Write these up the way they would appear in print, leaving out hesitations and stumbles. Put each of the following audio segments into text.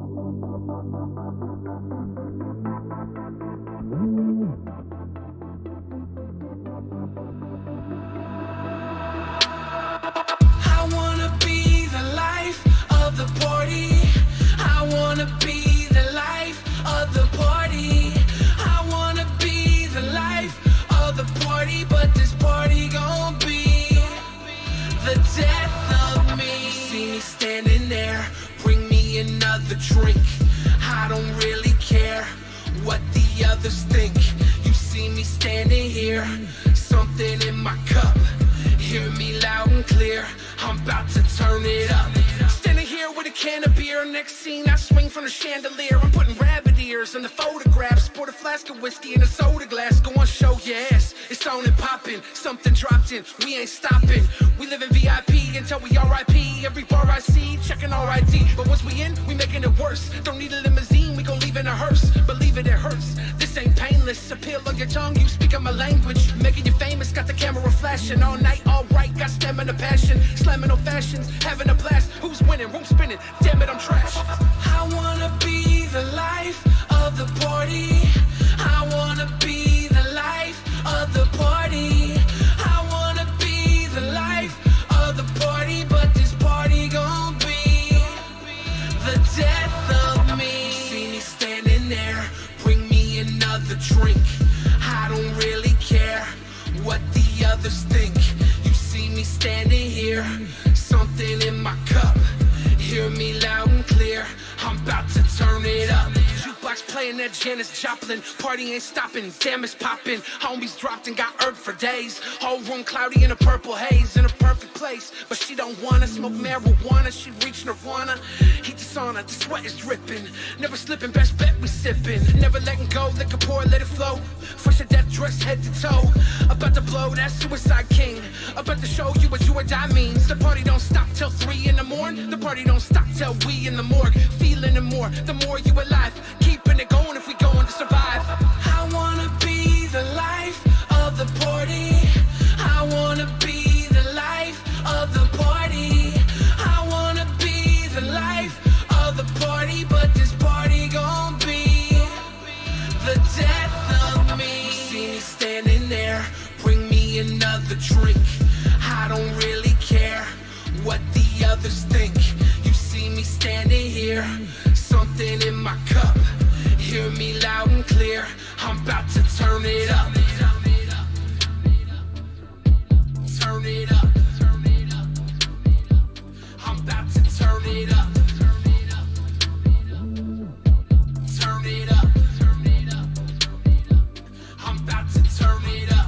I wanna be the life of the party. I wanna be the life of the party. I wanna be the life of the party, but this party gon' be the death of me. See me standing there, bring me another drink. I don't really care what the others think. You see me standing here, something in my cup. Hear me loud and clear, I'm about to turn it up. Standing here with a can of beer, next scene I swing from the chandelier. I'm putting rabbit ears in the photographs, pour a flask of whiskey in a soda glass. Go on, show your ass, it's on and popping. Something dropped in, we ain't stopping. We live in VIP until we RIP. Every bar I see, checking our ID. But once we in, we making it worse. Don't need a limousine, we gon' leave in a hearse. Believe it, it hurts, this ain't painless. Appeal on your tongue, you speak my language. Making you famous, got the camera flashing. All night, all right, got stamina, passion. Slamming no fashions, having a blast. Who's winning, room spinning, damn it, I'm trash. I wanna be the life of the party. I wanna be the life of the party. I wanna be the life of the party, but this party gon' be the death of me. See me standing there, bring me another drink. I don't really care what the others think. You see me standing here, something in my cup. Hear me loud and clear, I'm about to turn it up. Jukebox playing that Janis Joplin, party ain't stopping, damn it's popping. Homies dropped and got herb for days. Whole room cloudy in a purple haze, in a perfect place. But she don't wanna smoke marijuana, she reach nirvana. Heat the sauna, the sweat is dripping. Never slipping, best bet we sipping. Never letting go, liquor pour, let it flow. Fresh a death dress head to toe. About to blow, that suicide king. About to show you what you or die means. The party don't stop till 3 in the morning. The party don't stop till we in the morgue. Feeling it more, the more you alive. Keeping it going if we going to survive. I wanna be the life of the party. I wanna be the life of the party. I wanna be the life of the party, but this party gon' be the death of me. See me standing there, bring me another drink. I don't really care what the others think. You see me standing here, something in my cup. Hear me loud and clear, I'm about to turn it up. Turn it up. I'm about to turn it up. Turn it up. I'm about to turn it up.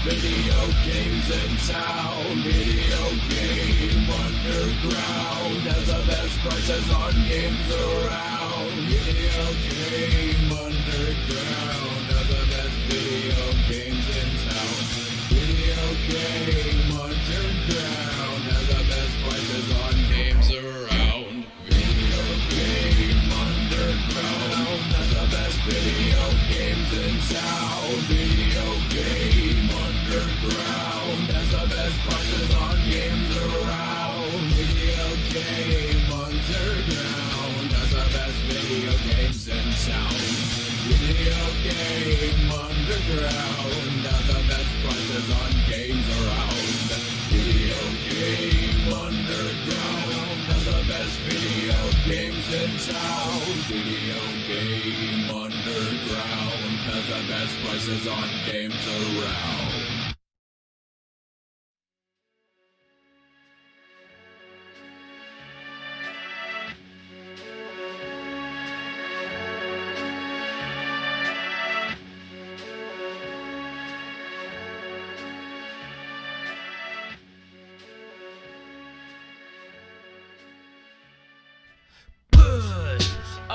Video games in town. Video game underground has the best prices on games around. Video game underground has the best video games in town. Video game underground has the best prices on games around. Video game underground has the best video games in town. Video game underground has the best prices on games around. Video game underground has the best video games in town. Video game underground has the best prices on games around. Video game underground has the best video games in town. Video game underground has the best prices on games around.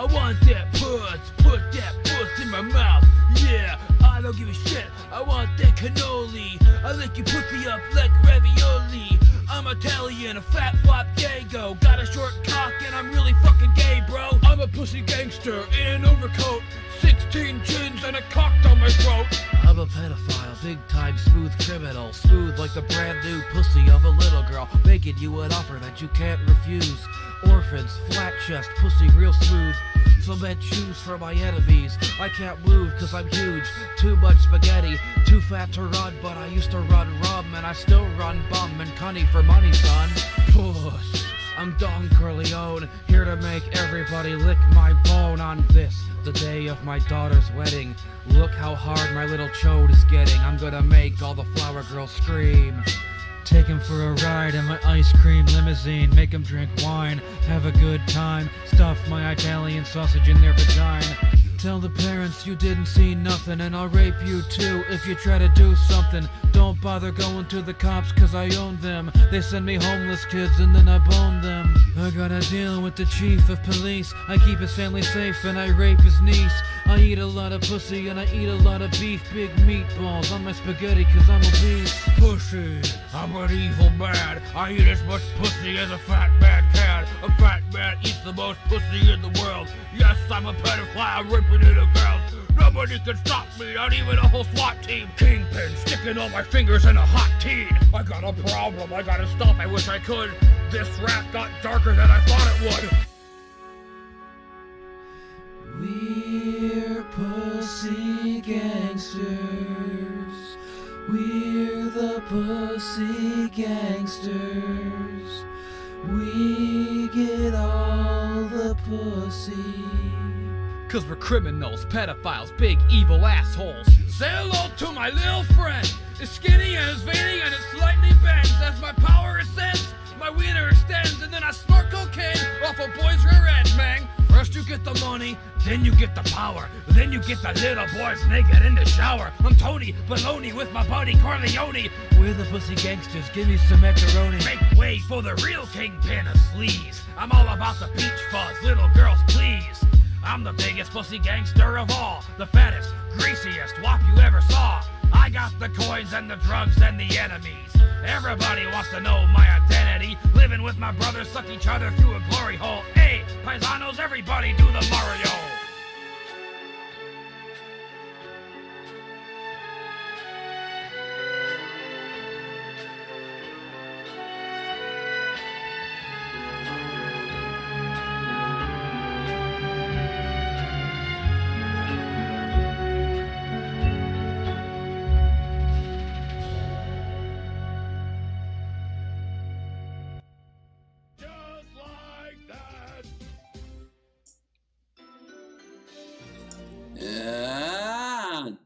I want that puss, put that puss in my mouth. Yeah, I don't give a shit, I want that cannoli. I lick your pussy up like ravioli. I'm Italian, a fat wop gago. Got a short cock and I'm really fucking gay, bro. I'm a pussy gangster in an overcoat, 16 chins and a cock down my throat. I'm a pedophile, big time smooth criminal. Smooth like the brand new pussy of a little girl, making you an offer that you can't refuse. Orphans, flat chest, pussy real smooth. Cement shoes for my enemies. I can't move cause I'm huge. Too much spaghetti, too fat to run. But I used to run rum and I still run bum and cunny for money, son. Puss. I'm Don Corleone, here to make everybody lick my bone on this, the day of my daughter's wedding. Look how hard my little chode is getting. I'm gonna make all the flower girls scream. Take him for a ride in my ice cream limousine. Make him drink wine, have a good time. Stuff my Italian sausage in their vagina. Tell the parents you didn't see nothing, and I'll rape you too if you try to do something. Don't bother going to the cops cause I own them. They send me homeless kids and then I bone them. I gotta deal with the chief of police. I keep his family safe and I rape his niece. I eat a lot of pussy and I eat a lot of beef. Big meatballs on my spaghetti cause I'm obese. Pussy, I'm an evil man. I eat as much pussy as a fat man can. A fat man eats the most pussy in the world. Yes, I'm a pedophile ripping into girls. Nobody can stop me, not even a whole SWAT team. Kingpin sticking all my fingers in a hot tea. I got a problem, I gotta stop, I wish I could. This rap got darker than I thought it would. We're pussy gangsters. We're the pussy gangsters. We get all the pussy. Cause we're criminals, pedophiles, big evil assholes. Say hello to my little friend. It's skinny and it's veiny and it slightly bends. As my power ascends, my wiener extends, and then I snort cocaine off a boy's rear end, man. First you get the money, then you get the power, then you get the little boys naked in the shower. I'm Tony Baloney with my buddy Corleone. We're the pussy gangsters, give me some macaroni. Make way for the real kingpin of sleaze. I'm all about the peach fuzz, little girls please. I'm the biggest pussy gangster of all, the fattest, greasiest wop you ever saw. I got the coins and the drugs and the enemies. Everybody wants to know my identity. Living with my brothers, suck each other through a glory hole. Hey, paisanos, everybody do the Mario. And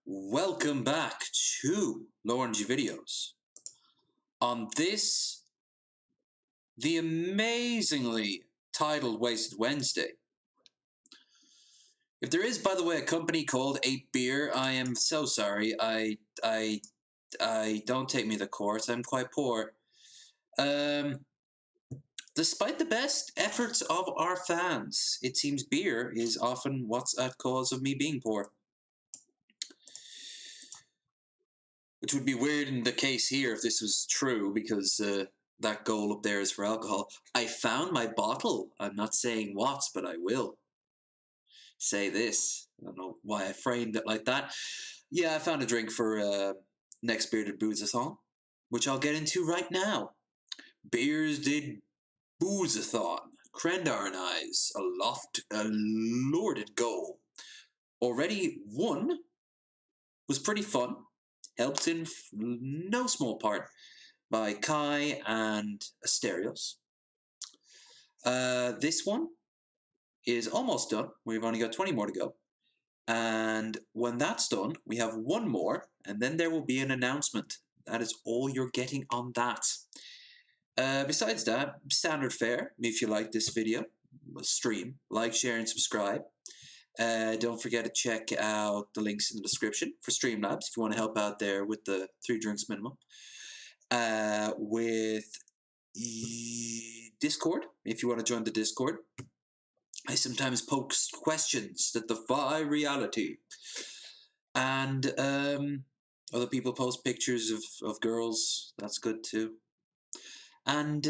welcome back to Lorange Videos. On this, the amazingly titled Wasted Wednesday. If there is, by the way, a company called APE Beer, I am so sorry. I don't take me to court. I'm quite poor. Despite the best efforts of our fans, it seems beer is often what's at cause of me being poor. Which would be weird in the case here if this was true, because that goal up there is for alcohol. I found my bottle. I'm not saying what, but I will say this. I don't know why I framed it like that. Yeah, I found a drink for next Bearded Booze-a-thon, which I'll get into right now. Beers did Booze-a-thon, Crendar and I's, a lorded goal. Already won, was pretty fun, helped in no small part by Kai and Asterios. This one is almost done. We've only got 20 more to go. And when that's done, we have one more, and then there will be an announcement. That is all you're getting on that. Besides that, standard fare. If you like this video, stream, like, share, and subscribe. Don't forget to check out the links in the description for Streamlabs if you want to help out there with the 3 drinks minimum. With Discord if you want to join the Discord. I sometimes post questions that defy reality. And other people post pictures of girls. That's good too. And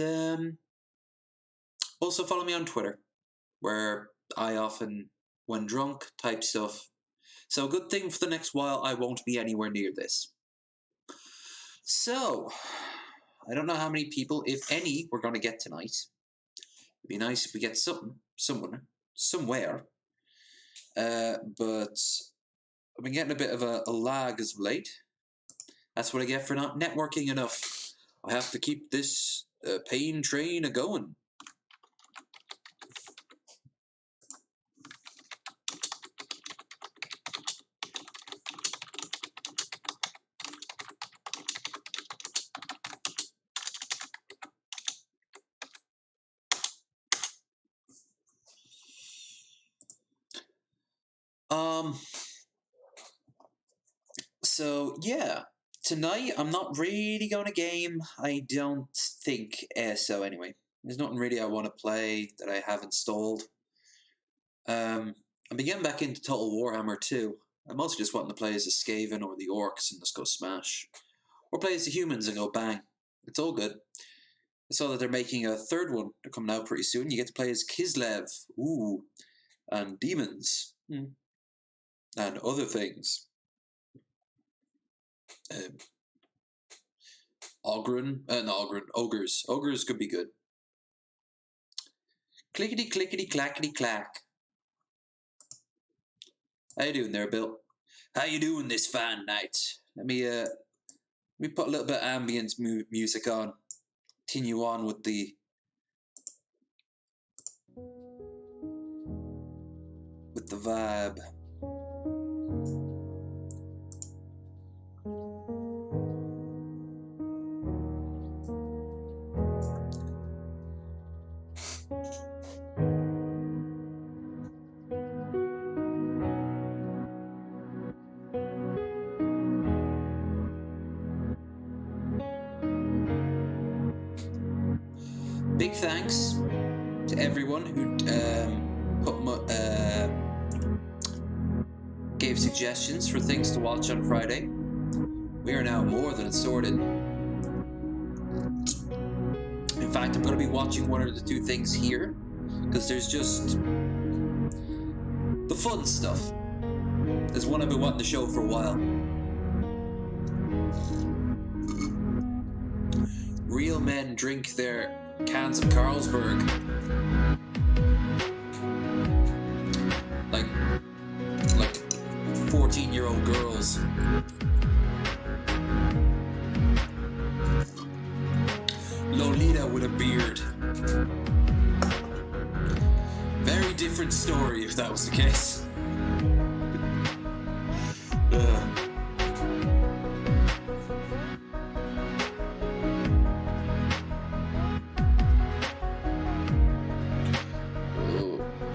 also follow me on Twitter, where I often, when drunk, type stuff. So good thing for the next while I won't be anywhere near this. So, I don't know how many people, if any, we're going to get tonight. It'd be nice if we get someone, somewhere. But I've been getting a bit of a lag as of late. That's what I get for not networking enough. I have to keep this pain train a-going. So yeah, tonight I'm not really going to game. I don't think so. Anyway, there's nothing really I want to play that I have installed. I've been getting back into Total Warhammer 2. I'm mostly just wanting to play as the Skaven or the Orcs and just go smash, or play as the humans and go bang. It's all good. I saw that they're making a third one. They're coming out pretty soon. You get to play as Kislev, ooh, and demons, and other things. Ogres. Ogres could be good. Clickety clickety clackety clack. How you doing there, Bill? How you doing this fine night? Let me put a little bit of ambience music on. Continue on with the vibe. Big thanks to everyone who gave suggestions for things to watch on Friday. We are now more than sorted. In fact, I'm going to be watching one of the two things here, because there's just the fun stuff. There's one I've been wanting to show for a while. Real men drink their cans of Carlsberg. Like 14-year-old girls. Lolita with a beard. Very different story if that was the case.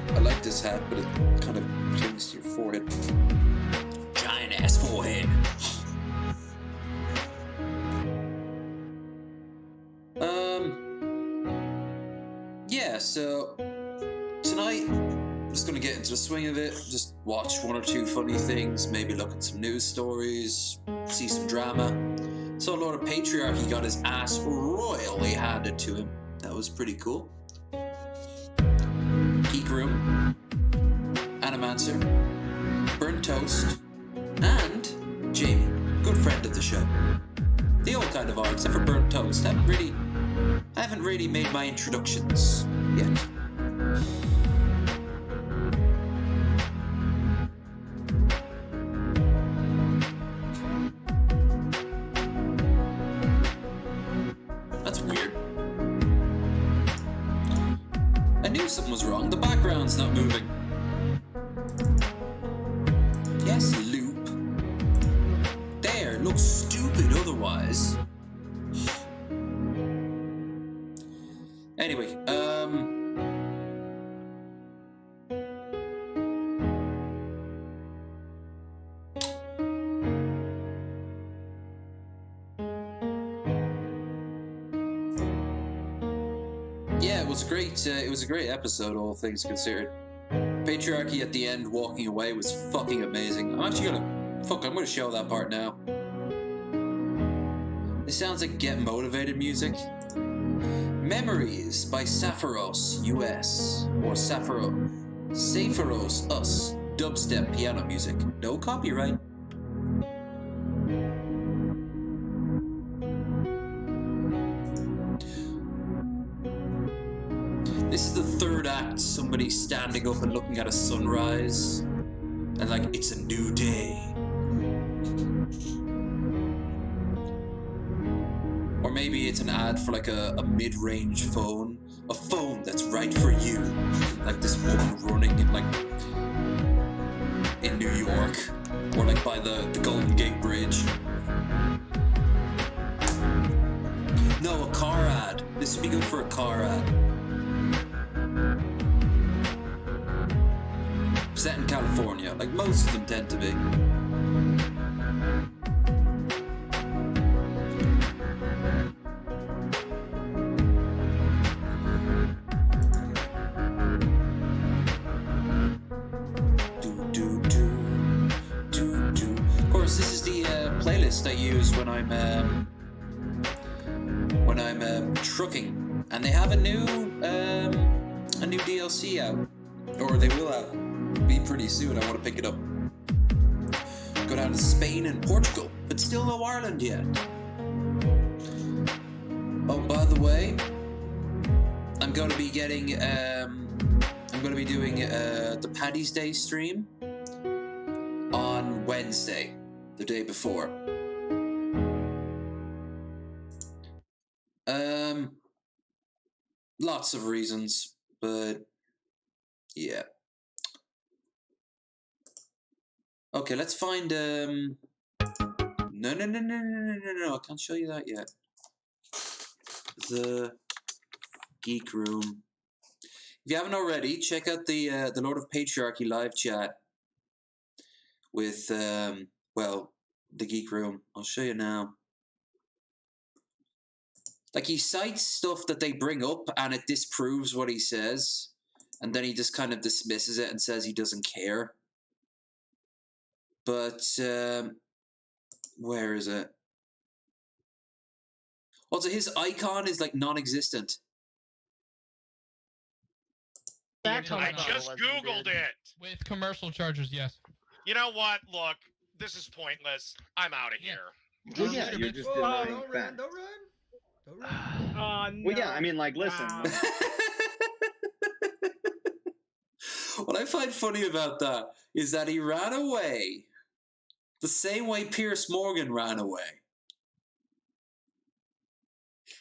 I like this hat, but it kind of clings to your forehead. Giant ass forehead. Yeah, so tonight I'm just gonna get into the swing of it, just watch one or two funny things, maybe look at some news stories, see some drama. So Lord of Patriarchy got his ass royally handed to him. That was pretty cool. Geek Room, Animancer, Burnt Toast, and Jamie, good friend of the show. They all kind of are, except for Burnt Toast. I haven't really made my introductions yet. That's weird. I knew something was wrong. The background's not moving. Yes, loop. There, looks stupid otherwise. Anyway, yeah, it was great. It was a great episode, all things considered. Patriarchy at the end, walking away, was fucking amazing. I'm actually gonna show that part now. It sounds like Get Motivated music. Memories by Sapphirose US, or Sapphirose Us, dubstep piano music. No copyright. This is the third act, somebody standing up and looking at a sunrise, and like, it's a new day. Or maybe it's an ad for like a mid-range phone. A phone that's right for you. Like this woman running in New York. Or like by the Golden Gate Bridge. No, a car ad. This would be good for a car ad. Set in California, like most of them tend to be. Of course, this is the playlist I use when I'm trucking, and they have a new DLC out, or they will be pretty soon. I want to pick it up. Go down to Spain and Portugal, but still no Ireland yet. Oh, by the way, I'm going to be getting doing the Paddy's Day stream on Wednesday, the day before. Lots of reasons, but yeah. Okay, let's find no, I can't show you that yet. The Geek Room. If you haven't already, check out the Lord of Patriarchy live chat with well, the Geek Room. I'll show you now. Like, he cites stuff that they bring up and it disproves what he says, and then he just kind of dismisses it and says he doesn't care. But where is it? Also, his icon is like non-existent. I just Googled it. With commercial chargers, yes. You know what? Look, this is pointless. I'm out of here. Well, yeah, you're just denying facts. Don't run. No. Well, yeah, I mean, like, listen. Wow. What I find funny about that is that he ran away the same way Piers Morgan ran away.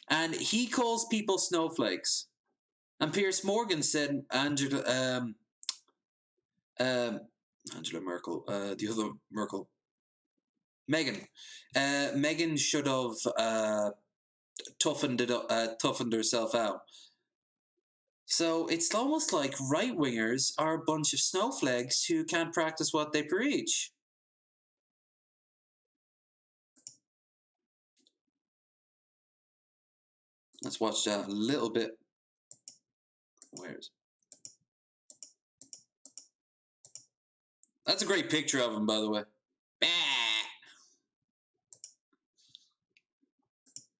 And he calls people snowflakes. And Piers Morgan said Angela Merkel, the other Merkel, Meghan. Meghan should have toughened herself out. So it's almost like right-wingers are a bunch of snowflakes who can't practice what they preach. Let's watch that a little bit. Where's? That's a great picture of him, by the way.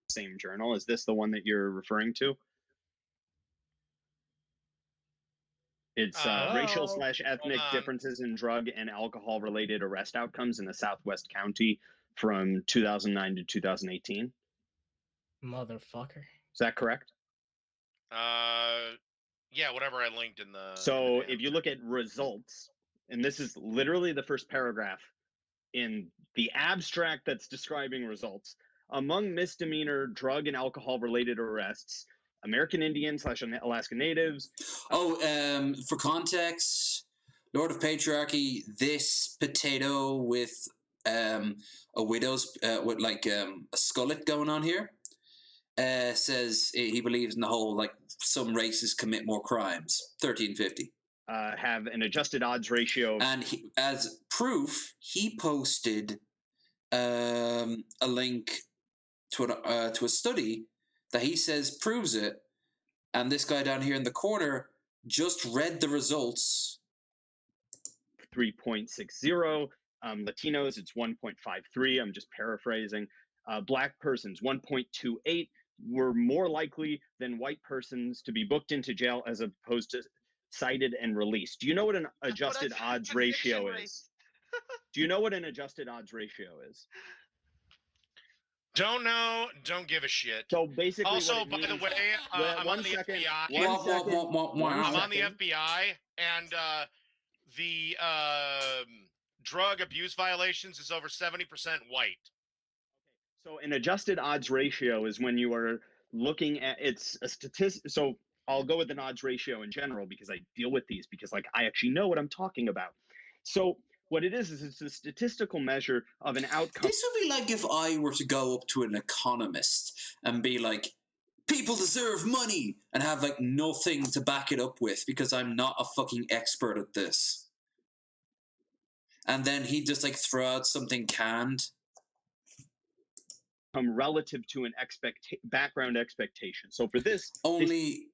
Same journal. Is this the one that you're referring to? It's racial/ethnic differences in drug and alcohol-related arrest outcomes in the Southwest County from 2009 to 2018. Motherfucker. Is that correct? Yeah, whatever I linked in the. So if you look at results, and this is literally the first paragraph in the abstract that's describing results, among misdemeanor drug and alcohol-related arrests, American Indians/Alaska Natives. For context, Lord of Patriarchy, this potato with a widow's with like a skullet going on here, says he believes in the whole like some races commit more crimes. 1350. Have an adjusted odds ratio. And as proof, he posted a link to a study that he says proves it, And this guy down here in the corner just read the results. 3.60. Latinos, it's 1.53. I'm just paraphrasing. Black persons, 1.28, were more likely than white persons to be booked into jail as opposed to cited and released. Do you know what an adjusted odds ratio is? Do you know what an adjusted odds ratio is? Don't know. Don't give a shit. So basically, Also, what it by the means, way, I'm on the FBI. I'm on the FBI, and the drug abuse violations is over 70% white. So an adjusted odds ratio is when you are looking at, it's a statistic. So I'll go with an odds ratio in general because I deal with these because like I actually know what I'm talking about. So what it is it's a statistical measure of an outcome. This would be like if I were to go up to an economist and be like, people deserve money, and have like nothing to back it up with because I'm not a fucking expert at this. And then he'd just like throw out something canned. Relative to an background expectation. So for this, only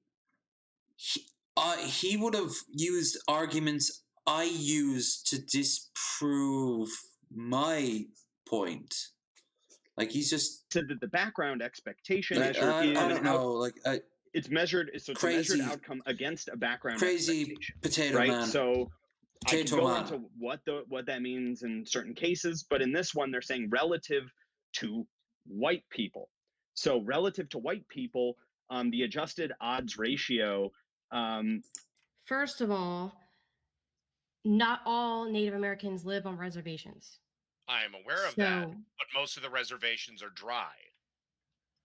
he would have used arguments I used to disprove my point. Like he's just said that the background expectation like, measure I don't know. Like it's measured. So it's crazy, a measured outcome against a background crazy expectation. potato right? man. So I can go man. into what that means in certain cases, but in this one, they're saying relative to white people. So relative to white people, the adjusted odds ratio. First of all, not all Native Americans live on reservations. I am aware of that, but most of the reservations are dry.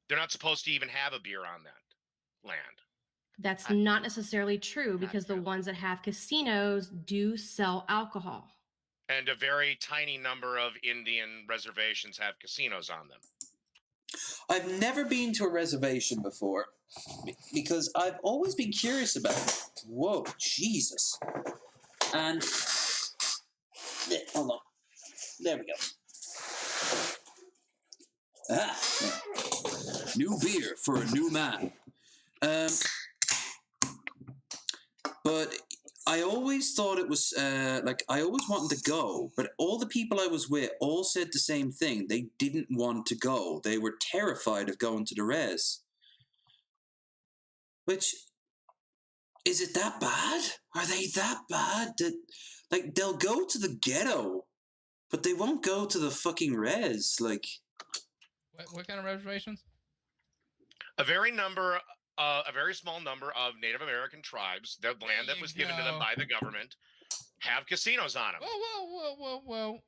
They're not supposed to even have a beer on that land. That's not necessarily true because the ones that have casinos do sell alcohol. And a very tiny number of Indian reservations have casinos on them. I've never been to a reservation before because I've always been curious about it. Whoa, Jesus. And, hold on. There we go. New beer for a new man. But I always thought it was, like, I always wanted to go, but all the people I was with all said the same thing. They didn't want to go. They were terrified of going to the res. Which, is it that bad? Are they that bad? That, like, they'll go to the ghetto, but they won't go to the fucking res. Like, what kind of reservations? A very small number of Native American tribes, the land that was given to them by the government, have casinos on them. Whoa.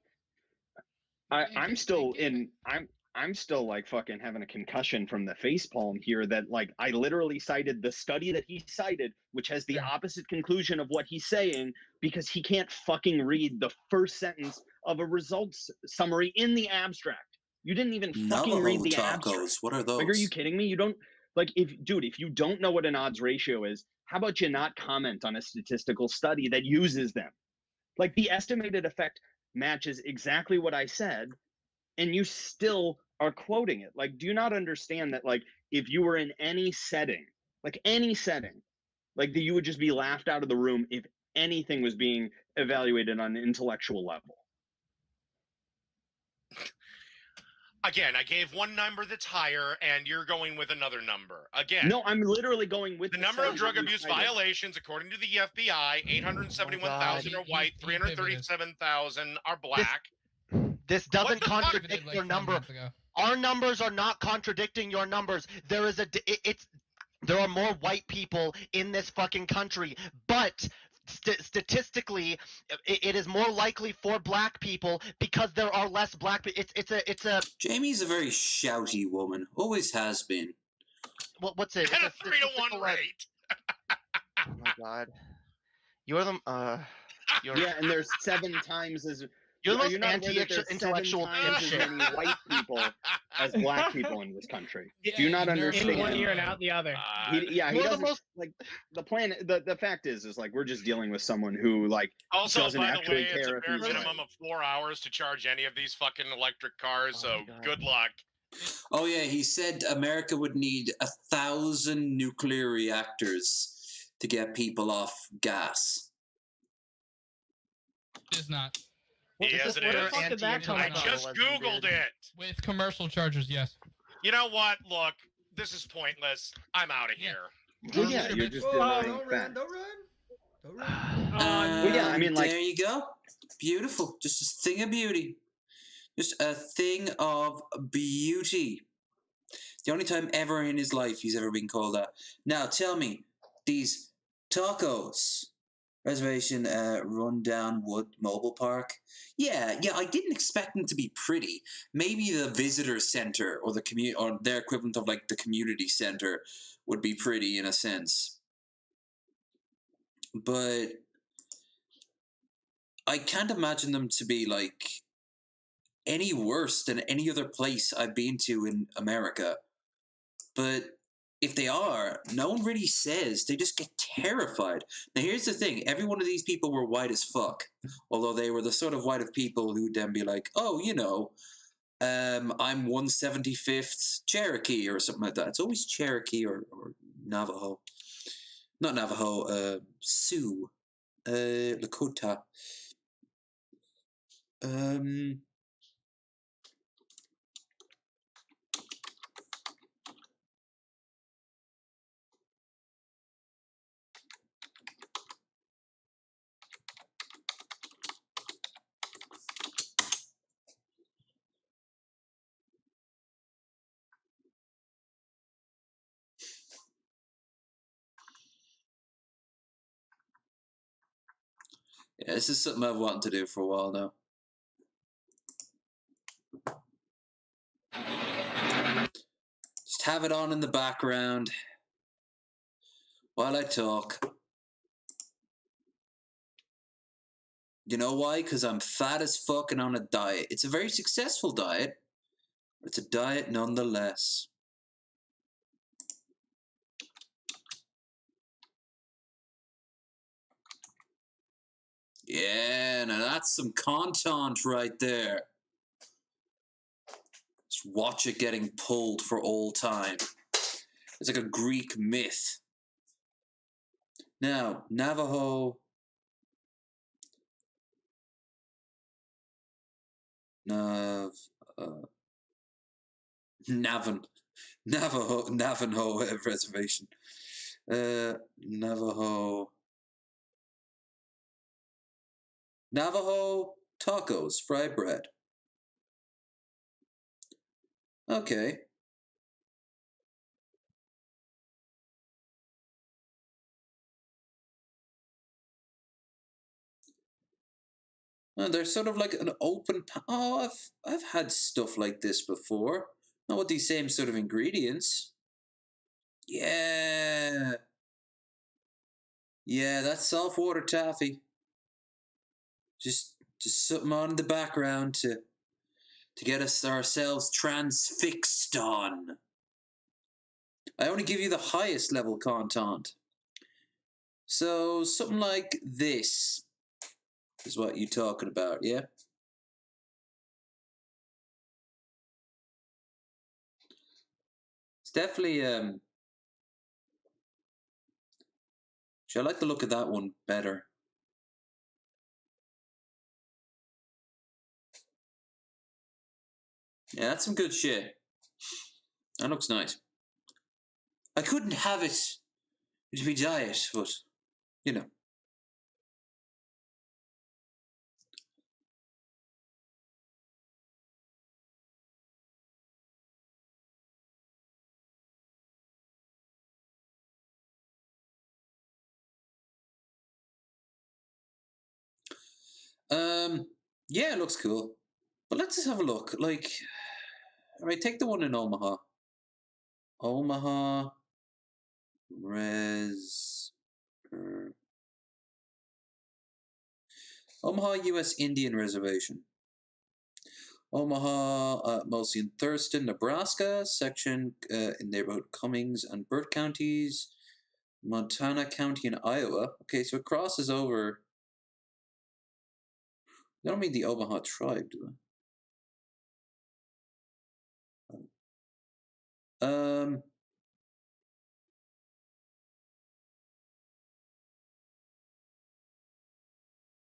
I'm still like fucking having a concussion from the facepalm here that like I literally cited the study that he cited, which has the opposite conclusion of what he's saying because he can't fucking read the first sentence of a results summary in the abstract. You didn't even fucking read the abstract. What are those? Like, are you kidding me? You don't like if you don't know what an odds ratio is, how about you not comment on a statistical study that uses them? Like the estimated effect matches exactly what I said, and you still are quoting it. Like, do you not understand that like if you were in any setting, like that you would just be laughed out of the room if anything was being evaluated on an intellectual level? Again, I gave one number that's higher, and you're going with another number. Again, no, I'm literally going with the number of drug abuse violations, according to the FBI. 871,000 are white, 337,000 are black. This doesn't contradict your number. Our numbers are not contradicting your numbers. There are more white people in this fucking country, but statistically, it is more likely for black people because there are less black people. It's a. Jamie's a very shouty woman. Always has been. What's it? And a 3-to-1 rate. Oh my god. You're the yeah, and there's 7 times as. You're the most anti-intellectual as many white people as black people in this country. Do you not understand? In one ear and out the other. He doesn't like the plan. The fact is like we're just dealing with someone who like also, doesn't by the actually way, care it's a bare minimum of 4 hours to charge any of these fucking electric cars. So good luck. Oh yeah, he said America would need 1,000 nuclear reactors to get people off gas. It is not. Yes, it Where is. fuck did that come I from? just Googled it. With commercial chargers, yes. You know what? Look, this is pointless. I'm out of here. Well, yeah, you're just denying facts. Don't run. Well, yeah, I mean, like, there you go. Beautiful. Just a thing of beauty. Just a thing of beauty. The only time ever in his life he's ever been called that. Now, tell me, these tacos, reservation, Rundown Wood Mobile Park. Yeah, I didn't expect them to be pretty. Maybe the visitor center or the or their equivalent of like the community center would be pretty in a sense. But I can't imagine them to be like any worse than any other place I've been to in America. But if they are, no one really says. They just get terrified. Now, here's the thing. Every one of these people were white as fuck. Although they were the sort of white of people who'd then be like, oh, you know, I'm 175th Cherokee or something like that. It's always Cherokee or Navajo. Not Navajo, Sioux. Lakota. Yeah, this is something I've wanted to do for a while now. Just have it on in the background while I talk. You know why? Because I'm fat as fuck and on a diet. It's a very successful diet, but it's a diet nonetheless. Yeah, now that's some content right there. Just watch it getting pulled for all time. It's like a Greek myth. Now, Navajo. Navajo reservation. Navajo tacos, fried bread. Okay. They're sort of like an open. Oh, I've had stuff like this before. Not with these same sort of ingredients. Yeah. Yeah, that's saltwater taffy. Just something on in the background to get us ourselves transfixed on. I only give you the highest level content. So something like this is what you're talking about, yeah? It's definitely I like the look of that one better. Yeah, that's some good shit. That looks nice. I couldn't have it to be diet, but you know. Yeah, it looks cool. But let's just have a look. Like, alright, take the one in Omaha. Omaha Omaha U.S. Indian Reservation. Omaha, mostly in Thurston, Nebraska, section in neighborhood Cummings and Burt counties, Montana County and Iowa. Okay, so it crosses over. They don't mean the Omaha tribe, do they? Um.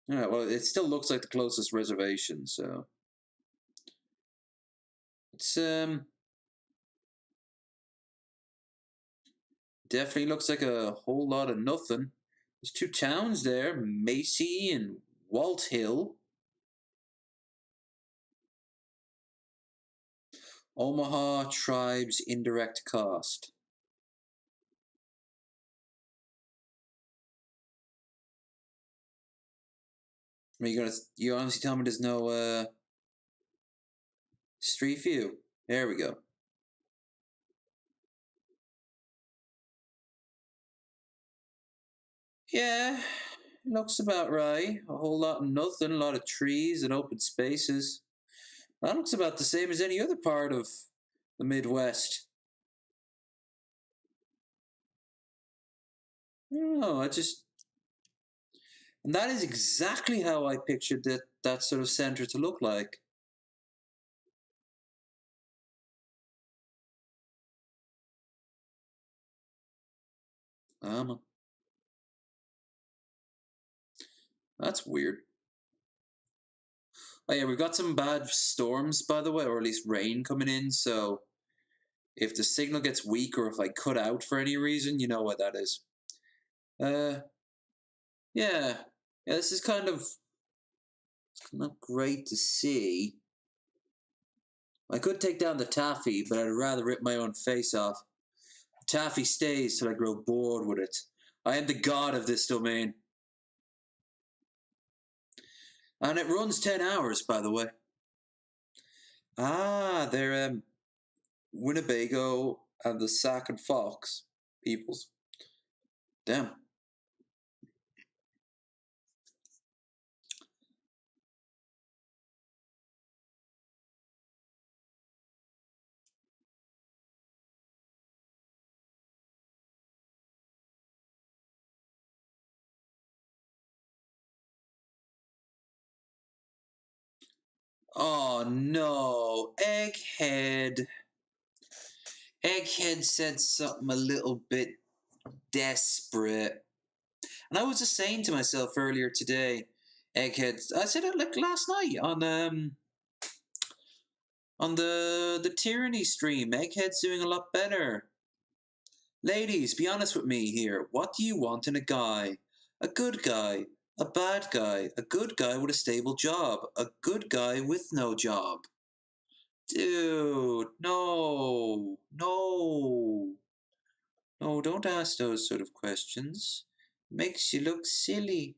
Yeah, well, it still looks like the closest reservation, so it's definitely looks like a whole lot of nothing. There's two towns there, Macy and Walt Hill. Omaha Tribes indirect cost. Are you honestly tell me there's no Street View? There we go. Yeah, looks about right. A whole lot of nothing, a lot of trees and open spaces. That looks about the same as any other part of the Midwest. I don't know, and that is exactly how I pictured that sort of center to look like. That's weird. Oh yeah, we've got some bad storms, by the way, or at least rain coming in, so if the signal gets weak or if I cut out for any reason, you know what that is. Yeah. Yeah, this is kind of not great to see. I could take down the taffy, but I'd rather rip my own face off. The taffy stays till I grow bored with it. I am the god of this domain. And it runs 10 hours, by the way. Ah, they're Winnebago and the Sac and Fox peoples. Damn. Oh no, Egghead. Egghead said something a little bit desperate. And I was just saying to myself earlier today, Egghead, I said it like last night on the Tyranny stream. Egghead's doing a lot better. Ladies, be honest with me here. What do you want in a guy? A good guy, a bad guy, a good guy with a stable job, a good guy with no job. Dude, no, no, no, don't ask those sort of questions. Makes you look silly.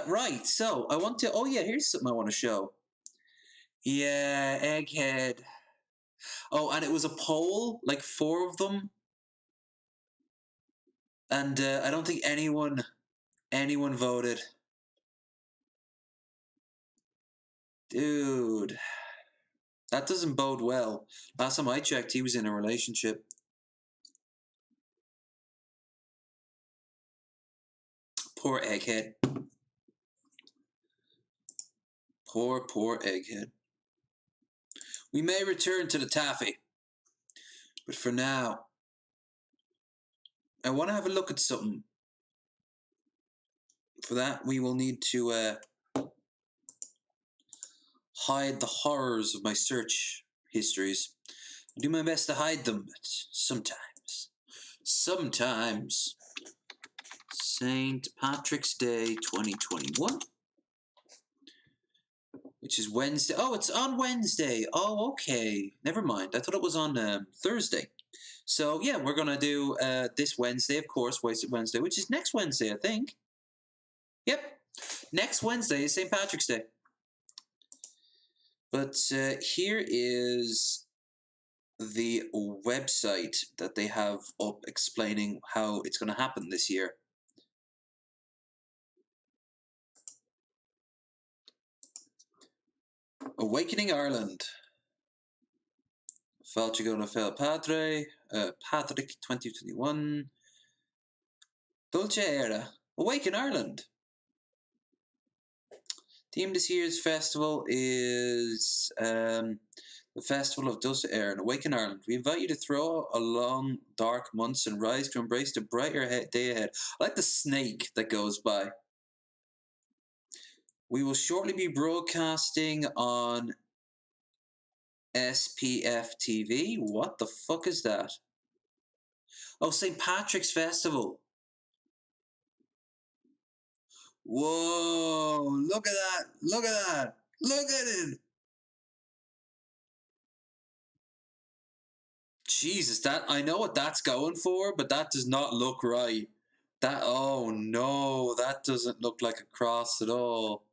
Right, so I want to. Oh, yeah, here's something I want to show. Yeah, Egghead. Oh, and it was a poll, like 4 of them. And I don't think anyone voted. Dude, that doesn't bode well. Last time I checked, he was in a relationship. Poor Egghead. Poor Egghead. We may return to the taffy, but for now, I want to have a look at something. For that, we will need to hide the horrors of my search histories. I do my best to hide them, but sometimes. St. Patrick's Day 2021. Which is Wednesday. Oh, it's on Wednesday. Oh, okay. Never mind. I thought it was on Thursday. So, yeah, we're going to do this Wednesday, of course, Wasted Wednesday, which is next Wednesday, I think. Yep. Next Wednesday is St. Patrick's Day. But here is the website that they have up explaining how it's going to happen this year. Awakening Ireland. Falchigona Fel Padre. Patrick 2021. Dulce Era. Awaken Ireland. Theme this year's festival is the Festival of Dulce Era and Awaken Ireland. We invite you to throw along dark months and rise to embrace the brighter day ahead. I like the snake that goes by. We will shortly be broadcasting on SPF TV. What the fuck is that? Oh, St. Patrick's Festival. Whoa, look at that. Look at that. Look at it. Jesus, that I know what that's going for, but that does not look right. That, oh no, that doesn't look like a cross at all.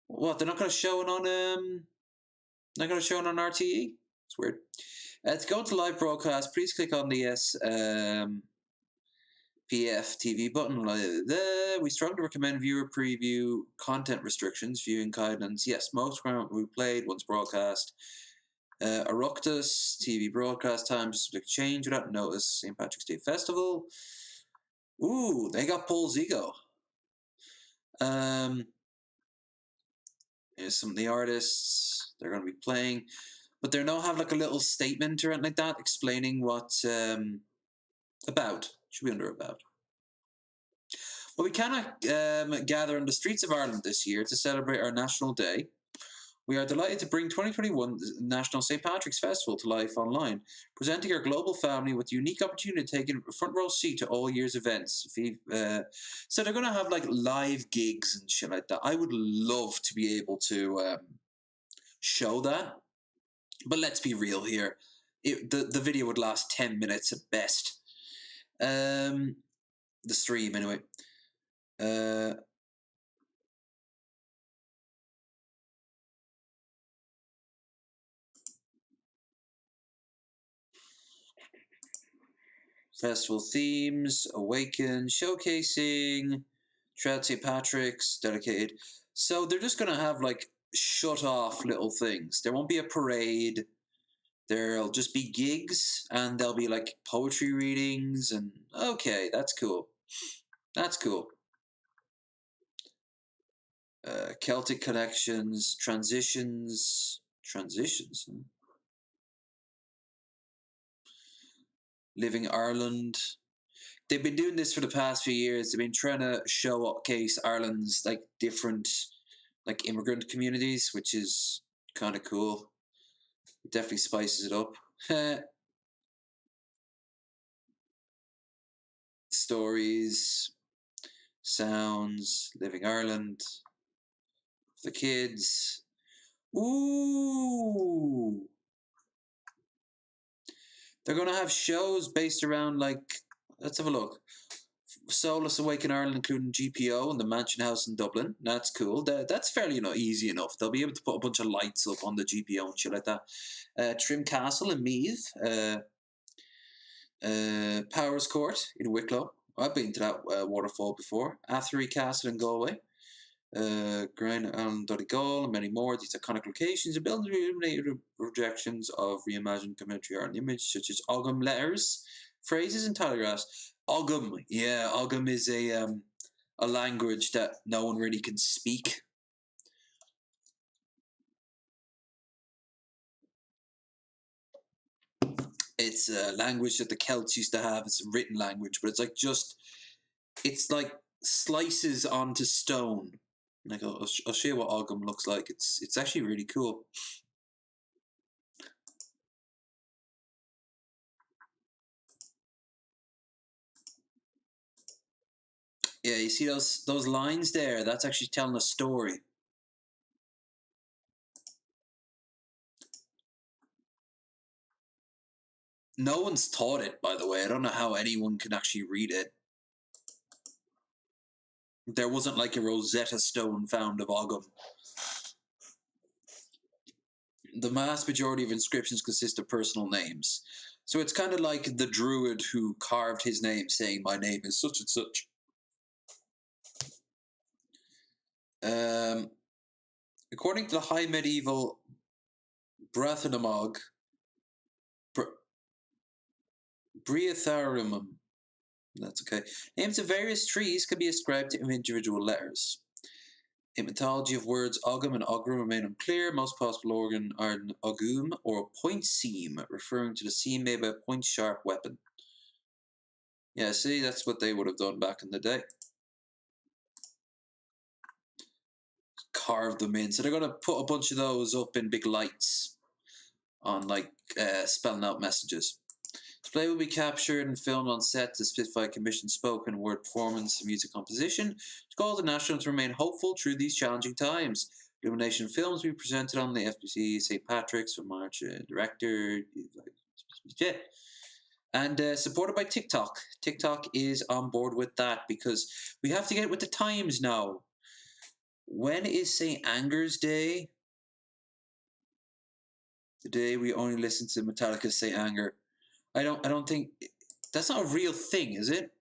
What, they're not going to show it on not going to show it on RTE? It's weird. To go to live broadcast, please click on the PF TV button. We strongly recommend viewer preview, content restrictions, viewing guidelines. Yes, most program we played once broadcast. Oireachtas, TV broadcast times change without notice. St. Patrick's Day Festival. Ooh, they got Paul's ego. Here's some of the artists they're going to be playing, but they don't have like a little statement or anything like that explaining what about. Should be under about. But we cannot gather on the streets of Ireland this year to celebrate our National Day. We are delighted to bring 2021 National St. Patrick's Festival to life online, presenting our global family with the unique opportunity to take a front row seat to all year's events. So they're going to have like live gigs and shit like that. I would love to be able to show that, but let's be real here. The video would last 10 minutes at best. The stream, anyway. Festival themes, Awaken, showcasing, Trout St. Patrick's, dedicated. So they're just going to have like shut off little things. There won't be a parade. There'll just be gigs and there'll be like poetry readings and okay, that's cool. That's cool. Celtic connections, transitions. Huh? Living Ireland. They've been doing this for the past few years. They've been trying to showcase Ireland's like different like immigrant communities, which is kind of cool. It definitely spices it up. Stories, sounds, Living Ireland, the kids. Ooh. They're going to have shows based around like, let's have a look. Soulless Awaken Ireland, including GPO and the Mansion House in Dublin. That's cool. That's fairly easy enough. They'll be able to put a bunch of lights up on the GPO and shit like that. Trim Castle in Meath. Powers Court in Wicklow. I've been to that waterfall before. Athenry Castle in Galway. Grand Island, Donegal, and many more. These iconic locations are built to illuminate projections of reimagined commentary art and image, such as Ogham letters, phrases, and telegraphs. Ogham, yeah, Ogham is a language that no one really can speak. It's a language that the Celts used to have. It's a written language, but it's like slices onto stone. Like I'll show you what Ogham looks like. It's actually really cool. Yeah, you see those lines there? That's actually telling a story. No one's taught it, by the way. I don't know how anyone can actually read it. There wasn't like a Rosetta Stone found of Ogham. The vast majority of inscriptions consist of personal names. So it's kind of like the druid who carved his name saying, my name is such and such. According to the High Medieval Brathanamog, Briatharumum, that's okay, names of various trees can be ascribed to individual letters. In mythology of words, Ogum and Ogrum remain unclear. Most possible organ are an Ogum or a point seam, referring to the seam made by a point-sharp weapon. Yeah, see, that's what they would have done back in the day. Carved them in. So they're going to put a bunch of those up in big lights on, like, spelling out messages. Display will be captured and filmed on set to specify commissioned spoken word performance and music composition to call the national to remain hopeful through these challenging times. Illumination films will be presented on the FBC St. Patrick's for March. Director, and supported by TikTok. TikTok is on board with that because we have to get with the times now. When is St. Anger's Day? The day we only listen to Metallica's St. Anger. I don't think that's not a real thing, is it?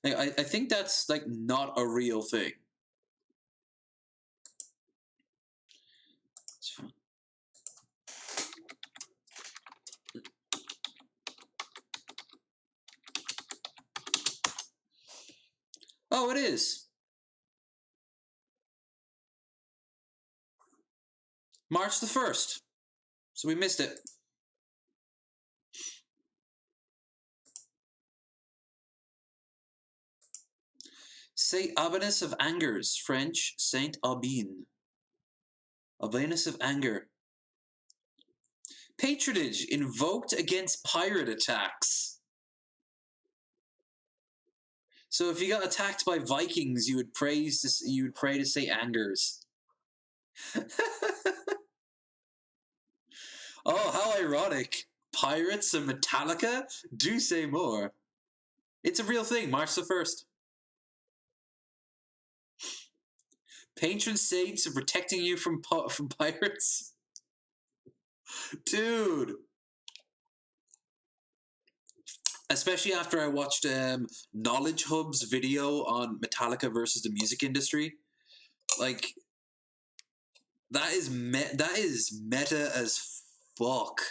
Like, I think that's like not a real thing. It's fine. Oh, it is. March the 1st. So we missed it. Saint Albinus of Angers, French, Saint Aubin. Albinus of Anger. Patronage invoked against pirate attacks. So if you got attacked by Vikings, you would pray to Saint Angers. Oh, how ironic. Pirates and Metallica? Do say more. It's a real thing, March the 1st. Patron saints of protecting you from pirates? Dude. Especially after I watched Knowledge Hub's video on Metallica versus the music industry. Like, that is meta as fuck.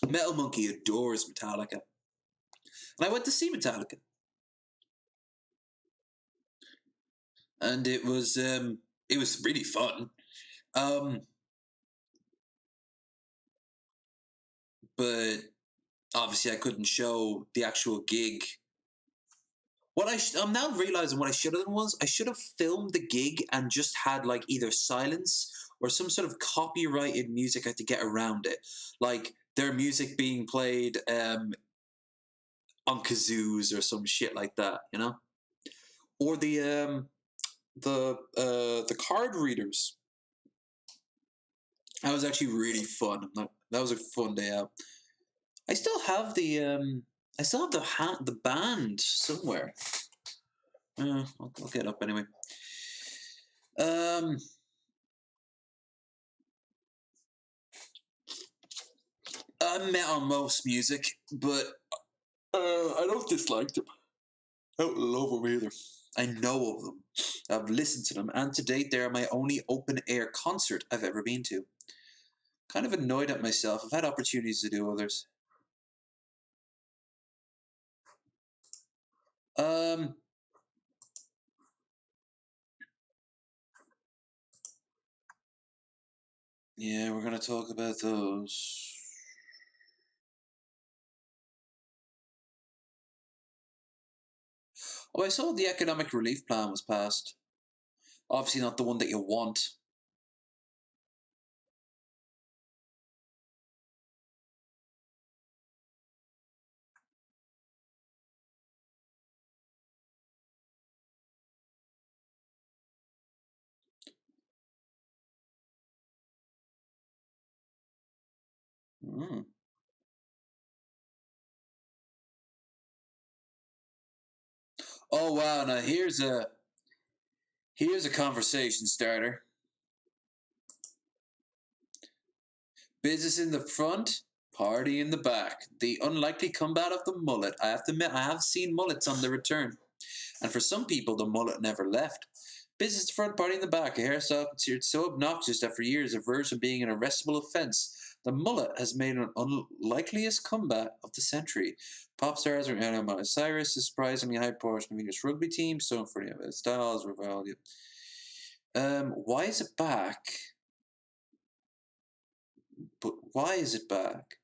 Metal Monkey adores Metallica. And I went to see Metallica. And it was really fun. But obviously I couldn't show the actual gig. I'm now realizing what I should have done was I should have filmed the gig and just had like either silence or some sort of copyrighted music I had to get around it, like their music being played on kazoos or some shit like that, you know, or the card readers. That was actually really fun. That was a fun day out. I still have the band somewhere. I'll get it up anyway. I'm met on most music, but I don't dislike them. I don't love them either. I know of them. I've listened to them, and to date, they are my only open-air concert I've ever been to. Kind of annoyed at myself. I've had opportunities to do others. Yeah, we're going to talk about those. Oh, I saw the economic relief plan was passed. Obviously not the one that you want. Oh wow! Now here's a conversation starter. Business in the front, Party in the back. The unlikely comeback of the mullet. I have to admit, I have seen mullets on the return. And for some people, the mullet never left. Business front, party in the back. A hairstyle considered so obnoxious that for years it verged on being an arrestable offence. The mullet has made an unlikeliest comeback of the century. Pop stars are Anna Miley Cyrus, a surprisingly high portion of English rugby teams, so for the Styles, Rivaldi. Why is it back? But why is it back?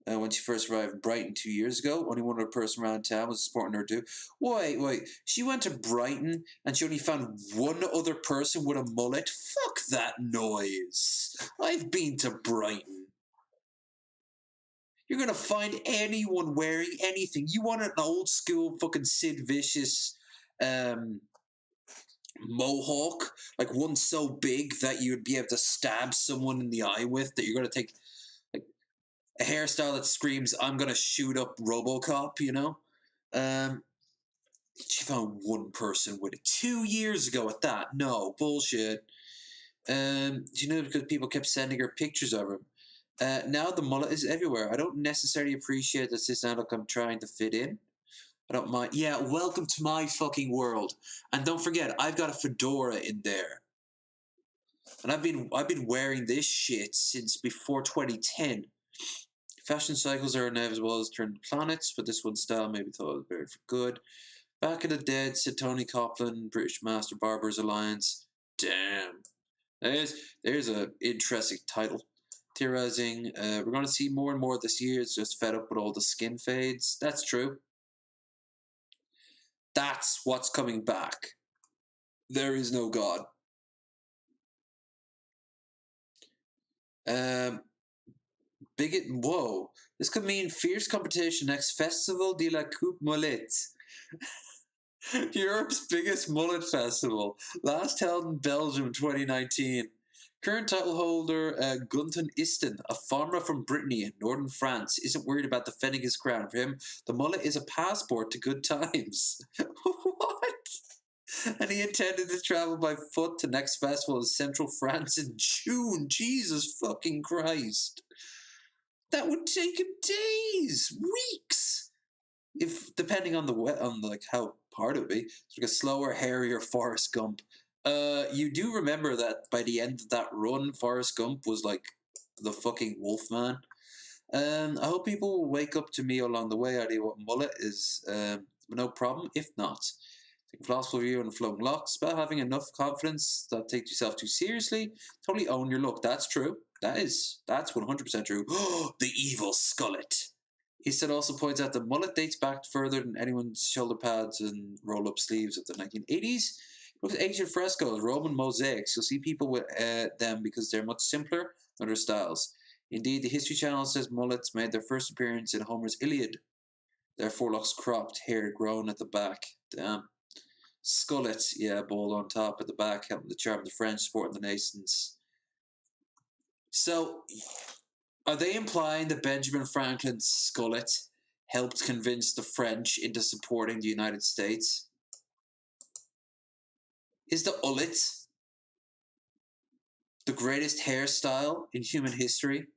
When she first arrived in Brighton 2 years ago, only one other person around town was supporting her too. Wait. She went to Brighton and she only found one other person with a mullet? Fuck that noise. I've been to Brighton. You're going to find anyone wearing anything. You want an old school fucking Sid Vicious mohawk, like one so big that you'd be able to stab someone in the eye with, that you're going to take a hairstyle that screams, I'm going to shoot up RoboCop, you know? She found one person with it 2 years ago at that. No, bullshit. You know, because people kept sending her pictures of him. Now the mullet is everywhere. I don't necessarily appreciate that this now look I'm trying to fit in. I don't mind. Yeah, welcome to my fucking world. And don't forget, I've got a fedora in there. And I've been wearing this shit since before 2010. Fashion cycles are inevitable as turn planets, but this one style maybe thought it was very for good. Back of the Dead, said Tony Copeland, British Master Barbers Alliance. Damn. There's a interesting title. Theorizing, we're going to see more and more this year. It's just fed up with all the skin fades. That's true. That's what's coming back. There is no God. Whoa. This could mean fierce competition next Festival de la Coupe Mullet. Europe's biggest mullet festival. Last held in Belgium in 2019. Current title holder Gunton Isten, a farmer from Brittany in northern France, isn't worried about defending his crown. For him, the mullet is a passport to good times. What? And he intended to travel by foot to next festival in central France in June. Jesus fucking Christ. That would take him days, weeks, if depending on like how hard it would be. It's like a slower, hairier Forrest Gump. You do remember that by the end of that run, Forrest Gump was like the fucking Wolfman. I hope people will wake up to me along the way. Idea what mullet is, no problem. If not, take a philosophical view on the flowing locks. About having enough confidence that take yourself too seriously. Totally own your look. That's true. That's 100% true. The evil skullet. Easton also points out the mullet dates back further than anyone's shoulder pads and roll-up sleeves of the 1980s. Look at ancient frescoes, Roman mosaics. You'll see people with them because they're much simpler than their styles. Indeed, the History Channel says mullets made their first appearance in Homer's Iliad. Their forelocks cropped, hair grown at the back. Damn. Skullets, yeah, bald on top at the back, helping to charm the French, supporting the nations. So, are they implying that Benjamin Franklin's skullet helped convince the French into supporting the United States? Is the ullet the greatest hairstyle in human history?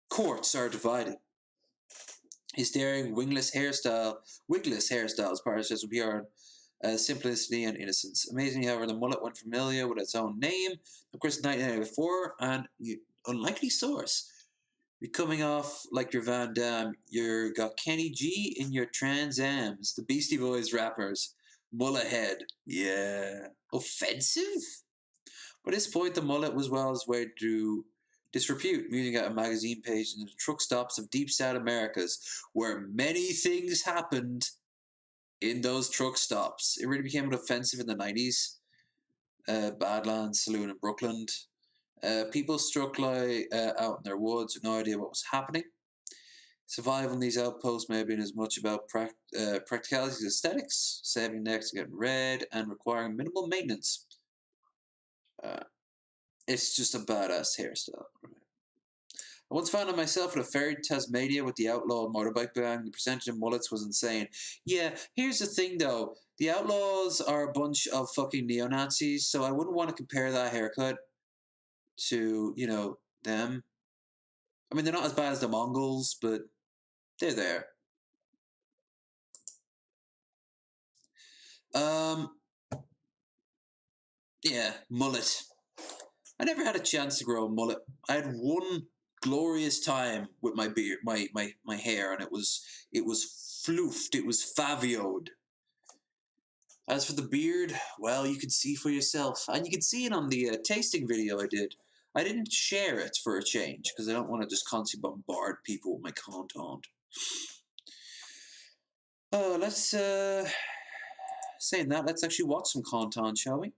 Courts are divided. His daring wigless hairstyle, as part of says will be our simplicity and innocence. Amazingly, however, the mullet went familiar with its own name. Of course, 1994, and unlikely source. You're coming off like your Van Damme. You got Kenny G in your Trans Ams, the Beastie Boys rappers. Mullet head, yeah, offensive. By this point, the mullet was well its way through disrepute, musing out a magazine page in the truck stops of deep South Americas, where many things happened in those truck stops. It really became offensive in the 90s. Badlands Saloon in Brooklyn. People struck like out in their woods with no idea what was happening. Survival in these outposts may have been as much about practicalities as aesthetics, saving necks, getting red, and requiring minimal maintenance. It's just a badass hairstyle. I once found myself at a fair in Tasmania with the outlaw motorbike gang. The percentage of mullets was insane. Yeah, here's the thing though. The outlaws are a bunch of fucking neo-Nazis, so I wouldn't want to compare that haircut to, them. I mean, they're not as bad as the Mongols, but they're there. Yeah, mullet. I never had a chance to grow a mullet. I had one glorious time with my beard, my hair, and it was floofed, it was favioed. As for the beard, well, you can see for yourself, and you can see it on the tasting video I did. I didn't share it for a change because I don't want to just constantly bombard people with my content. Let's saying that, let's actually watch some content, shall we?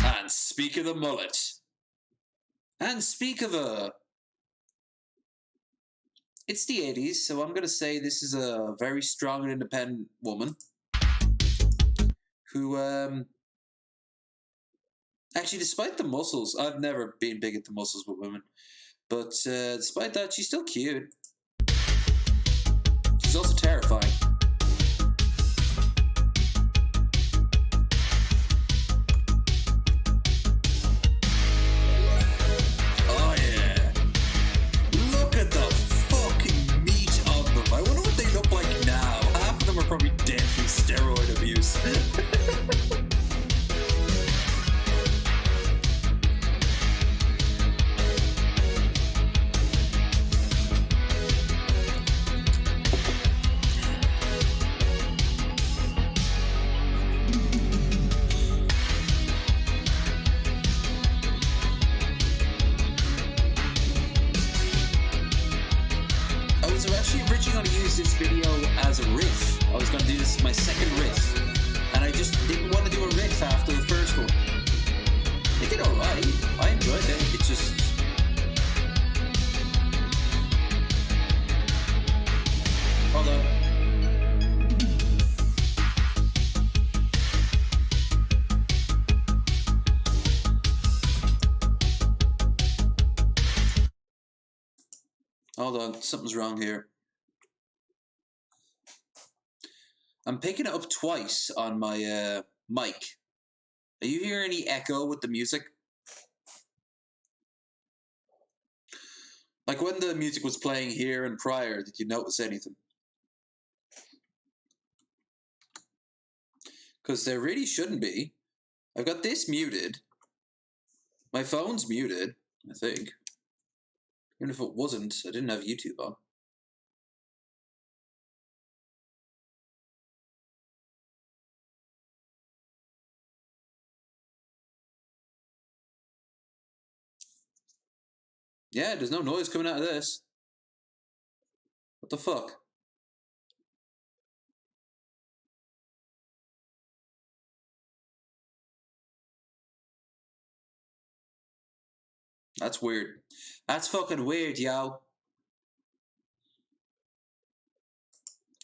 And speak of the mullet. And speak of it's the 80s, so I'm going to say this is a very strong and independent woman who, actually, despite the muscles, I've never been big at the muscles with women, but despite that, she's still cute. She's also terrifying. Oh yeah! Look at the fucking meat on them. I wonder what they look like now. Half of them are probably dead from steroid abuse. This video as a riff. I was going to do this as my second riff, and I just didn't want to do a riff after the first one. They did alright. I enjoyed it. It's just... Hold on. Hold on. Something's wrong here. I'm picking it up twice on my mic. Are you hearing any echo with the music? Like when the music was playing here and prior, did you notice anything? Because there really shouldn't be. I've got this muted. My phone's muted, I think. Even if it wasn't, I didn't have YouTube on. Yeah, there's no noise coming out of this. What the fuck? That's weird. That's fucking weird, yo.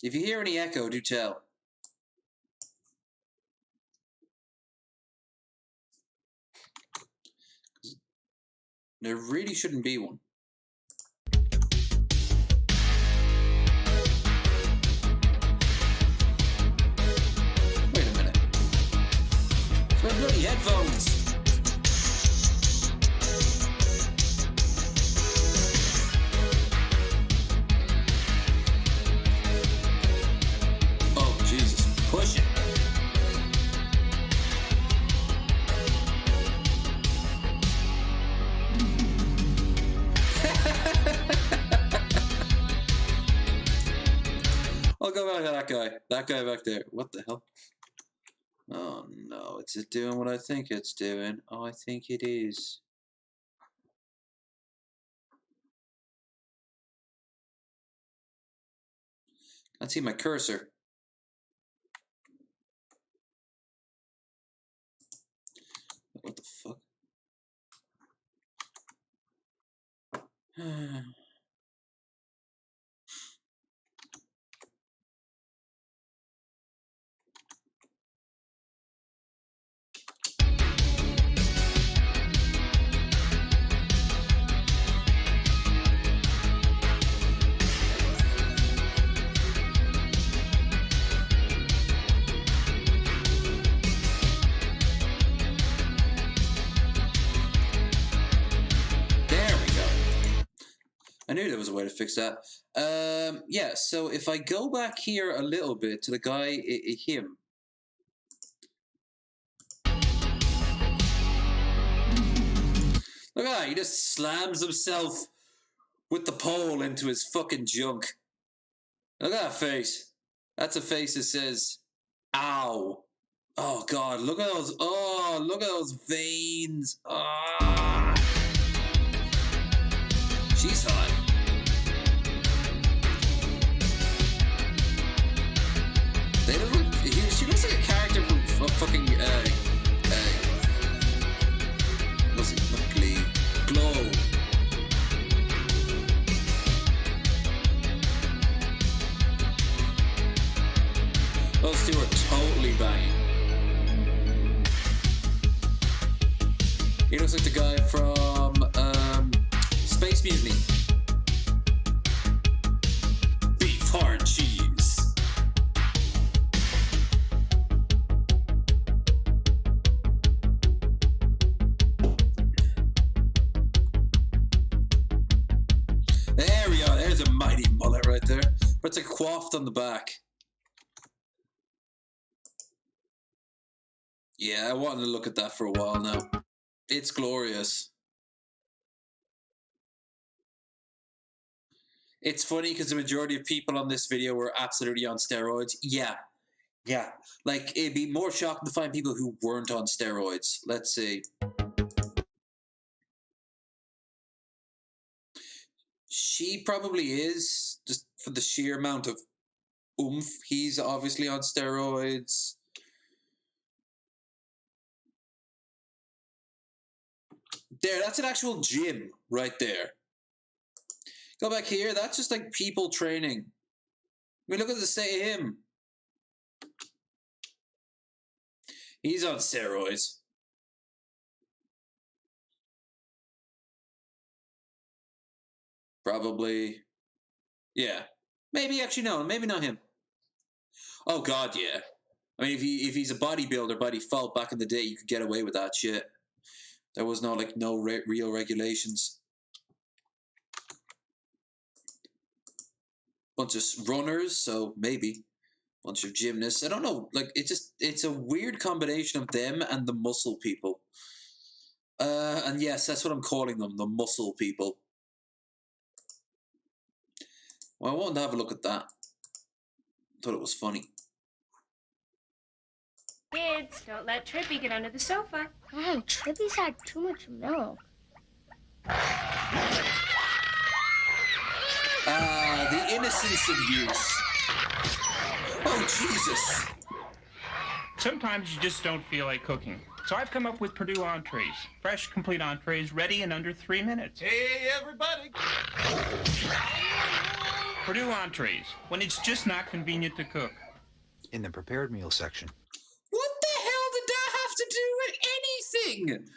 If you hear any echo, do tell. There really shouldn't be one. Wait a minute. It's my bloody headphones. Oh, Jesus. Push it. I'll go back to that guy. That guy back there. What the hell? Oh no, is it doing what I think it's doing? Oh, I think it is. Can't see my cursor. What the fuck? knew there was a way to fix that. Yeah, so if I go back here a little bit to the guy, him. Look at that, he just slams himself with the pole into his fucking junk. Look at that face. That's a face that says, ow. Oh, God, look at those, look at those veins. Ah. She's hot. They don't look, she looks like a character from fucking, what's it, Glow. Those two are totally banging. He looks like the guy from Space Mutiny. Beef hard cheese. There we are. There's a mighty mullet right there. But it's a coiffed on the back. Yeah, I wanted to look at that for a while now. It's glorious. It's funny because the majority of people on this video were absolutely on steroids. Yeah. Like, it'd be more shocking to find people who weren't on steroids. Let's see. She probably is, just for the sheer amount of oomph. He's obviously on steroids. There, that's an actual gym right there. Go back here, that's just like people training. I mean, look at the state of him. He's on steroids. Probably. Yeah. Maybe, actually, no, maybe not him. Oh, God, yeah. I mean, if he's a bodybuilder by default back in the day, you could get away with that shit. There was no real regulations. Bunch of runners, so maybe. Bunch of gymnasts. I don't know. Like, it's a weird combination of them and the muscle people. And yes, that's what I'm calling them, the muscle people. Well, I wanted to have a look at that. Thought it was funny. Kids, don't let Trippy get under the sofa. Oh, Trippy's had too much milk. The innocence of youth. Oh, Jesus. Sometimes you just don't feel like cooking. So I've come up with Purdue entrees. Fresh, complete entrees, ready in under 3 minutes. Hey, everybody! Purdue entrees, when it's just not convenient to cook. In the prepared meal section. What the hell did that have to do with anything?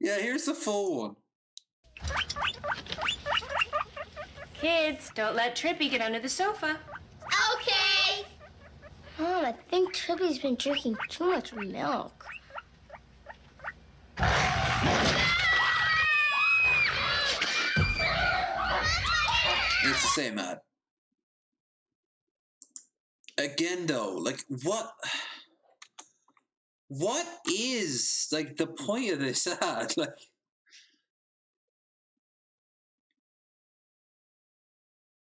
Yeah, here's the full one. Kids, don't let Trippy get under the sofa. Okay. Mom, I think Trippy's been drinking too much milk. It's the same ad. Again, though, like, what is, like, the point of this ad? Like,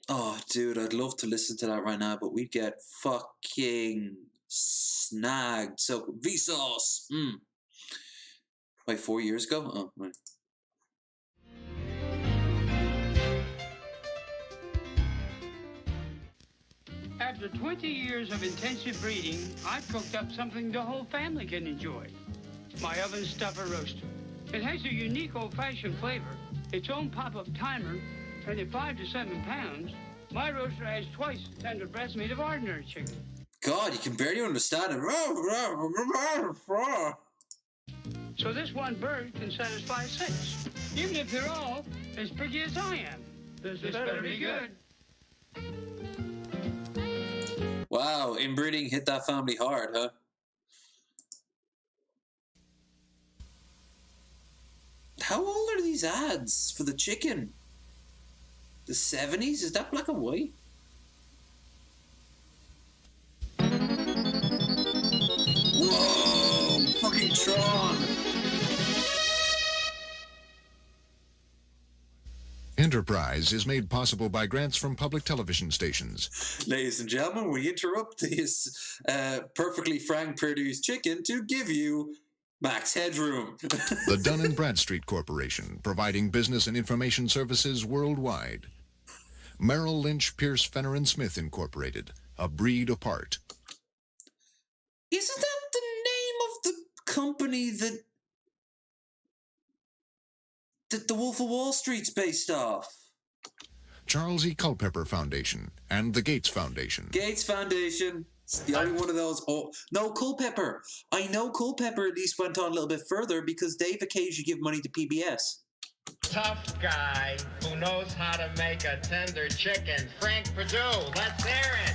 oh, dude, I'd love to listen to that right now, but we'd get fucking snagged. So, Vsauce. Like 4 years ago? Oh, right. After 20 years of intensive breeding, I've cooked up something the whole family can enjoy. My oven stuffer roaster. It has a unique old-fashioned flavor, its own pop-up timer, and at 5 to 7 pounds, my roaster has twice the tender breast meat of ordinary chicken. God, you can barely understand it. So this one bird can satisfy 6, even if they're all as pretty as I am. This better be good. Wow, inbreeding hit that family hard, huh? How old are these ads for the chicken? The 70s? Is that black and white? Whoa! Fucking Tron! Enterprise is made possible by grants from public television stations. Ladies and gentlemen, we interrupt this perfectly frank produced chicken to give you Max Headroom. The Dun & Bradstreet Corporation, providing business and information services worldwide. Merrill Lynch, Pierce, Fenner & Smith Incorporated, a breed apart. Isn't that the name of the company that the Wolf of Wall Street's based off? Charles E. Culpeper Foundation and the Gates Foundation. Gates Foundation. It's the only one of those. Oh, no, Culpeper. I know Culpeper at least went on a little bit further because they've occasionally given money to PBS. Tough guy who knows how to make a tender chicken. Frank Perdue, let's hear it.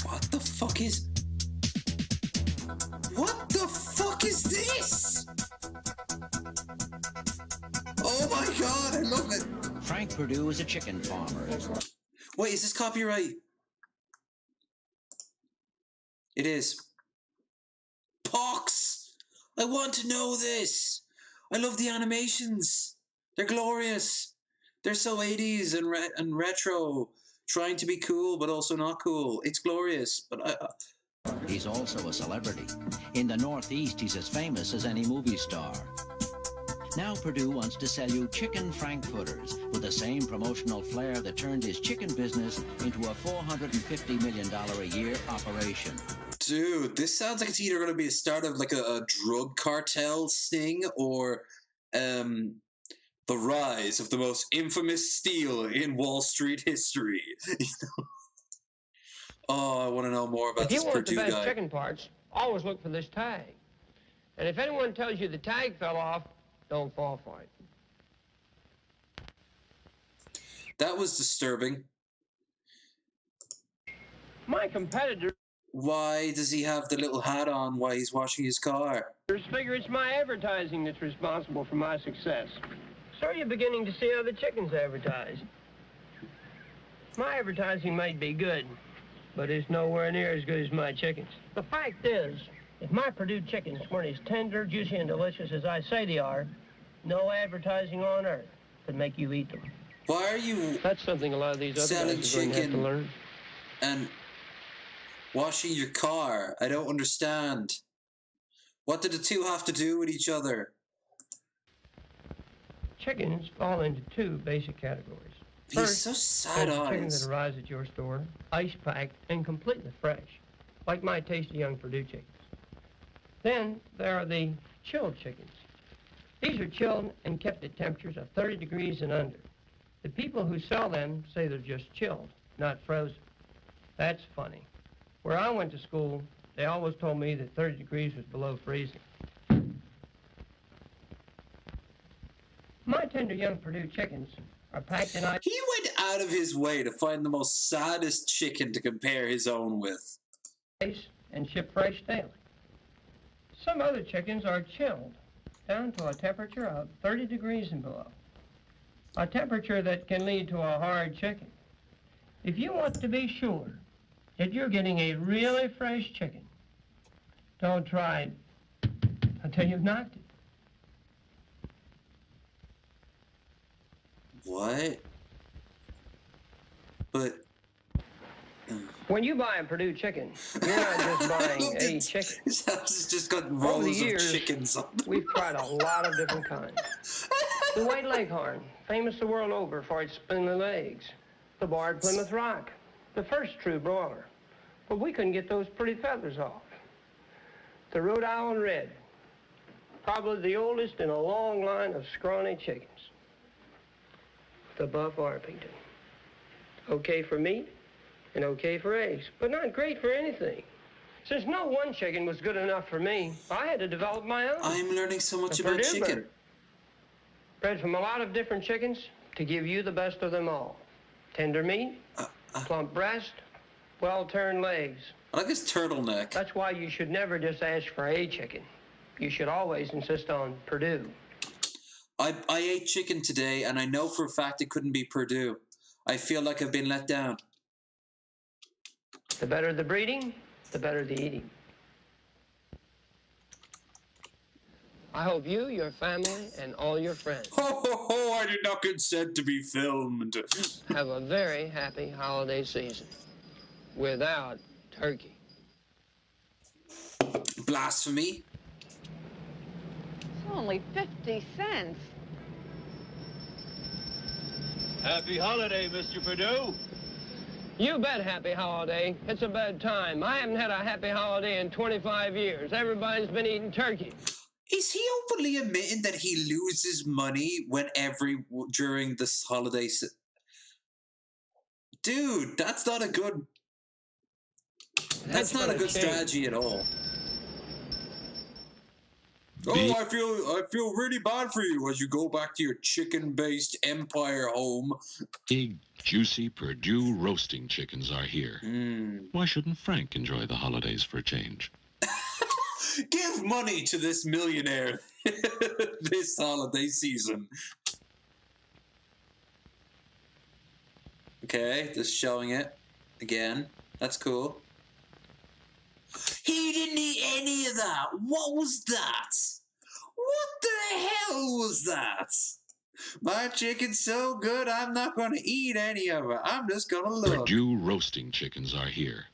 What the fuck is... What the fuck is this? Oh my god, I love it. Frank Perdue is a chicken farmer. Wait, is this copyright? It is. Pox! I want to know this. I love the animations. They're glorious. They're so 80s and retro. Trying to be cool, but also not cool. It's glorious, but He's also a celebrity. In the Northeast, he's as famous as any movie star. Now Perdue wants to sell you chicken frankfurters with the same promotional flair that turned his chicken business into a $450 million a year operation. Dude, this sounds like it's either going to be a start of like a drug cartel sting or the rise of the most infamous steal in Wall Street history. Oh, I want to know more about this Perdue guy. If you want the best chicken parts, always look for this tag. And if anyone tells you the tag fell off, don't fall for it. That was disturbing. My competitor... Why does he have the little hat on while he's washing his car? Figure it's my advertising that's responsible for my success. So you're beginning to see how the chickens advertise. My advertising might be good, but it's nowhere near as good as my chickens. The fact is, if my Perdue chickens weren't as tender, juicy, and delicious as I say they are, no advertising on earth could make you eat them. Why are you... That's something a lot of these other guys are going to have to learn. And washing your car. I don't understand. What did the two have to do with each other? Chickens fall into two basic categories. He's First, so sad there's eyes. chicken that arrives at your store, ice-packed and completely fresh, like my tasty young Perdue chickens. Then there are the chilled chickens. These are chilled and kept at temperatures of 30 degrees and under. The people who sell them say they're just chilled, not frozen. That's funny. Where I went to school, they always told me that 30 degrees was below freezing. My tender young Perdue chickens are packed in ice. He went out of his way to find the most saddest chicken to compare his own with. And shipped fresh daily. Some other chickens are chilled down to a temperature of 30 degrees and below. A temperature that can lead to a hard chicken. If you want to be sure that you're getting a really fresh chicken, don't try it until you've knocked it. What? But... When you buy a Perdue chicken, you're not just buying a chicken. His house has just got Over rows the of years, chickens on them. we've tried a lot of different kinds. The white leghorn, famous the world over for its spindly legs. The barred Plymouth Rock, the first true broiler. But we couldn't get those pretty feathers off. The Rhode Island Red, probably the oldest in a long line of scrawny chickens. The Buff Orpington. Okay for meat and okay for eggs, but not great for anything. Since no one chicken was good enough for me, I had to develop my own. I'm learning so much The about Perdue chicken. bird. Bred from a lot of different chickens to give you the best of them all. Tender meat, plump breast, well-turned legs. I like his turtleneck. That's why you should never just ask for a chicken. you should always insist on Purdue. I ate chicken today, and I know for a fact it couldn't be Purdue. I feel like I've been let down. The better the breeding, the better the eating. I hope you, your family, and all your friends Ho, ho, ho, I did not consent to be filmed. have a very happy holiday season without turkey. Blasphemy. It's only 50 cents. Happy holiday, Mr. Perdue. You bet, happy holiday. It's a bad time. I haven't had a happy holiday in 25 years. Everybody's been eating turkey. Is he openly admitting that he loses money during this holiday? Dude, that's not a good. That's not a good strategy at all. Oh, I feel really bad for you as you go back to your chicken-based empire home. Big, juicy Purdue roasting chickens are here. Why shouldn't Frank enjoy the holidays for a change? Give money to this millionaire this holiday season. Okay, just showing it again. That's cool. He didn't eat any of that. What was that? What the hell was that? My chicken's so good, I'm not going to eat any of it. I'm just going to look. Purdue roasting chickens are here.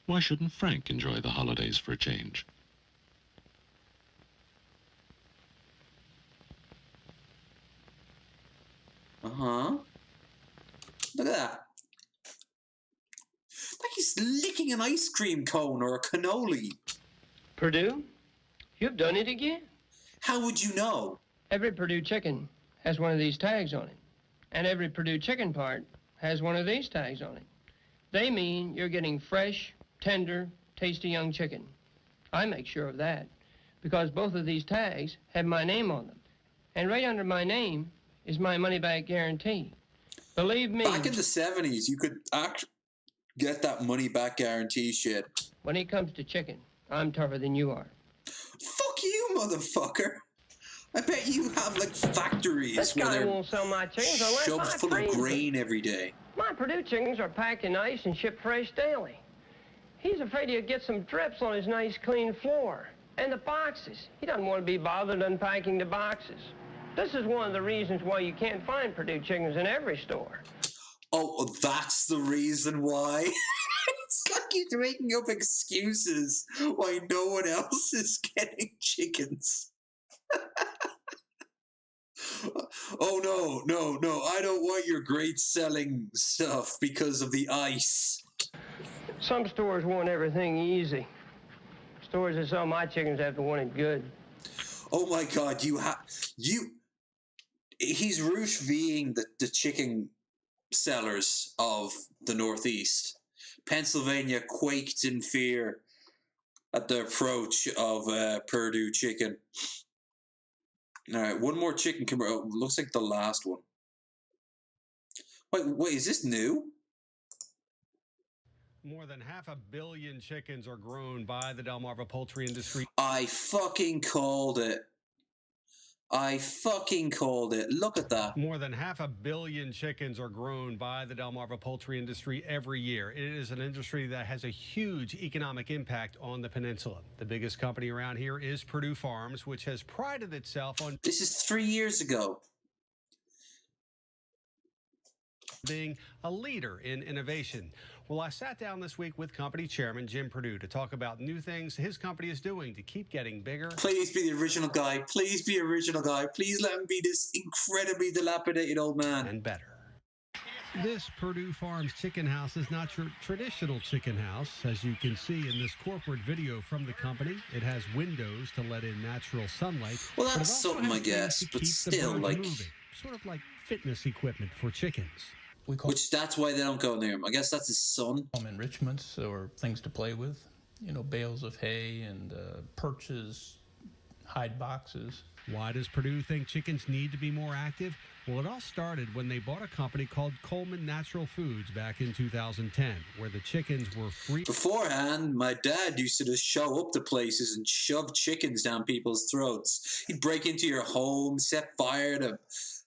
Why shouldn't Frank enjoy the holidays for a change? Uh-huh. Look at that. Like he's licking an ice cream cone or a cannoli. Purdue, you've done it again. How would you know? Every Purdue chicken has one of these tags on it. And every Purdue chicken part has one of these tags on it. They mean you're getting fresh, tender, tasty young chicken. I make sure of that because both of these tags have my name on them. And right under my name is my money-back guarantee. Believe me. Back in the 70s, you could get that money-back guarantee shit. When it comes to chicken, I'm tougher than you are. Fuck you, motherfucker. I bet you have, like, factories This where guy they're won't sell my chickens unless shoved I full of freeze them. grain every day. My Purdue chickens are packed in ice and shipped fresh daily. He's afraid he'll get some drips on his nice clean floor. And the boxes. He doesn't want to be bothered unpacking the boxes. This is one of the reasons why you can't find Purdue chickens in every store. Oh, that's the reason why? It's like he's making up excuses why no one else is getting chickens. Oh, no, I don't want your great selling stuff because of the ice. Some stores want everything easy. Stores that sell my chickens have to want it good. Oh my God, he's Roosh V'ing the chicken sellers of the Northeast. Pennsylvania quaked in fear at the approach of Purdue chicken. All right, one more chicken. Looks like the last one. Wait, is this new? More than 500 million chickens are grown by the Delmarva poultry industry. I fucking called it. Look at that. More than 500 million chickens are grown by the Delmarva poultry industry every year. It is an industry that has a huge economic impact on the peninsula. The biggest company around here is Purdue Farms, which has prided itself on... This is 3 years ago. ...being a leader in innovation. Well, I sat down this week with company chairman Jim Perdue to talk about new things his company is doing to keep getting bigger. Please be the original guy. Please be original guy. Please let him be this incredibly dilapidated old man. And better. This Purdue Farms chicken house is not your traditional chicken house. As you can see in this corporate video from the company, it has windows to let in natural sunlight. Well, that's something, I guess, but still, like... moving, sort of like fitness equipment for chickens. Which that's why they don't go near him. I guess that's his son. Enrichments or things to play with. You know, bales of hay and perches, hide boxes. Why does Purdue think chickens need to be more active? Well, it all started when they bought a company called Coleman Natural Foods back in 2010, where the chickens were free. Beforehand, my dad used to just show up to places and shove chickens down people's throats. He'd break into your home, set fire to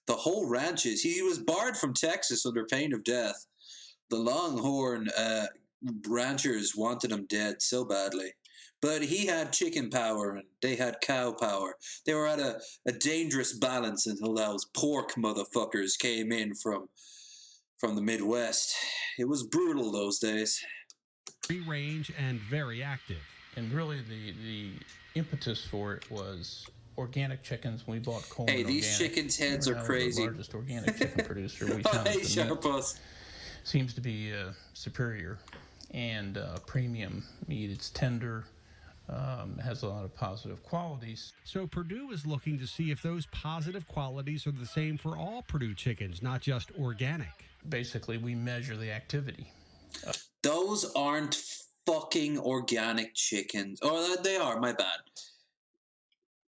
the whole ranches. He was barred from Texas under pain of death. The Longhorn ranchers wanted him dead so badly. But he had chicken power and they had cow power. They were at a dangerous balance until those pork motherfuckers came in from the Midwest. It was brutal those days. Free range and very active. And really the impetus for it was organic chickens. When we bought Coleman Hey, these Organic, chickens' heads we're are now crazy. The largest organic chicken producer. We found Hey, that the Sharp meat Us. seems to be superior and premium meat. It's tender. Has a lot of positive qualities. So Purdue is looking to see if those positive qualities are the same for all Purdue chickens, not just organic. Basically, we measure the activity. Those aren't fucking organic chickens. Or they are, my bad.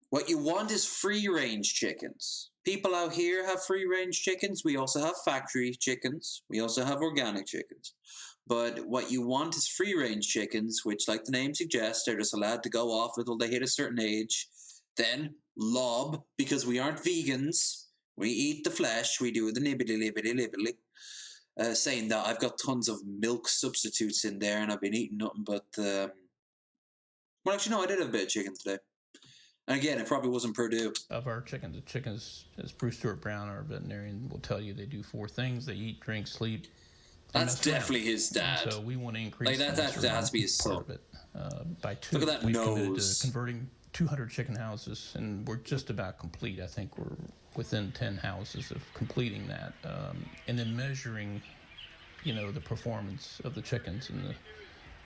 What you want is free-range chickens. People out here have free-range chickens. We also have factory chickens. We also have organic chickens. But what you want is free-range chickens, which, like the name suggests, are just allowed to go off until they hit a certain age. Then, lob, because we aren't vegans. We eat the flesh. We do the nibbly. Saying that, I've got tons of milk substitutes in there, and I've been eating nothing but... Well, actually, no, I did have a bit of chicken today. And again, it probably wasn't Purdue. Of our chickens, the chickens, as Bruce Stewart Brown, our veterinarian, will tell you, they do 4 things. They eat, drink, sleep. That's definitely his dad. And so we want to increase that has to be his son. By 2. Look at that We've committed nose. to converting 200 chicken houses, and we're just about complete. I think we're within 10 houses of completing that. And then measuring, the performance of the chickens in the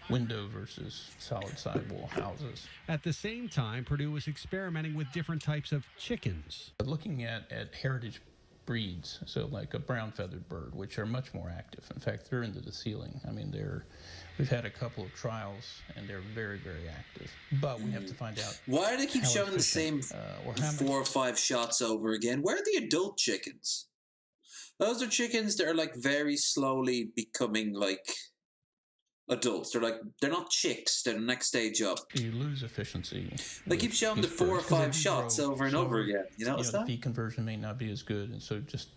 window versus solid sidewall houses. At the same time, Purdue is experimenting with different types of chickens. Looking at heritage breeds, so like a brown feathered bird, which are much more active. In fact, they're into the ceiling. I mean, we've had a couple of trials, and they're very, very active. But we have to find out. Why do they keep showing the same or how 4 or 5 shots over again? Where are the adult chickens? Those are chickens that are like very slowly becoming like adults. They're not chicks. They're the next stage up. You lose efficiency. They keep showing the 4 or 5 shots over and over again. You notice that? The feed conversion may not be as good, and so just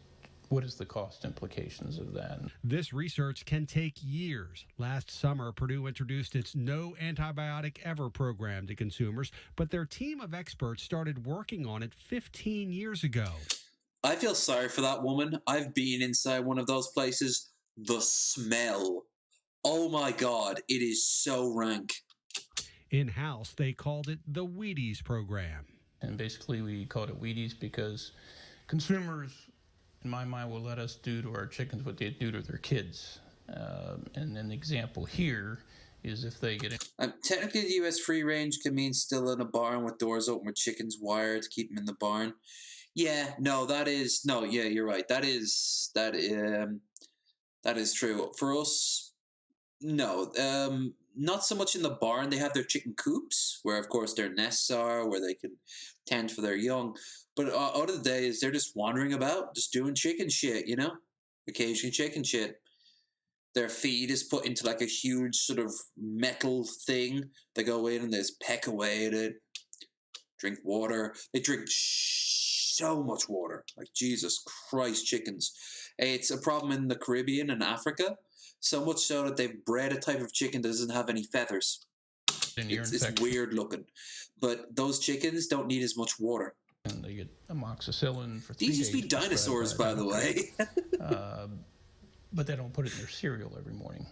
what is the cost implications of that? This research can take years. Last summer, Purdue introduced its No Antibiotic Ever program to consumers, but their team of experts started working on it 15 years ago. I feel sorry for that woman. I've been inside one of those places. The smell. Oh my God, it is so rank. In-house, they called it the Wheaties program. And basically we called it Wheaties because consumers, in my mind, will let us do to our chickens what they do to their kids. And an example here is if they get... Technically, the U.S. free range can mean still in a barn with doors open with chickens wired to keep them in the barn. Yeah, no, you're right. That is true. For us, no, not so much in the barn. They have their chicken coops, where of course their nests are, where they can tend for their young. But out of the days, they're just wandering about, just doing chicken shit, occasionally chicken shit. Their feed is put into like a huge sort of metal thing. They go in and they just peck away at it, drink water. They drink so much water. Like, Jesus Christ, chickens. It's a problem in the Caribbean and Africa. So much so that they've bred a type of chicken that doesn't have any feathers. It's weird looking. But those chickens don't need as much water. And they get amoxicillin for 3 These days. used to be dinosaurs, by the way. But they don't put it in their cereal every morning.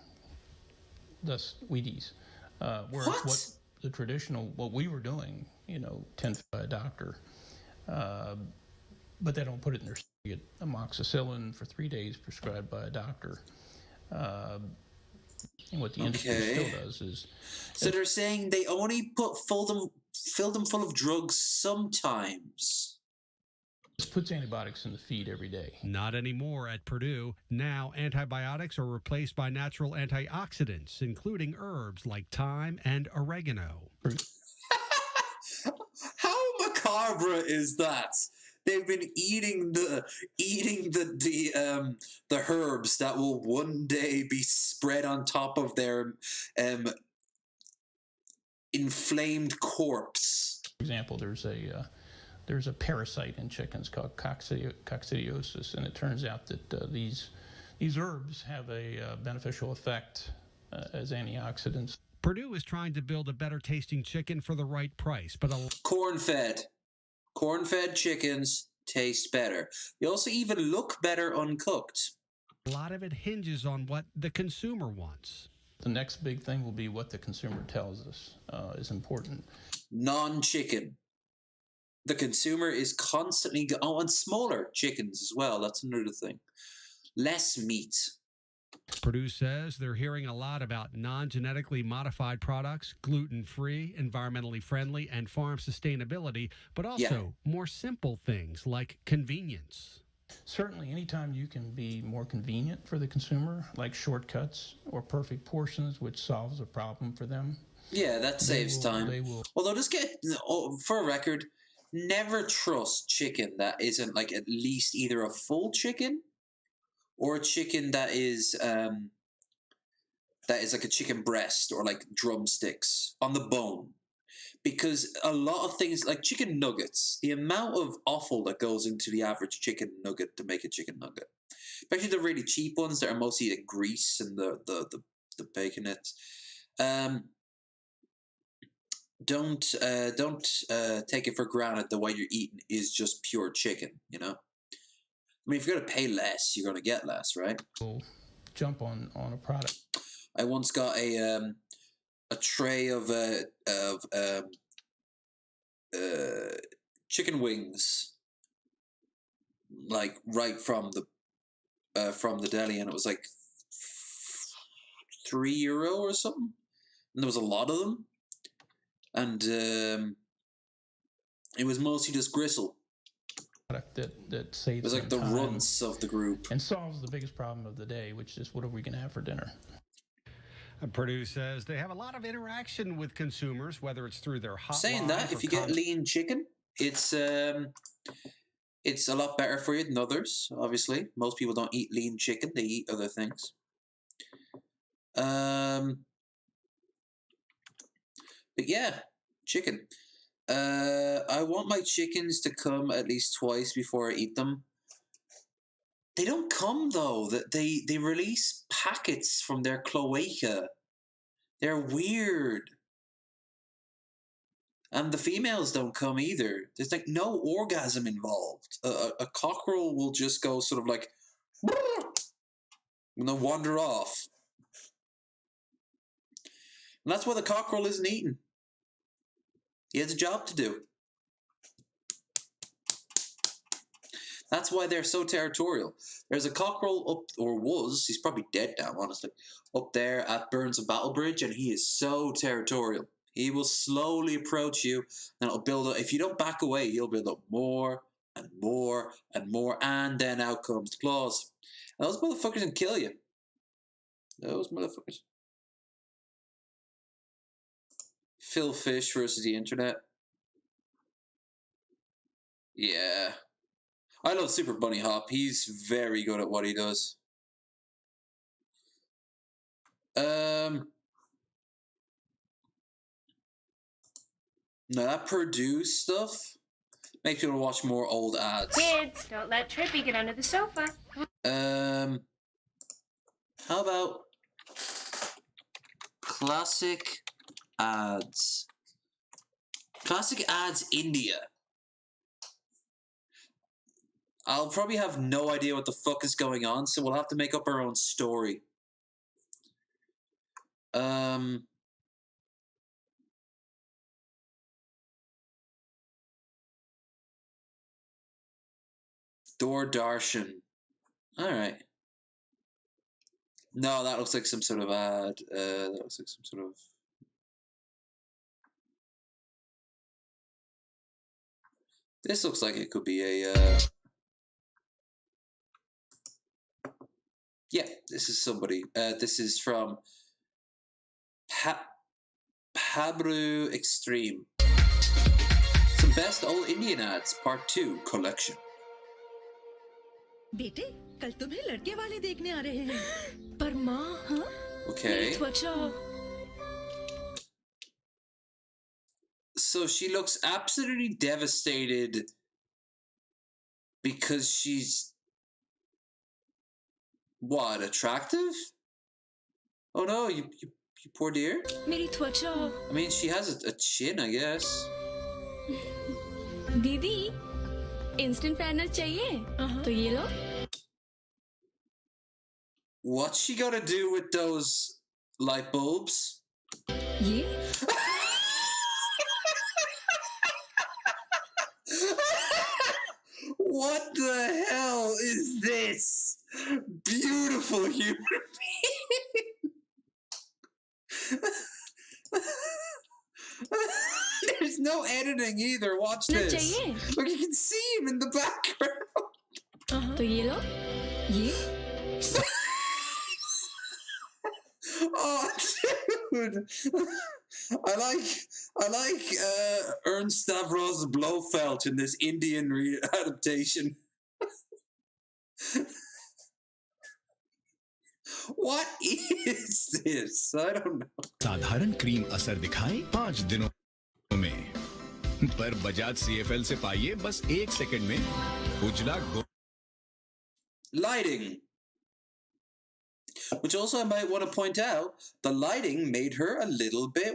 Thus, Wheaties. What the traditional, what we were doing, 10 by a doctor. But they don't put it in their cereal. You get amoxicillin for 3 days prescribed by a doctor. And what the industry still does is... So they're saying they only fill them full of drugs sometimes. Just puts antibiotics in the feed every day. Not anymore at Purdue. Now antibiotics are replaced by natural antioxidants, including herbs like thyme and oregano. How am I Barbara is that? They've been eating the herbs that will one day be spread on top of their inflamed corpse. For example, there's a parasite in chickens called coccidiosis, and it turns out that these herbs have a beneficial effect as antioxidants. Purdue is trying to build a better tasting chicken for the right price, but corn-fed chickens taste better. They also even look better uncooked. A lot of it hinges on what the consumer wants. The next big thing will be what the consumer tells us is important. Non-chicken. The consumer is constantly... and smaller chickens as well. That's another thing. Less meat. Purdue says they're hearing a lot about non-genetically modified products, gluten-free, environmentally friendly, and farm sustainability, but also more simple things like convenience. Certainly, anytime you can be more convenient for the consumer, like shortcuts or perfect portions, which solves a problem for them. Yeah, that saves time. Although, just for a record, never trust chicken that isn't like at least either a full chicken or a chicken that is like a chicken breast or like drumsticks on the bone. Because a lot of things, like chicken nuggets, the amount of offal that goes into the average chicken nugget to make a chicken nugget, especially the really cheap ones that are mostly the grease and the baconets, don't take it for granted that what you're eating is just pure chicken, you know? I mean, if you're going to pay less, you're going to get less, right? Jump on a product. I once got a tray of chicken wings, like right from the deli, and it was like €3 or something, and there was a lot of them, and it was mostly just gristle. That saves. It was like the runts of the group and solves the biggest problem of the day, which is what are we going to have for dinner. Purdue says they have a lot of interaction with consumers, whether it's through their hotline. Saying that, if you get lean chicken, it's a lot better for you than others. Obviously, most people don't eat lean chicken; they eat other things. But yeah, chicken. I want my chickens to come at least twice before I eat them. They don't come though. They release packets from their cloaca. They're weird. And the females don't come either. There's like no orgasm involved. A cockerel will just go sort of like and then wander off. And that's why the cockerel isn't eaten. He has a job to do. That's why they're so territorial. There's a cockerel up, or was, he's probably dead now, honestly, up there at Burns and Battle Bridge, and he is so territorial. He will slowly approach you, and it'll build up. If you don't back away, he'll build up more and more and more, and then out comes the claws. And those motherfuckers can kill you. Those motherfuckers. Phil Fish versus the internet. Yeah. I love Super Bunny Hop. He's very good at what he does. No, that Purdue stuff makes me want to watch more old ads. Kids, don't let Trippy get under the sofa. How about classic ads? Classic ads India. I'll probably have no idea what the fuck is going on, so we'll have to make up our own story. Doordarshan. Alright. No, that looks like some sort of ad. That looks like some sort of... This looks like it could be a... Yeah, this is somebody. This is from Pabru Extreme. Some best old Indian ads, part 2, collection. बेटे कल तुम्हें लड़के वाले देखने आ रहे हैं पर माँ हाँ Okay. त्वचा So she looks absolutely devastated because she's what, attractive? Oh no, you poor dear. मेरी त्वचा I mean, she has a chin, I guess. दीदी इंस्टेंट फेयरनेस चाहिए तो ये लो What's she gonna do with those light bulbs? ये What the hell is this? Beautiful human being. There's no editing either. Watch this. Look, you can see him in the background. तो ये लो ये Oh, dude. I like Ernst Stavros Blofeld in this Indian adaptation. What is this? I don't know. साधारण cream असर दिखाए 5 दिनों में पर Bajaj CFL से पाइए बस 1 सेकंड में उजला Lighting. Which also I might want to point out, the lighting made her a little bit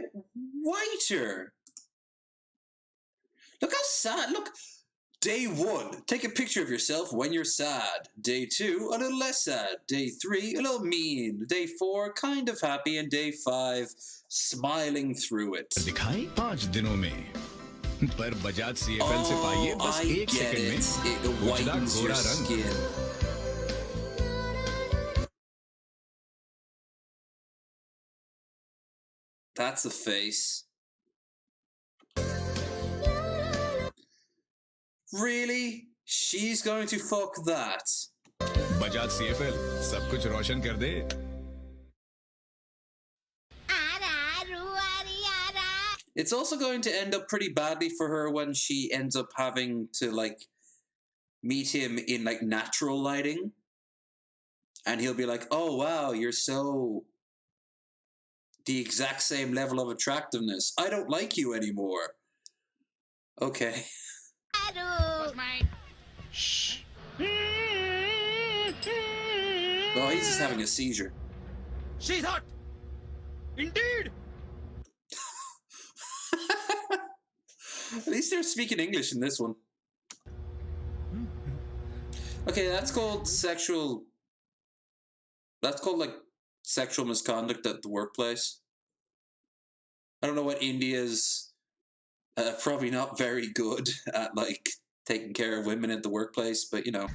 whiter. Look how sad. Look, day 1, take a picture of yourself when you're sad. Day 2, a little less sad. Day 3, a little mean. Day 4, kind of happy. And day 5, smiling through it. दिखाए 5 दिनों में पर Bajaj CFL से पाइए बस 1 second में उजला गोरा रंग That's a face. Really? She's going to fuck that? Bajaj CFL सब कुछ रोशन कर दे It's also going to end up pretty badly for her when she ends up having to, like, meet him in, like, natural lighting. And he'll be like, oh, wow, you're so... the exact same level of attractiveness. I don't like you anymore. Okay. Shh. Oh, he's just having a seizure. She's hot. Indeed. At least they're speaking English in this one. Okay, that's called sexual... That's called, like, sexual misconduct at the workplace. I don't know what India's probably not very good at, like, taking care of women at the workplace, but, you know.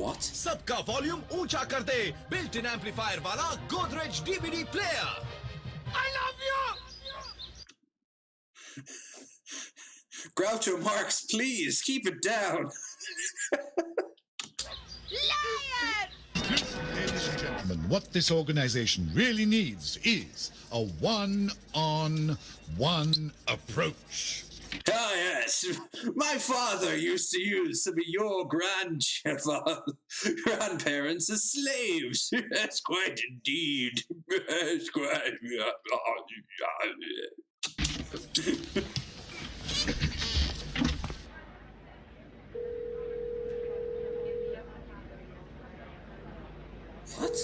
What? सबका volume ऊंचा कर दे built-in amplifier वाला Godrej DVD player I love you. Groucho Marx, please keep it down. Ladies and gentlemen, what this organization really needs is a one-on-one approach. Ah, yes. My father used to use some of your grandparents as slaves. That's quite indeed. That's quite... What?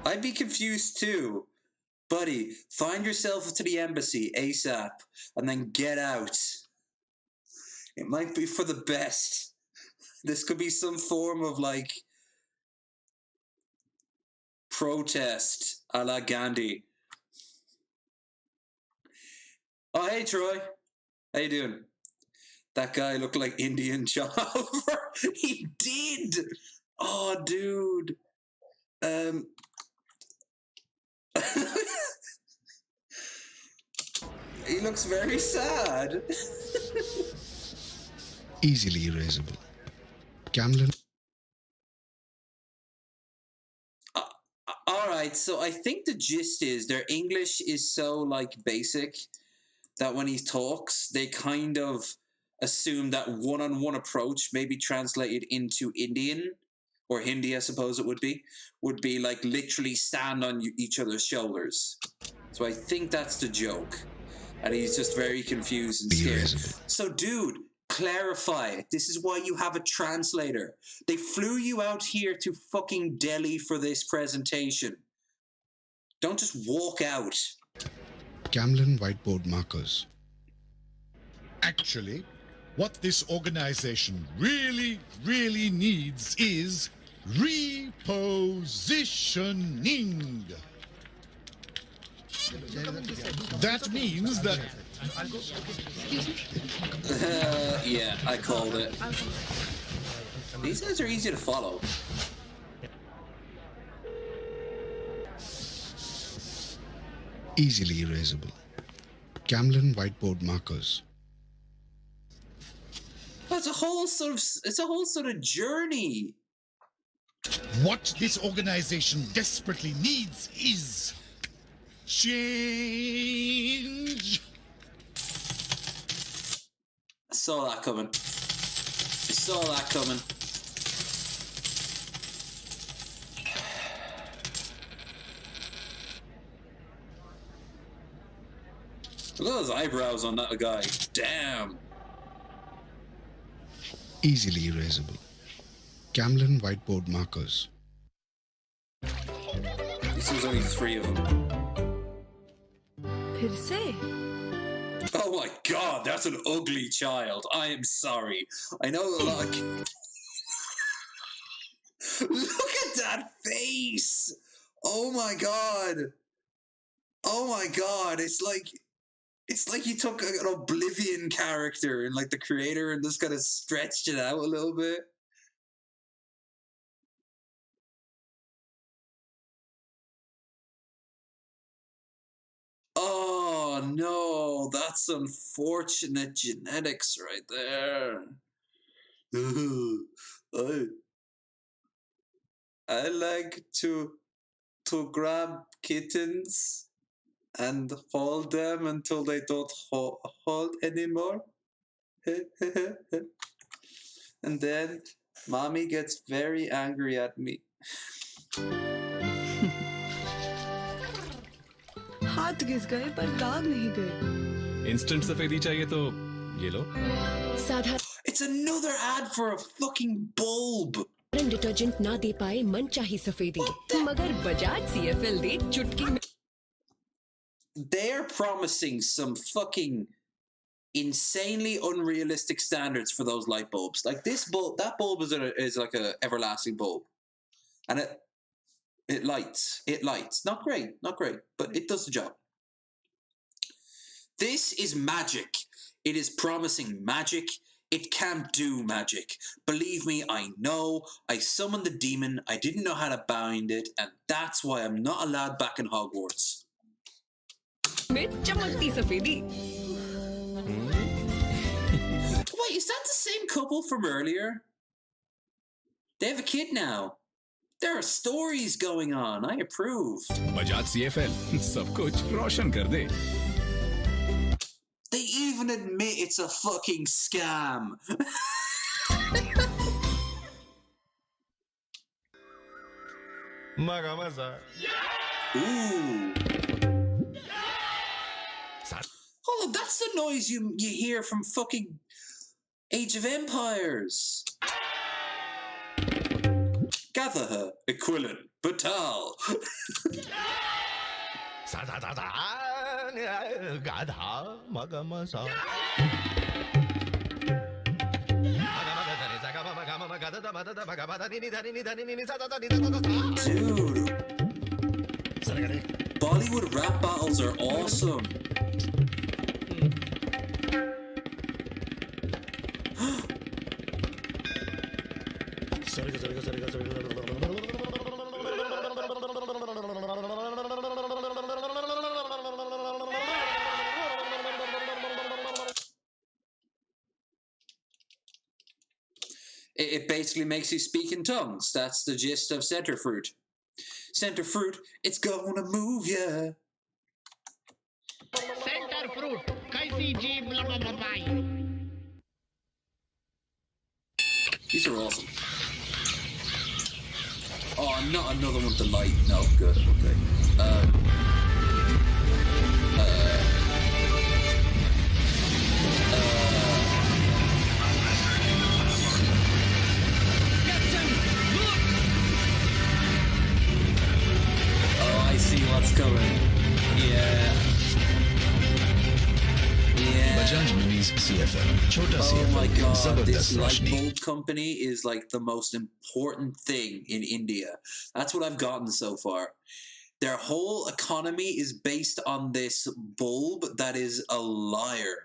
I'd be confused too. Buddy, find yourself to the embassy ASAP and then get out. It might be for the best. This could be some form of, like, protest a la Gandhi. Oh, hey, Troy. How you doing? That guy looked like Indian John Oliver. He did. Oh, dude. He looks very sad. Easily erasable. Camlin. All right. Right, so I think the gist is their English is so like basic that when he talks, they kind of assume that one-on-one approach, maybe translated into Indian or Hindi, I suppose it would be like literally stand on each other's shoulders. So I think that's the joke, and he's just very confused and scared. So, dude, clarify it. This is why you have a translator. They flew you out here to fucking Delhi for this presentation. Don't just walk out. Camlin whiteboard markers. Actually, what this organization really, really needs is repositioning. That means that... Yeah, I called it. These guys are easy to follow. Easily erasable. Camlin whiteboard markers. But it's a whole sort of journey. What this organization desperately needs is change. I saw that coming. Look at those eyebrows on that guy. Damn. Easily erasable. Camlin whiteboard markers. This was only 3 of them. फिर से? Oh my god, that's an ugly child. I am sorry. I know a lot of... Look at that face! Oh my god. Oh my god, it's like you took an Oblivion character and like the creator and just kind of stretched it out a little bit. Oh no, that's unfortunate genetics right there. I like to grab kittens and hold them until they don't hold anymore. And then mommy gets very angry at me. हाथ घिस गए पर दाग नहीं गए. Instant सफेदी चाहिए तो ये लो. It's another ad for a fucking bulb. Detergent ना दे पाए मनचाही सफेदी मगर बजाज CFL दे चुटकी में. They're promising some fucking insanely unrealistic standards for those light bulbs. Like this bulb, that bulb is like a everlasting bulb, and it lights. It lights. Not great, but it does the job. This is magic. It is promising magic. It can't do magic. Believe me, I know. I summoned the demon. I didn't know how to bind it, and that's why I'm not allowed back in Hogwarts. में चमकती सफेदी. Wait, is that the same couple from earlier? They have a kid now. There are stories going on. I approve. Bajaj CFL, सब कुछ रोशन कर दे. They even admit it's a fucking scam. Ooh. Hold on, that's the noise you hear from fucking Age of Empires. Gather her, Aquilin, Batal. Dude, Bollywood rap battles are awesome. It basically makes you speak in tongues. That's the gist of Centerfruit. Center fruit, it's gonna move ya. Center fruit, kaisi jeeb lamabai. These are awesome. Oh, not another one with the light. No, good. Okay. Oh, I see what's coming. Yeah. Bajaj Minis CFL. Chota Oh CFL. my god, this Zabardast light roshni. bulb company is like the most important thing in India. That's what I've gotten so far. Their whole economy is based on this bulb that is a liar.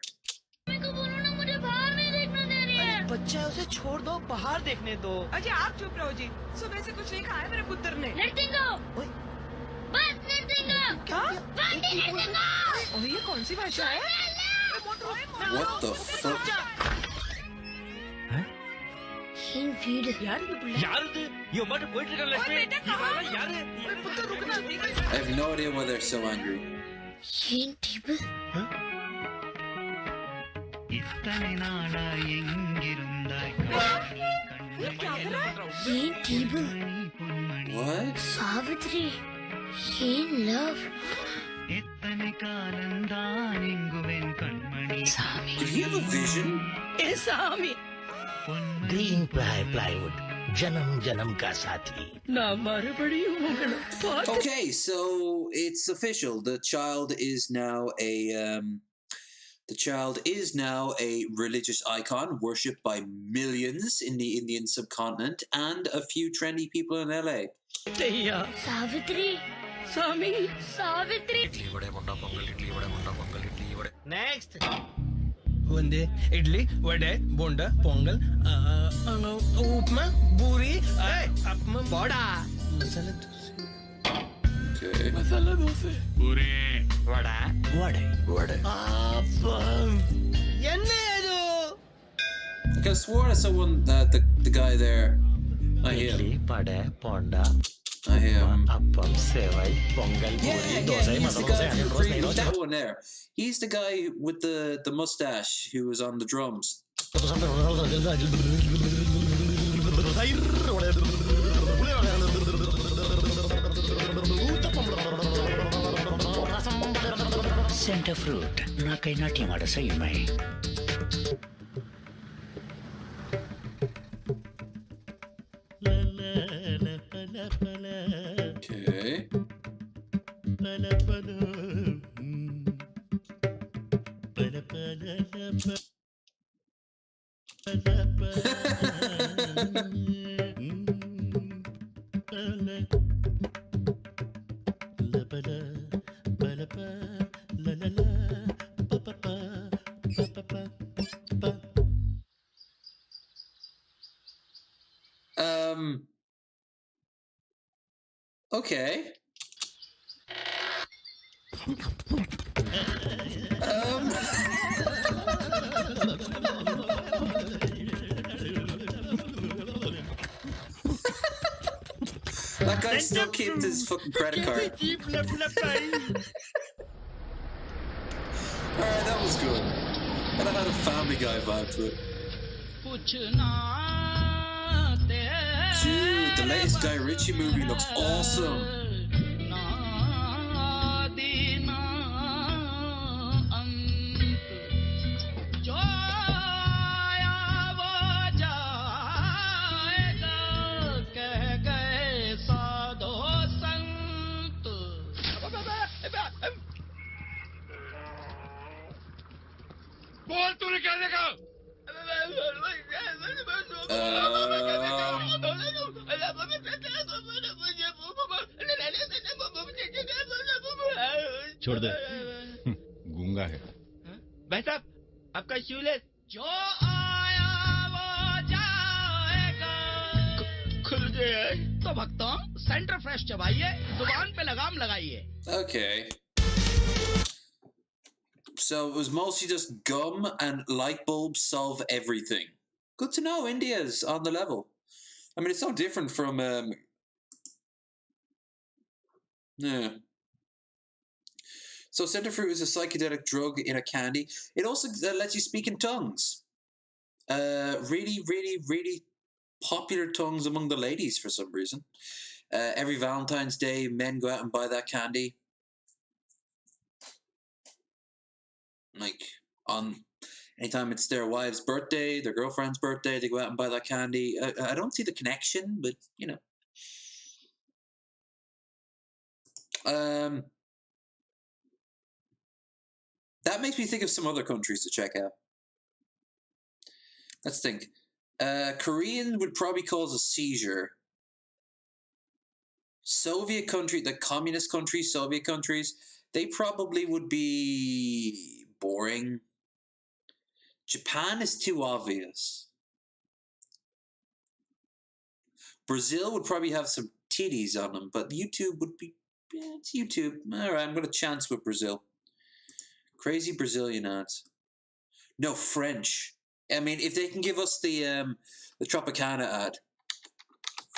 बच्चा है, उसे छोड़ दो, बाहर देखने दो। अजय आप चुप रहो जी, सुबह से कुछ नहीं खाया मेरे पुत्र ने। नरसिंगो, बस नरसिंगो। क्या? ओह ये कौन सी भाषा है? What the fuck? Geen vierde. यार ये मत पोइट्री कर लेते हैं। यार पुत्र रुकना। I have no idea why they're so angry. Geen type. Geen type. What? Savitri. Geen love. Did he have a vision? Sami. Green plywood, janam janam ka sathi. ना मारे बड़ी उम्र। Okay, so it's official. The child is now a religious icon worshipped by millions in the Indian subcontinent and a few trendy people in LA. Savitri. Sami. Savitri. Next. ಒಂದೇ ಇಡ್ಲಿ ವಡೆ ಬೋಂಡ ಪೊಂಗಲ್ ಉಪ್ಮಾ ಬೂರಿ ವಡ ಮಸಾಲೆ ದೋಸೆ ಮಸಾಲೆ ದೋಸೆ ಪೂರಿ ವಡ ವಡೆ ವಡೆ ಎಣ್ಣೆ ಅದು I could have sworn I saw one the guy there. I hear idli vada bonda I hear him. appam sevai pongal puri dosa he's the guy masala who that one there. He's the guy with the mustache who was on the drums. center fruit nakai nati mada sayumai Okay. Okay. That guy still keeps his fucking credit card. Alright, that was good. And I had a Family Guy vibe to it. Dude, the latest Guy Ritchie movie looks awesome. बोल तू निकलने का छोड़ दे गूंगा है भाई साहब आपका शूलेस जो आया वो जाएगा खुल गया तो भक्तों सेंटर फ्रेश चबाइए जुबान पे लगाम लगाइए Okay. So it was mostly just gum and light bulbs solve everything. Good to know India's on the level. I mean, it's so different from Yeah. So Centerfruit is a psychedelic drug in a candy. It also lets you speak in tongues. Really, really, really popular tongues among the ladies for some reason. Every Valentine's Day, men go out and buy that candy. Like, on anytime it's their wife's birthday, their girlfriend's birthday, they go out and buy that candy. I don't see the connection, but, you know. That makes me think of some other countries to check out. Let's think. Korean would probably cause a seizure. Soviet country, the communist countries, Soviet countries, they probably would be boring. Japan is too obvious. Brazil would probably have some titties on them, but YouTube would be, yeah, it's YouTube. All right, I'm going to chance with Brazil. Crazy Brazilian ads. No, French. I mean, if they can give us the Tropicana ad.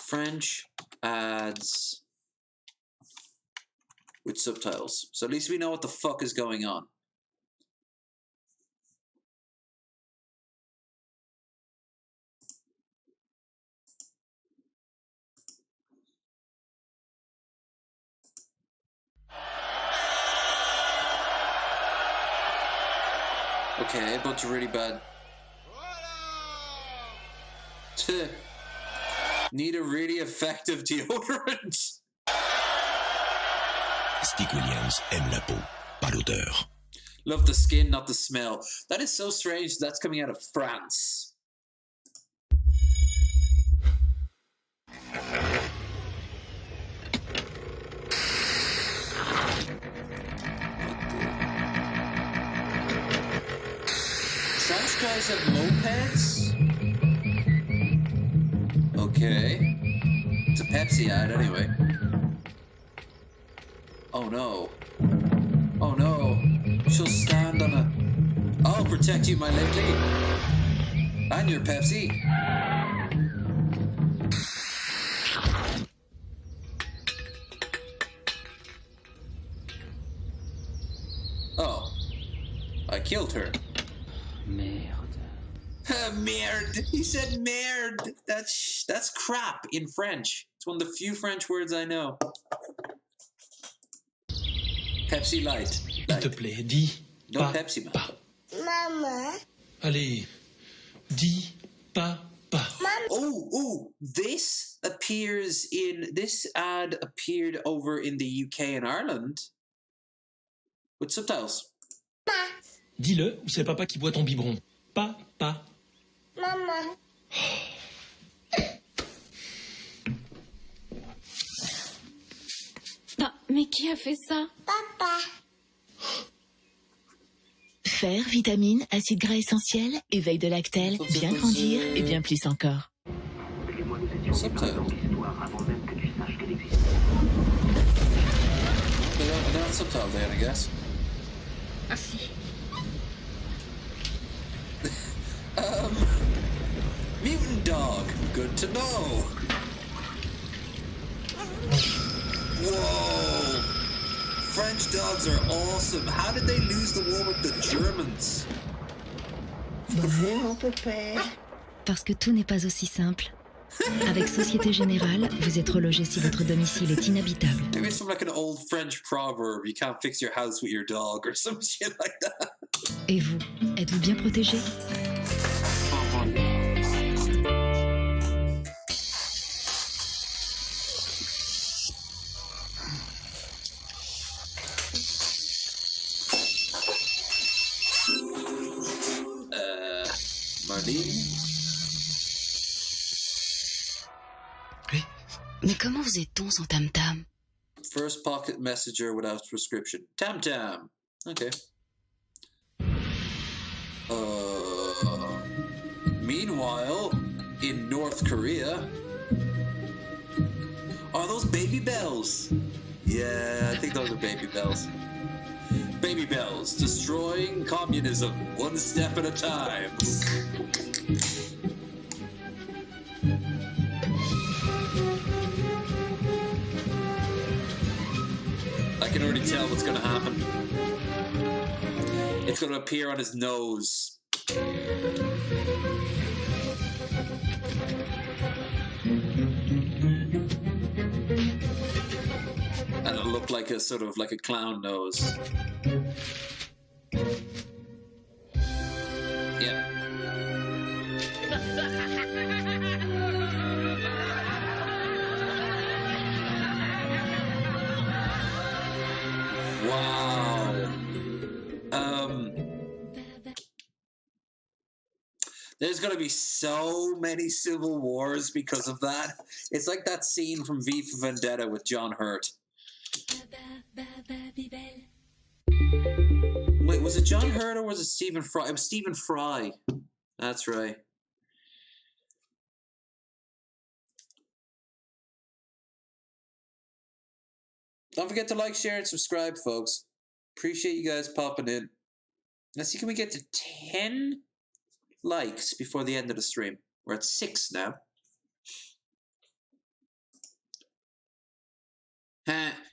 French ads with subtitles. So at least we know what the fuck is going on. Okay, a bunch of really bad. Need a really effective deodorant. Stick Williams aime la peau, pas l'odeur. Love the skin, not the smell. That is so strange. That's coming out of France. French guys have mopeds? Okay. It's a Pepsi ad anyway. Oh no. Oh no. She'll stand on a... I'll protect you, my lady. And your Pepsi. Oh. I killed her. Merde. Merde. He said merde. That's crap in French. It's one of the few French words I know. Pepsi Light. S'il te plaît, dis No pas. Pepsi, man. Mama. Allez, dis pas. Oh, this ad appeared over in the UK and Ireland with subtitles. Dis-le, ou c'est papa qui boit ton biberon. Papa. Mama. Mais qui a fait ça? Papa. Fer, vitamines, acides gras essentiels, éveil de lactèle, bien grandir et bien plus encore. Subtitle. They're not subtitle then, I guess. Merci. Mutant dog. Good to know. Whoa! French dogs are awesome. How did they lose the war with the Germans? Bonjour, mon pépère. Parce que tout n'est pas aussi simple. Avec Société Générale, vous êtes relogé si votre domicile est inhabitable. Maybe it's from like an old French proverb. You can't fix your house with your dog or some shit like that. Et vous, êtes-vous bien protégé? Marlene? Mais comment faisait-on sans tam-tam? First pocket messenger without prescription. Tam Tam. Okay. Meanwhile, in North Korea, are those baby bells? Yeah, I think those are baby bells. Baby bells, destroying communism one step at a time. already tell what's going to happen. It's going to appear on his nose. And it'll look like a sort of like a clown nose. Yeah. Wow. There's going to be so many civil wars because of that. It's like that scene from V for Vendetta with John Hurt. Wait, was it John Hurt or was it Stephen Fry? It was Stephen Fry. That's right. Don't forget to like, share, and subscribe, folks. Appreciate you guys popping in. Let's see, can we get to 10 likes before the end of the stream? We're at 6 now.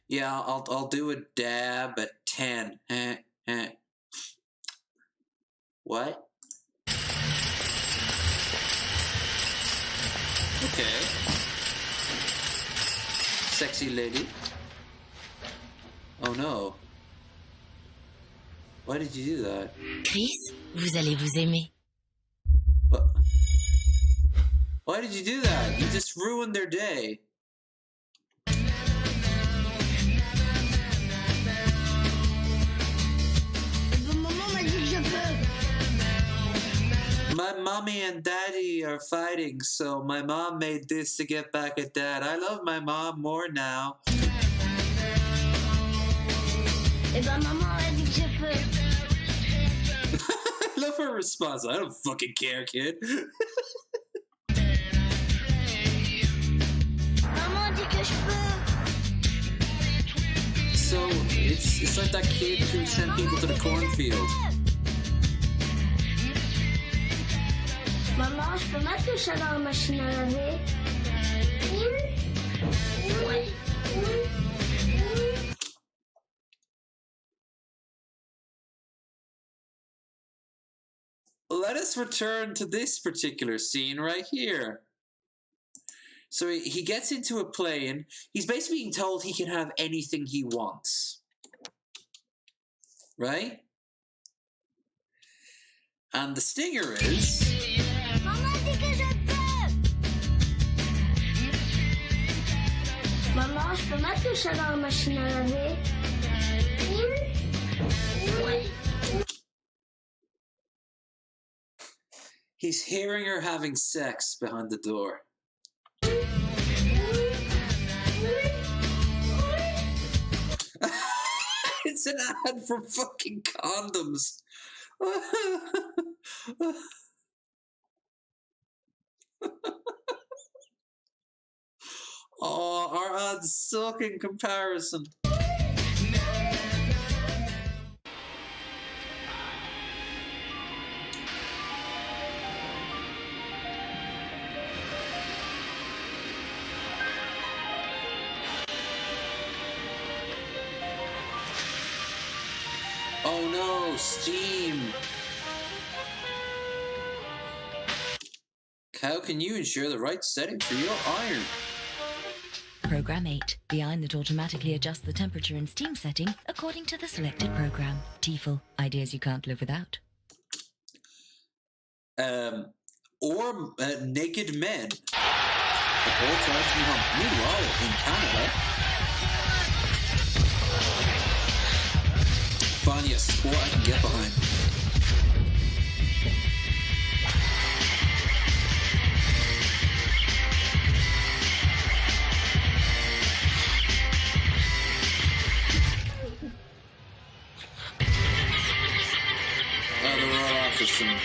Yeah, I'll do a dab at 10. What? Okay. Sexy lady. Oh no. Why did you do that? Chris, vous allez vous aimer. What? Why did you do that? You just ruined their day. My mommy and daddy are fighting, so my mom made this to get back at dad. I love my mom more now. I love her response. I don't fucking care, kid. So it's like that kid who sent people to the cornfield. Maman, je peux mettre tout ça dans la machine à laver? Oui. Let us return to this particular scene right here. So he gets into a plane. He's basically being told he can have anything he wants. Right? And the stinger is... Maman dit que je peux! Maman, je peux mettre tout ça dans la machine à laver? Oui. He's hearing her having sex behind the door. It's an ad for fucking condoms. Oh, our odds suck in comparison. Oh no, steam. How can you ensure the right setting for your iron? Program 8, the iron that automatically adjusts the temperature and steam setting according to the selected program. Tiefel, ideas you can't live without. Or naked men. All tribes from home. Meanwhile, in Canada, Vanya, sport I can get behind. Some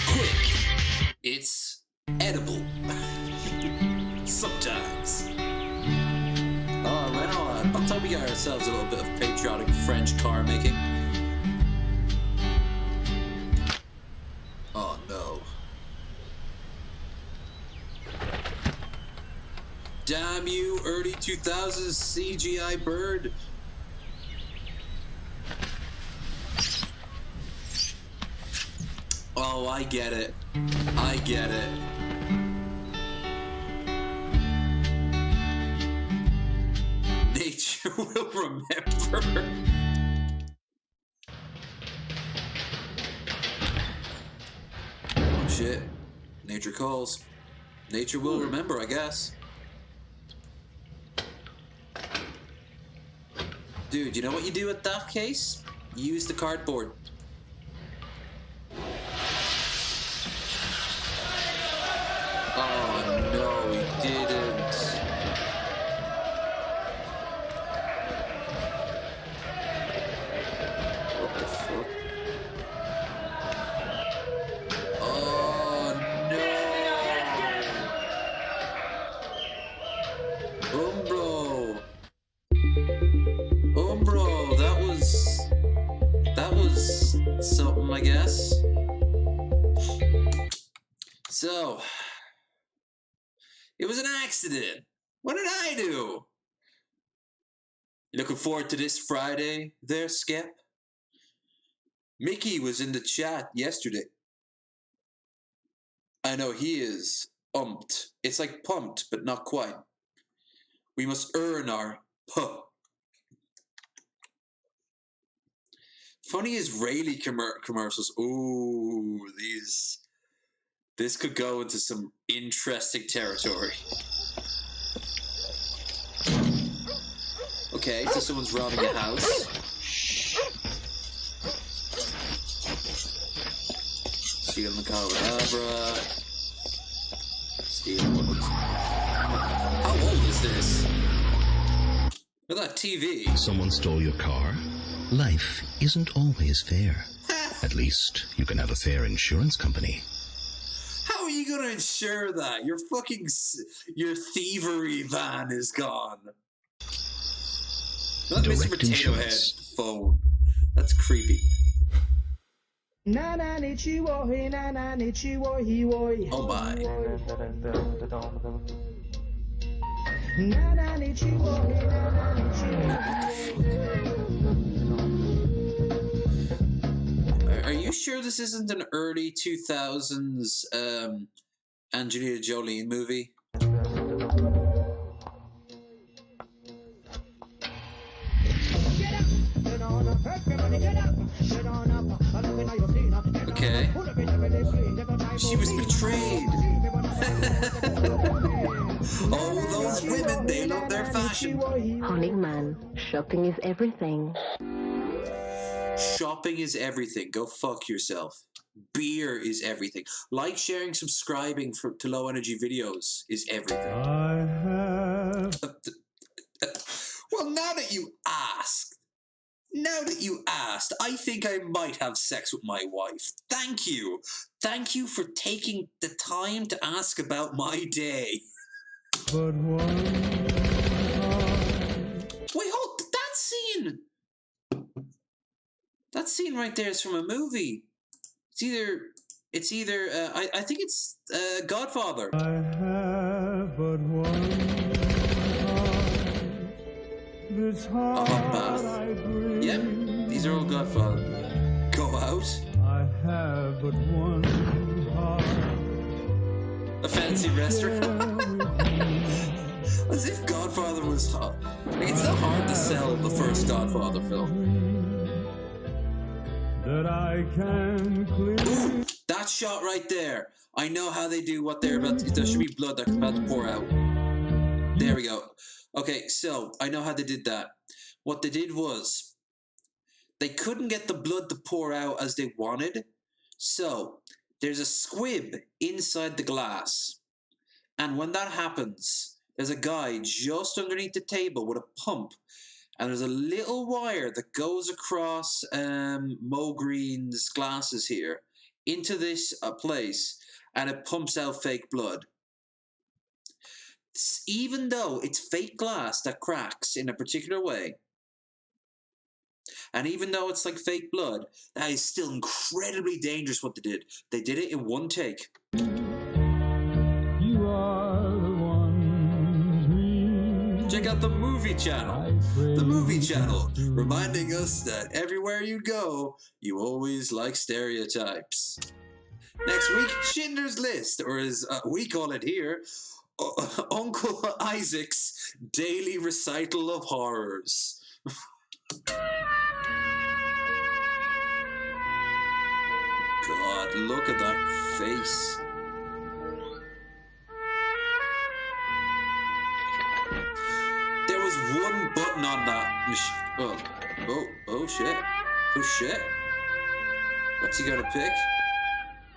quick. It's edible. Sometimes. Oh, right on. I'm thought we got ourselves a little bit of patriotic French car making. Oh no. Damn you, early 2000s CGI bird. Oh, I get it. I get it. Nature will remember. Oh shit. Nature calls. Nature will remember, I guess. Dude, you know what you do at that case? You use the cardboard. Oh no, he didn't. What the fuck? Oh no! Umbro! Umbro, that was something, I guess. So, it was an accident. What did I do? Looking forward to this Friday there, Skep? Mickey was in the chat yesterday. I know he is umped. It's like pumped, but not quite. We must earn our puh. Funny Israeli commercials. Ooh, this could go into some interesting territory. Okay, so someone's robbing a house. Stealing the Calabra. Stealing what? How old is this? Look at that TV. Someone stole your car? Life isn't always fair. At least you can have a fair insurance company. How are you gonna insure that? Your thievery van is gone. Not Mr. Direct Potato Head insurance. phone. That's creepy. Oh my. Are you sure this isn't an early 2000s Angelina Jolie movie? Okay. She was betrayed. Oh, those women, they love their fashion. Honey man, shopping is everything. Shopping is everything. Go fuck yourself. Beer is everything. Like, sharing, subscribing to low energy videos is everything. Well, now that you asked, I think I might have sex with my wife. Thank you. Thank you for taking the time to ask about my day. But wait, hold, that scene right there is from a movie. It's either I think it's Godfather. I have but one heart. Yep, these are all Godfather. Go out. I have but one heart. A fancy restaurant. As if Godfather was hot. Like, it's not hard to sell the first Godfather film. That I can Ooh, that shot right there. I know how they do what they're about to, there should be blood that's about to pour out. There we go. Okay, so I know how they did that. What they did was they couldn't get the blood to pour out as they wanted. So there's a squib inside the glass. And when that happens, there's a guy just underneath the table with a pump. And there's a little wire that goes across Mo Green's glasses here into this place, and it pumps out fake blood. Even though it's fake glass that cracks in a particular way, and even though it's like fake blood, that is still incredibly dangerous what they did. They did it in one take. You are the one got the movie channel. The movie channel, reminding us that everywhere you go, you always like stereotypes. Next week, Schindler's List, or as we call it here, Uncle Isaac's daily recital of horrors. God, look at that face. There was one button on that machine. Oh shit. Oh shit. What's he gonna pick?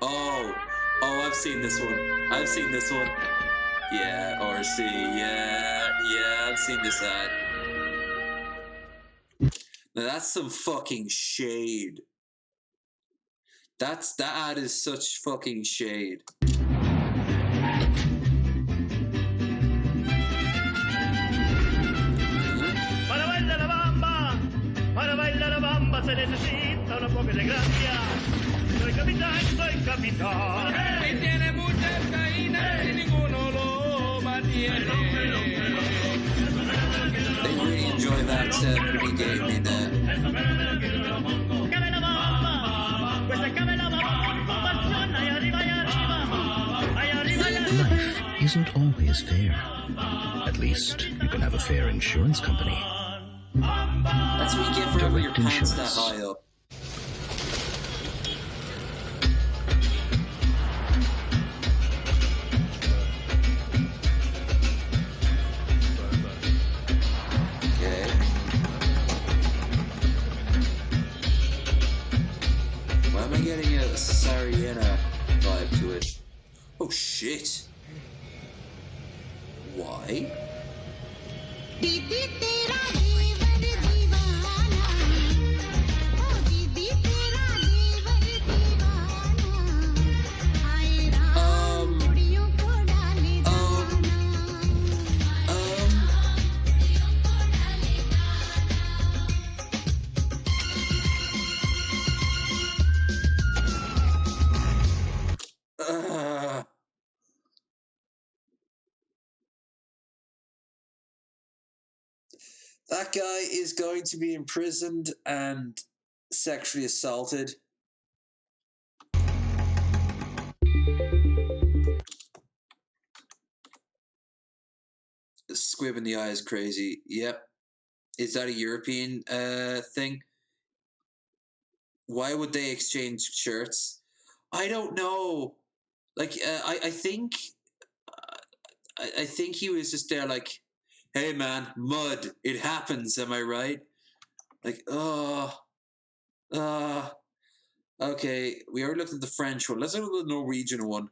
Oh, I've seen this one. I've seen this one. Yeah, RC. Yeah, I've seen this ad. Now that's some fucking shade. That ad is such fucking shade. Para bailar la bamba se necesita una poca de gracia. Soy capitán. Y tiene mucha caína y ninguno lo mantiene. They really enjoy that pre-game in there. Life isn't always fair. At least you can have a fair insurance company. That's what you get for having your pants that high up. Okay. Why am I getting a Sariana vibe to it? Oh shit. Why? That guy is going to be imprisoned and sexually assaulted. Squib in the eye is crazy. Yep. Is that a European thing? Why would they exchange shirts? I don't know. Like, I think he was just there like, hey man, mud, it happens, am I right? Like, okay, we already looked at the French one. Let's look at the Norwegian one.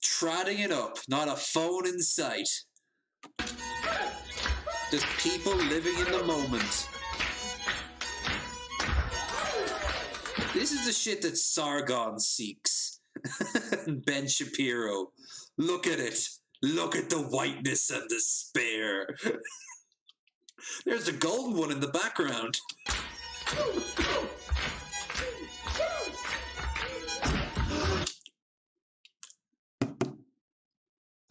Trotting it up, not a phone in sight. Just people living in the moment. This is the shit that Sargon seeks. Ben Shapiro. Look at it. Look at the whiteness and despair. There's a golden one in the background.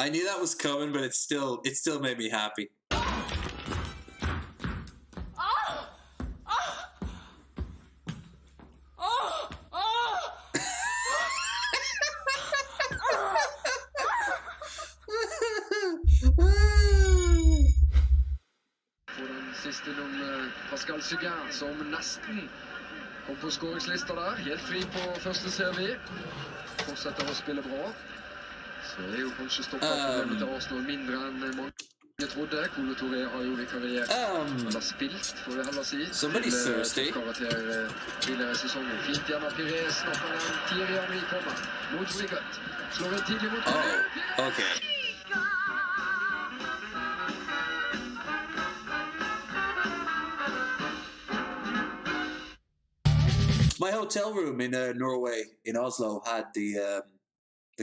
I knew that was coming, but it still made me happy. Siste nummer Pascal Sugar, som nesten kom på skåringslista der. Helt fri på første servi. Fortsetter å spille bra. Så jo kanskje stoppet til Arsenal mindre enn mange trodde. Kolo Touré har jo vikariert, eller spilt, får vi heller si. Til karakter tidligere sesongen. Fint igjen av Pires, snapper den. Thierry Henry kommer mot Wiggett. Slår en tidlig mot Touré. Okay. My hotel room in Norway, in Oslo, had the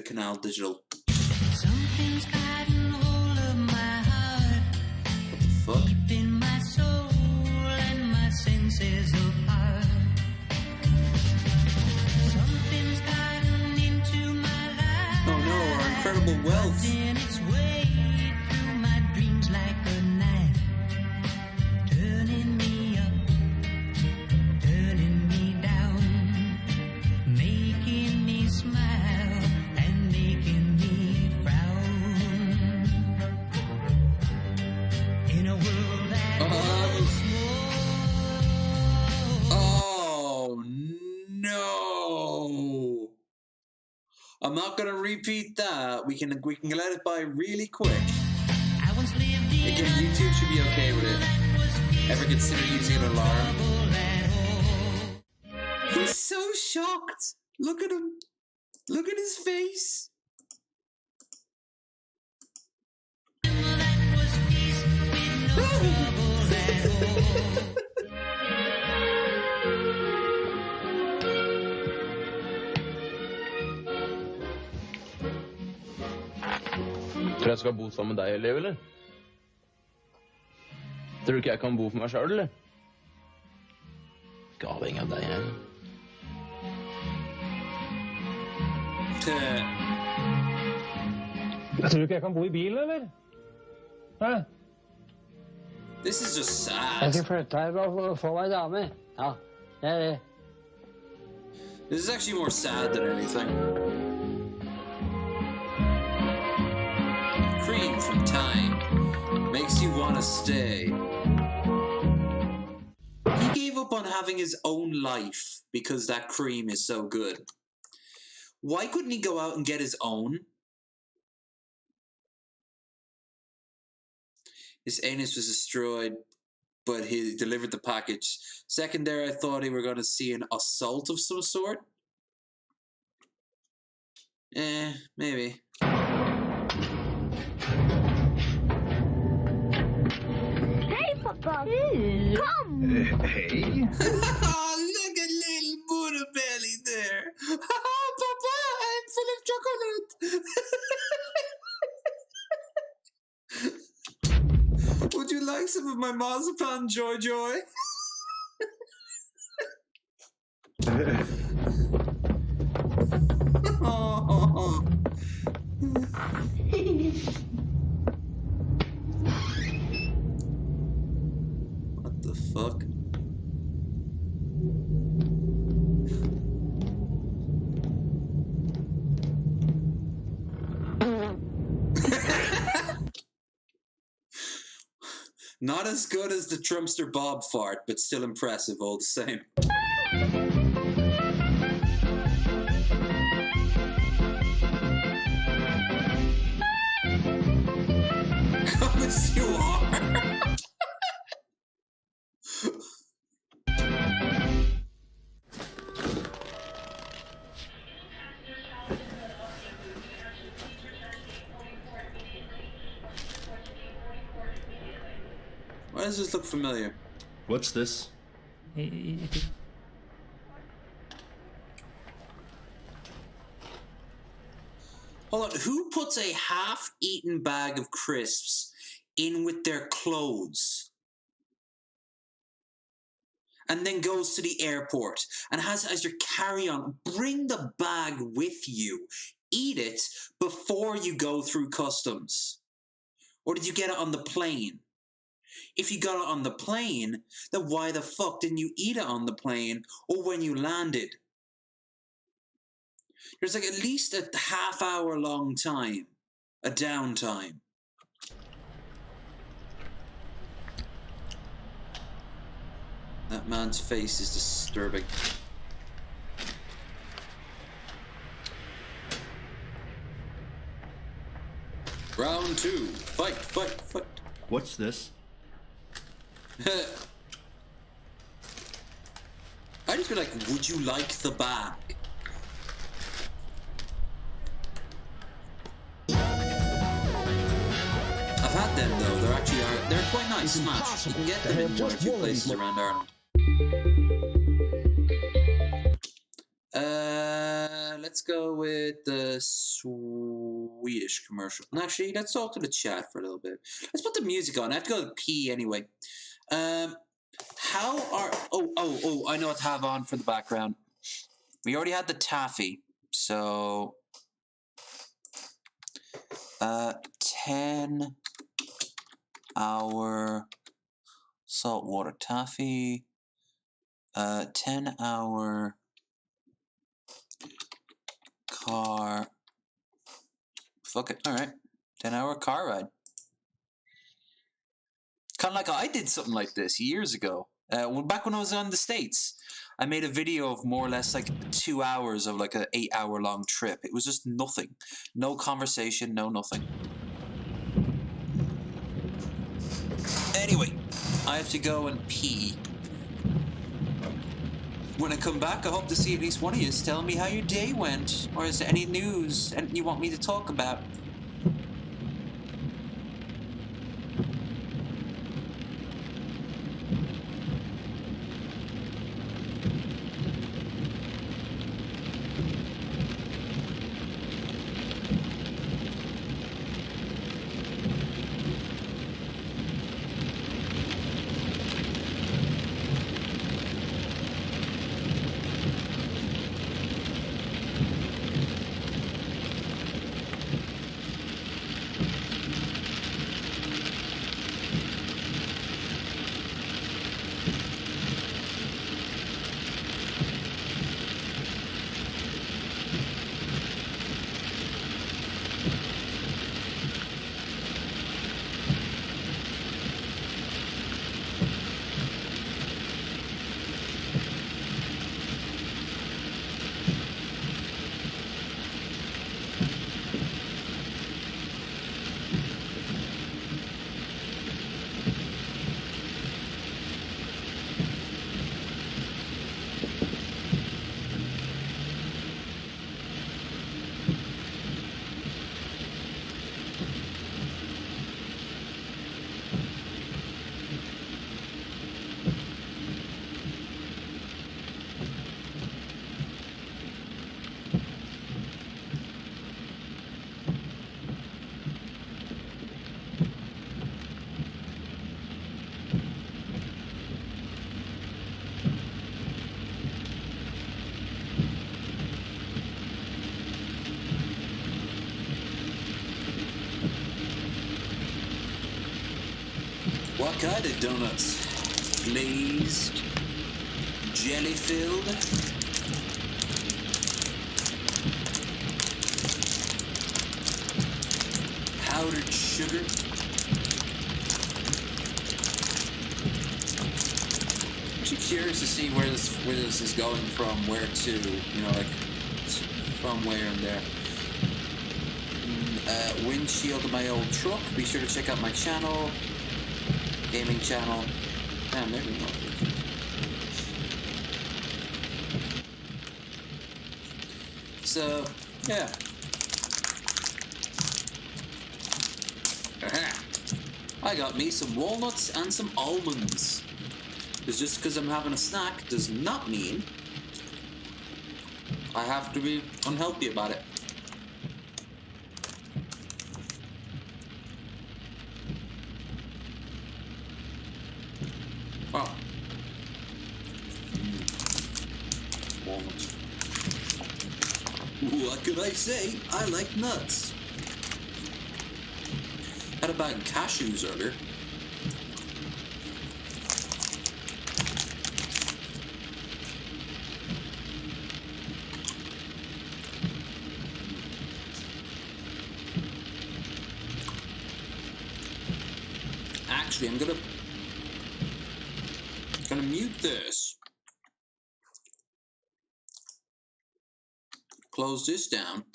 Canal Digital. Something's gotten hold of my heart. What the fuck? Keeping my soul and my senses apart. Something's gotten I'm not gonna repeat that. We can let it by really quick. Again, YouTube should be okay with it. Ever consider using an alarm? He's so shocked. Look at him. Look at his face. Tror jeg skal bo sammen med deg, Lev, eller? Tror du ikke jeg kan bo for meg selv, eller? Ikke avhengig av deg, jeg. Jeg tror ikke jeg kan bo I bilen, eller? Hæ? This is just sad. Jeg skal flytte her og få meg dame. Ja, det det. This is actually more sad than anything. Cream from Time makes you want to stay. He gave up on having his own life because that cream is so good. Why couldn't he go out and get his own? His anus was destroyed, but he delivered the package. Second there, I thought we were going to see an assault of some sort. Maybe. Hey, Papa! Come! Hey? Oh, look at little Buddha belly there. Oh, Papa, I'm full of chocolate. Would you like some of my marzipan, Joy Joy? Oh. What the fuck? Not as good as the Trumpster Bob fart, but still impressive all the same. Come as you are. Why does this look familiar? What's this? Hold on, who puts a half-eaten bag of crisps in with their clothes and then goes to the airport and has as your carry-on? Bring the bag with you. Eat it before you go through customs. Or did you get it on the plane? If you got it on the plane, then why the fuck didn't you eat it on the plane or when you landed? There's like at least a half-hour long time, a downtime. That man's face is disturbing. Round two. Fight, fight, fight. What's this? I just be like, would you like the bag? I've had them though. They're quite nice. Smash. You can get them in one or two places around Ireland. Let's go with the Swedish commercial. And actually, let's talk to the chat for a little bit. Let's put the music on. I have to go to P anyway. How are... Oh, I know what to have on for the background. We already had the taffy. So... 10-hour saltwater taffy. 10-hour... car. Fuck it. Alright. 10-hour car ride. Kind of like I did something like this years ago. Back when I was on the States. I made a video of more or less like 2 hours of like an 8-hour long trip. It was just nothing. No conversation, no nothing. Anyway, I have to go and pee. When I come back, I hope to see at least one of you tell me how your day went. Or is there any news and you want me to talk about? What kind of donuts? Glazed? Jelly-filled? Powdered sugar? I'm actually curious to see where this is going from, where to, you know, like, from where and there. Windshield of my old truck. Be sure to check out my channel. Gaming channel. Maybe not. So, yeah. I got me some walnuts and some almonds. Because just because I'm having a snack does not mean I have to be unhealthy about it. Oh. Walnuts. What could I say? I like nuts. Had a bag of cashews earlier. Actually, I'm gonna mute this. Close this down.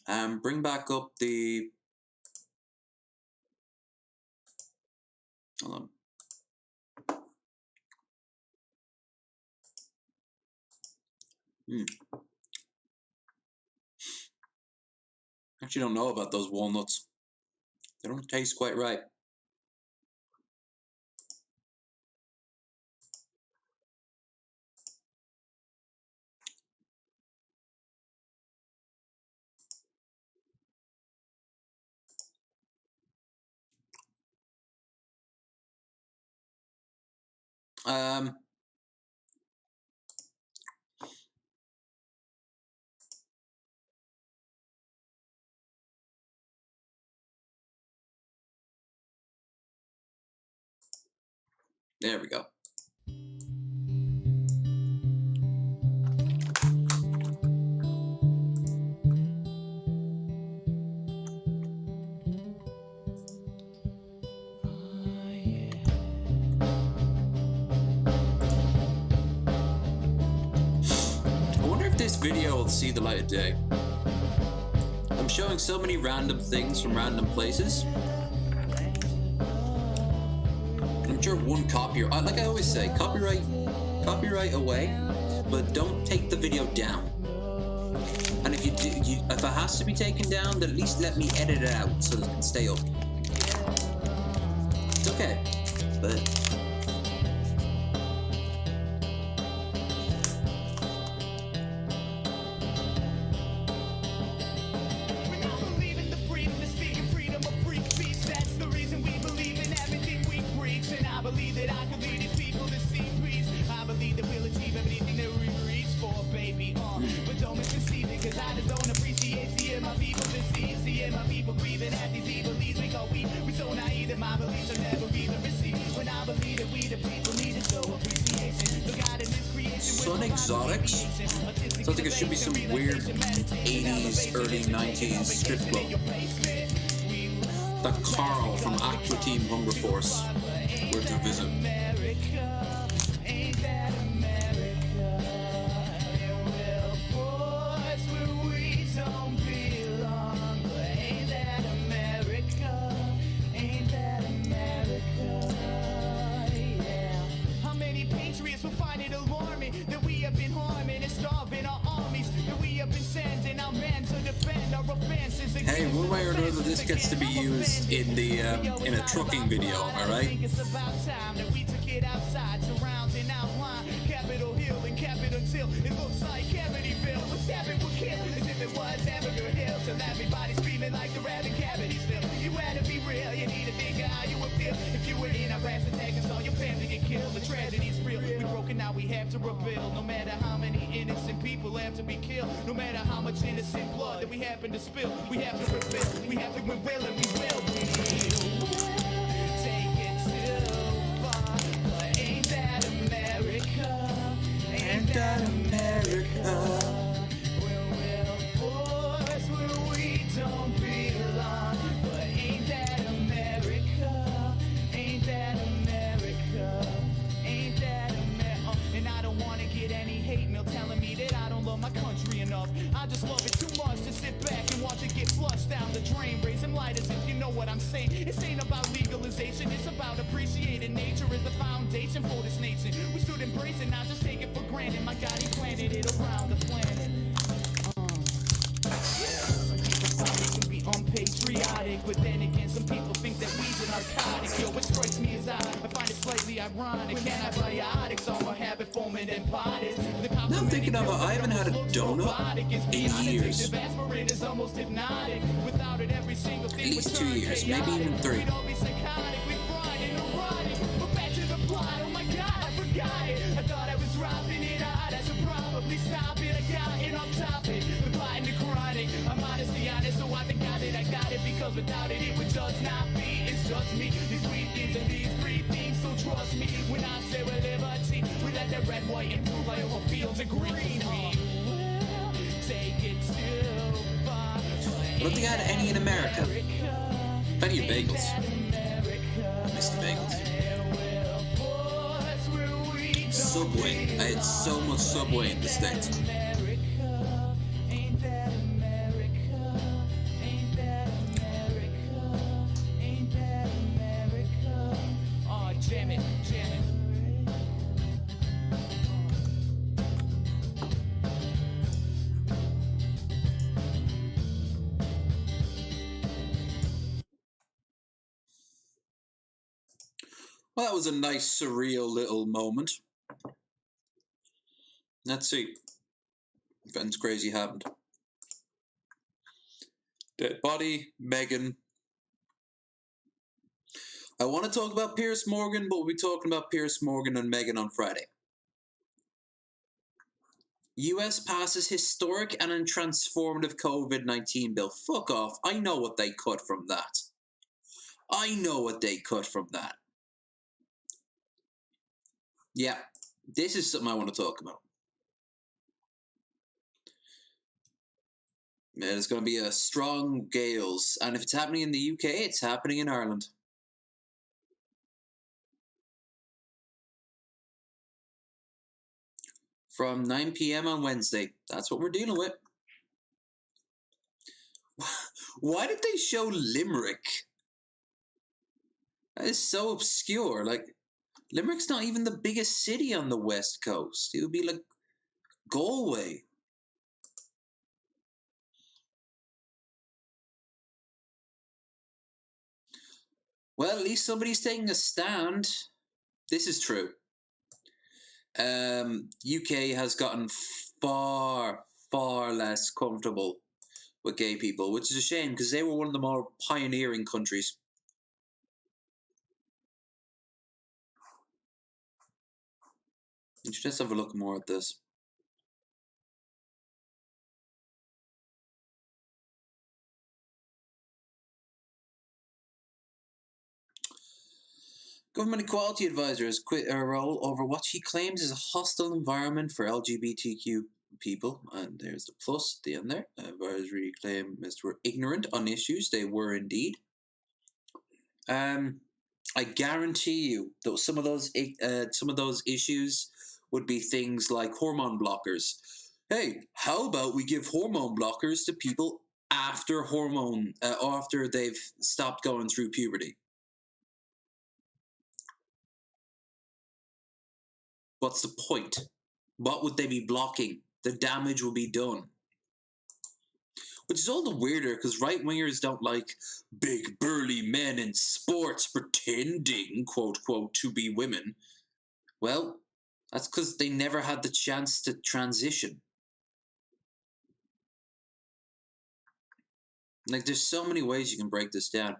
And bring back up the... Hold on. Actually don't know about those walnuts. They don't taste quite right. There we go. this video will see the light of day. I'm showing so many random things from random places. I'm sure one copyright, like I always say, copyright away, but don't take the video down. And if you do, if it has to be taken down, then at least let me edit it out so it can stay up. It's okay, but. Sun Exotics? Sounds like it should be some weird 80s, early 90s strip club. That Carl from Aqua Team Hunger Force were to visit. Hey, one way or another, this gets to be used in the in a trucking video. All right. Now we have to rebuild. No matter how many innocent people have to be killed, no matter how much innocent blood that we happen to spill, we have to rebuild. We have to rebuild and we will. Take it too far, but ain't that America? Ain't that America? We're force where we don't belong, but ain't that America? Ain't that America? Ain't that America? And I don't want to get any hate mail telling me that I don't love my country enough. I just love it too much to sit back and watch it get flushed down the drain. Raising light as if you know what I'm saying. It ain't about legalization, it's about appreciating nature as the foundation for this nation. We should embrace it, not just take it for granted. My God, he planted it around the planet. To be unpatriotic, but then again, some people think that weed's a narcotic. Yo, it strikes me as odd. I find it slightly ironic. When antibiotics are more habit forming than bodies. Now I'm thinking of I haven't had a donut in years. Is almost hypnotic. Without it, every single thing at least 2 years, maybe even 3. We'd all be psychotic, we'd run and erotic. But back to the plot, oh my God, I forgot it. I thought I was robbing it out. I should probably stop it. I got it on topic. The plot and the chronic. I'm honestly honest, so I think I got it. Because without it, it would just not be. It's just me. These three things and these three things. So trust me when I say we're liberty. We let the red, white, and blue lay over fields of green. Take it too far. I don't think I had any in America. Plenty of bagels. I miss the bagels. Subway. I had so much Subway in the States. Jam it, jam it. Well, that was a nice, surreal little moment. Let's see if anything crazy happened. Dead body, Megan. I want to talk about Piers Morgan, but we'll be talking about Piers Morgan and Megan on Friday. US passes historic and transformative COVID-19 bill. Fuck off. I know what they cut from that. I know what they cut from that. Yeah, this is something I want to talk about. There's going to be a strong gales, and if it's happening in the UK, it's happening in Ireland. from 9 p.m. on Wednesday. That's what we're dealing with. Why did they show Limerick? That is so obscure. Like, Limerick's not even the biggest city on the west coast. It would be like Galway. Well, at least somebody's taking a stand. This is true. UK has gotten far less comfortable with gay people, which is a shame because they were one of the more pioneering countries. You should just have a look more at this. Government Equality Advisor has quit her role over what she claims is a hostile environment for LGBTQ people. And there's the plus at the end there. Advisory claims were ignorant on issues. They were indeed. I guarantee you that some of those issues would be things like hormone blockers. Hey, how about we give hormone blockers to people after after they've stopped going through puberty? What's the point? What would they be blocking? The damage will be done. Which is all the weirder because right-wingers don't like big burly men in sports pretending, quote, quote, to be women. Well, that's because they never had the chance to transition. Like, there's so many ways you can break this down.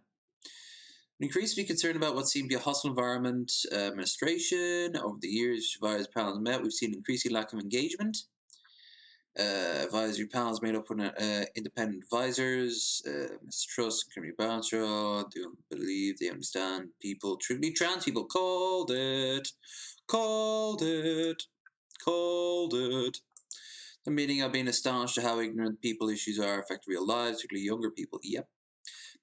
Increasingly concerned about what seemed to be a hostile environment administration. Over the years, advisory panels met. We've seen increasing lack of engagement. Advisory panels made up of independent advisors. Mistrust, community bouncer. Don't believe they understand people. Truly, trans people called it. The meeting, I've been astonished at how ignorant people issues are affect real lives, particularly younger people. Yep.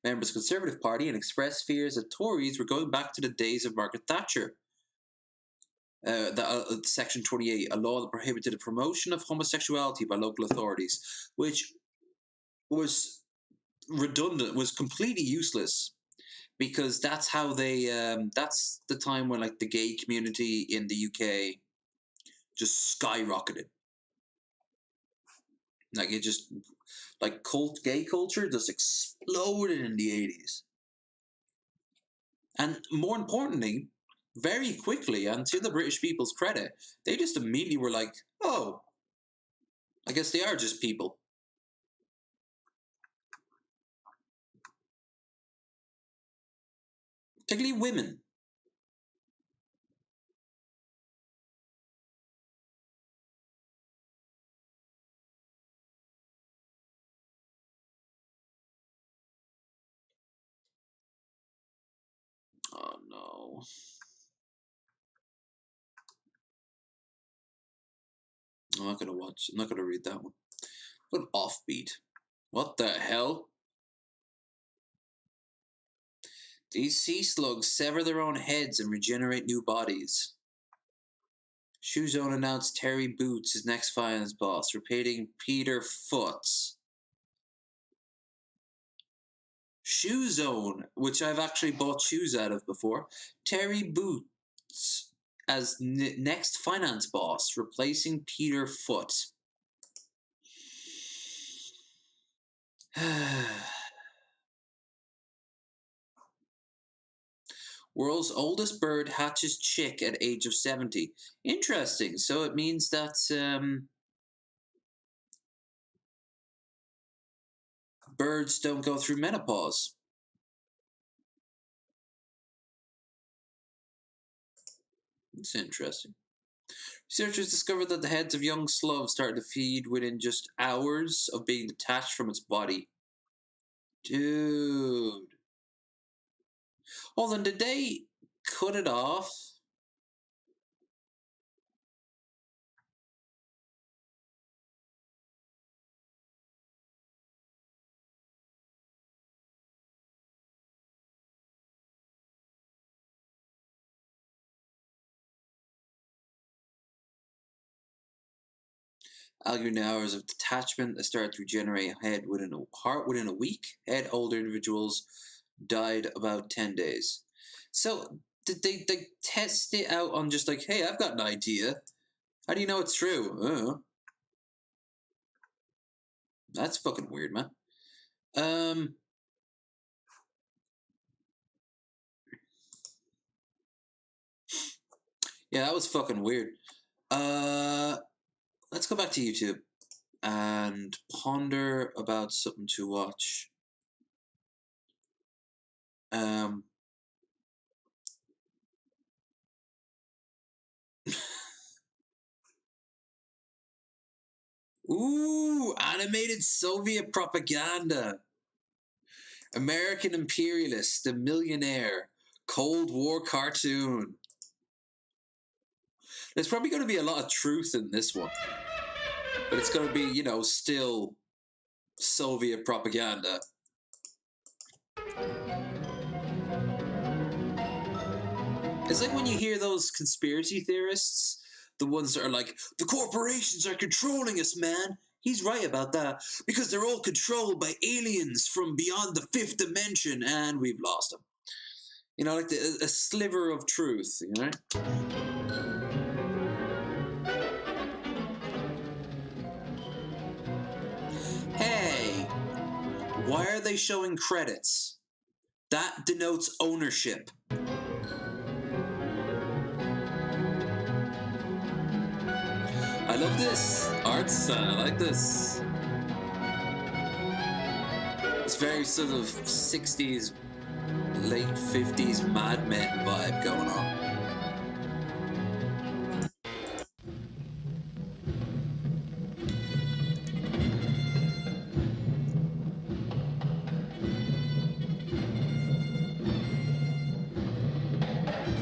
Members of the Conservative Party and expressed fears that Tories were going back to the days of Margaret Thatcher. Section 28, a law that prohibited the promotion of homosexuality by local authorities, which was redundant, was completely useless, because that's how they, that's the time when like the gay community in the UK just skyrocketed. Like it just, like gay culture just exploded in the 80s. And more importantly, very quickly, and to the British people's credit, they just immediately were like, oh, I guess they are just people. Particularly women. Oh no. I'm not gonna read that one. What offbeat? What the hell? These sea slugs sever their own heads and regenerate new bodies. Shoezone announced Terry Boots his next finance boss, repeating Peter Foots. Shoezone, which I've actually bought shoes out of before. Terry Boots as next finance boss, replacing Peter Foot. World's oldest bird hatches chick at age of 70. Interesting. So it means that birds don't go through menopause. It's interesting. Researchers discovered that the heads of young sloves start to feed within just hours of being detached from its body. Dude. Hold on, did they cut it off? Algae hours of detachment. They start to regenerate heart within a week. Head older individuals died about 10 days. So did they test it out on just like, hey, I've got an idea. How do you know it's true? That's fucking weird, man. Yeah, that was fucking weird. Let's go back to YouTube and ponder about something to watch. Ooh, animated Soviet propaganda. American imperialist, the millionaire, Cold War cartoon. There's probably going to be a lot of truth in this one. But it's going to be, you know, still Soviet propaganda. It's like when you hear those conspiracy theorists, the ones that are like, the corporations are controlling us, man. He's right about that. Because they're all controlled by aliens from beyond the fifth dimension, and we've lost them. You know, like a sliver of truth, you know? Hey, why are they showing credits? That denotes ownership. I love this art style. I like this. It's very sort of 60s, late 50s Mad Men vibe going on.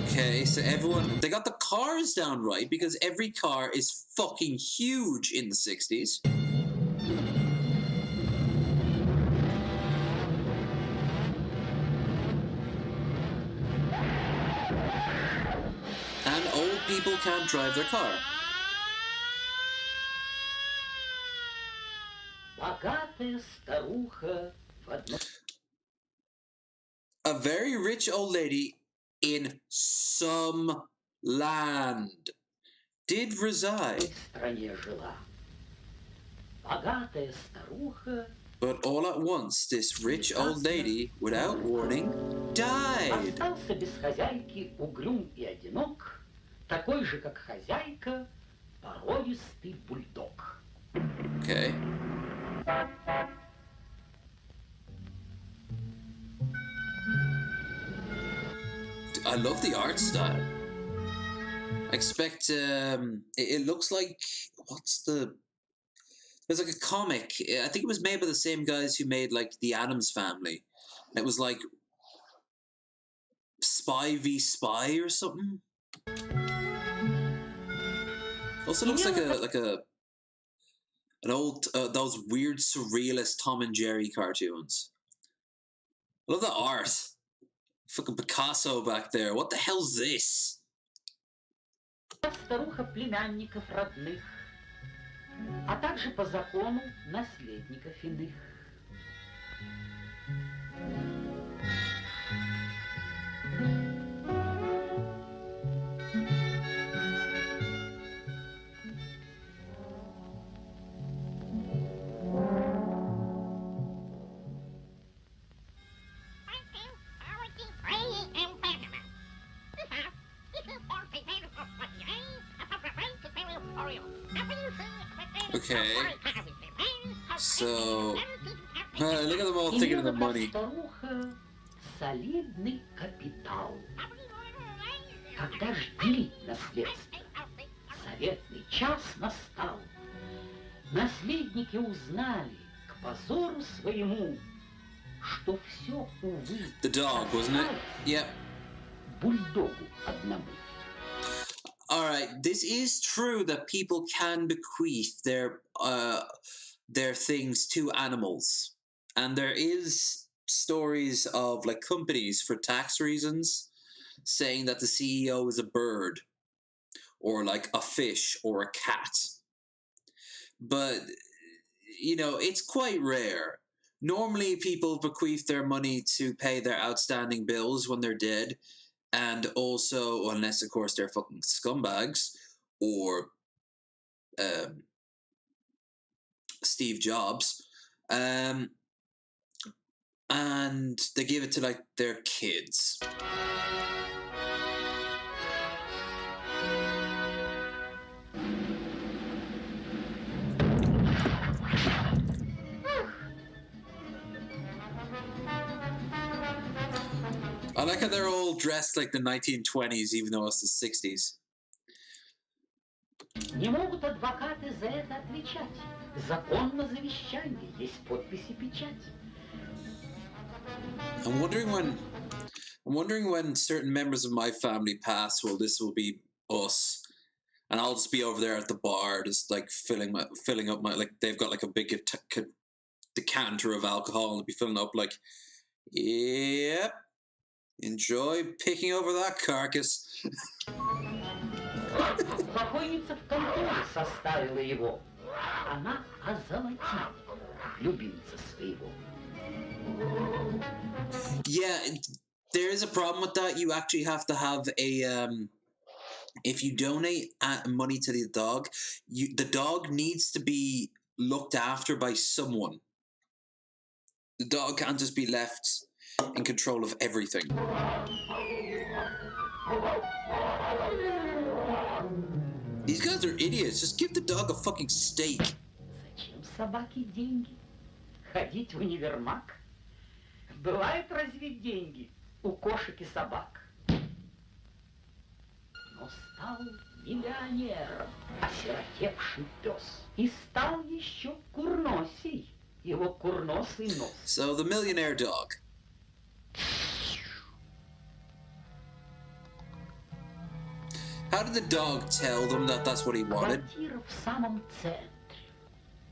Okay, so everyone, they got the cars down right because every car is fucking huge in the 60s. And old people can't drive their car. A very rich old lady in some land did reside. But all at once, this rich old lady, without warning, died. Okay. I love the art style. I expect, it looks like, what's the... There's like a comic. I think it was made by the same guys who made like The Addams Family. It was like Spy v Spy or something. Also looks like an old those weird surrealist Tom and Jerry cartoons. I love the art. Fucking Picasso back there. What the hell's this? А также по закону наследников иных. Okay. So, look at them all thinking of the money. Солидный капитал. Когда жгли наследство, заветный час настал. Наследники узнали к позору своему, что все, увы, The dog, wasn't it? Yep. Бульдогу одному. Alright, this is true that people can bequeath their things to animals. And there is stories of like companies for tax reasons saying that the CEO is a bird or like a fish or a cat. but you know, it's quite rare. Normally, people bequeath their money to pay their outstanding bills when they're dead, and also, unless of course they're fucking scumbags or Steve Jobs, and they give it to like their kids. I like how they're all dressed like the 1920s, even though it's the 60s. Не могут адвокаты за это отвечать. Закон на завещании, есть подпись и печать. I'm wondering when certain members of my family pass. Well, this will be us, and I'll just be over there at the bar, just like filling up my, like they've got like a big decanter of alcohol, and I'll be filling up like, yep, enjoy picking over that carcass. Покойница в конторе составила его. Она озолотила любимца своего. Yeah, there is a problem with that. You actually have to have a if you donate money to the dog, the dog needs to be looked after by someone. The dog can't just be left in control of everything. These guys are idiots. Just give the dog a fucking steak. Зачем собаке деньги? Ходить в универмаг? Бывают разве деньги у кошек и собак? Но стал миллионером осиротевший пес. И стал еще курносей его курносый нос. So the millionaire dog. How did the dog tell them that that's what he wanted? Квартира в самом центре,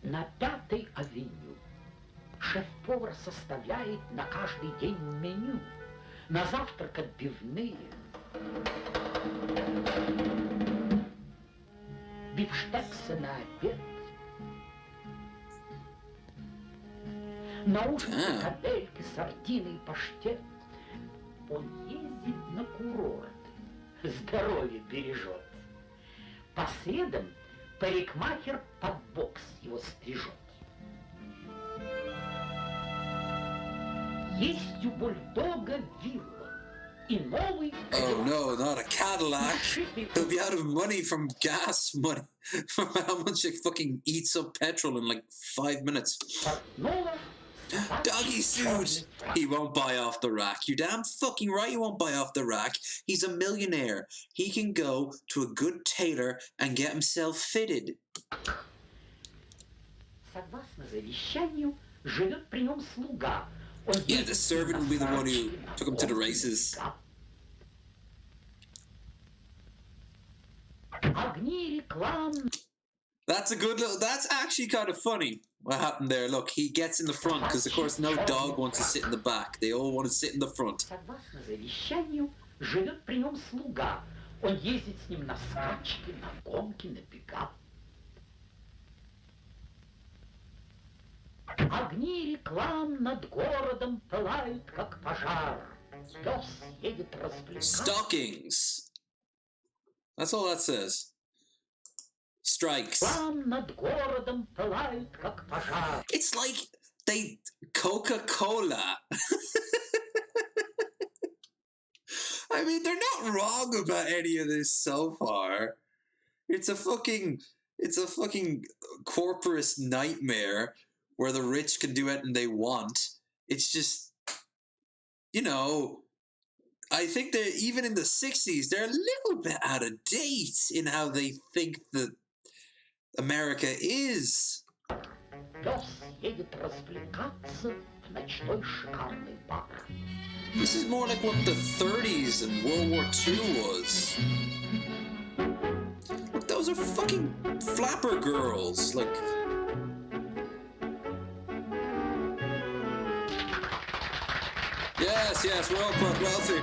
на 5-й авеню. Шеф-повар составляет на каждый день меню. На завтрак отбивные. Бифштексы на обед. На ужин фрикадельки, сардины и паштет. Он ездит на курорт. Здоровье бережет. По средам парикмахер под бокс его стрижет. Есть у бульдога вилла и новый... Oh no, not a Cadillac. He'll be out of money from gas money. From how much it fucking eats up petrol in like 5 minutes. Doggy suit. He won't buy off the rack. You're damn fucking right he won't buy off the rack. He's a millionaire. He can go to a good tailor and get himself fitted. Согласно завещанию, живет при нем слуга. Yeah, the servant will be the one who took him to the races. Огни реклам. That's a good little... That's actually kind of funny. What happened there? Look, he gets in the front because, of course, no dog wants to sit in the back. They all want to sit in the front. Согласно завещанию, живет при нем слуга. Он ездит с ним на скачки, на гонки, на бега. Огни реклам над городом пылают, как пожар. Пес едет развлекаться. Stockings. That's all that says. Strikes. It's like they Coca-Cola. I mean, they're not wrong about any of this so far. It's a fucking corporate nightmare where the rich can do anything they want. It's just, you know, I think that even in the 60s, they're a little bit out of date in how they think that America is. This is more like what the 30s and World War II was. Look, those are fucking flapper girls. Like... Yes, we're all quite wealthy.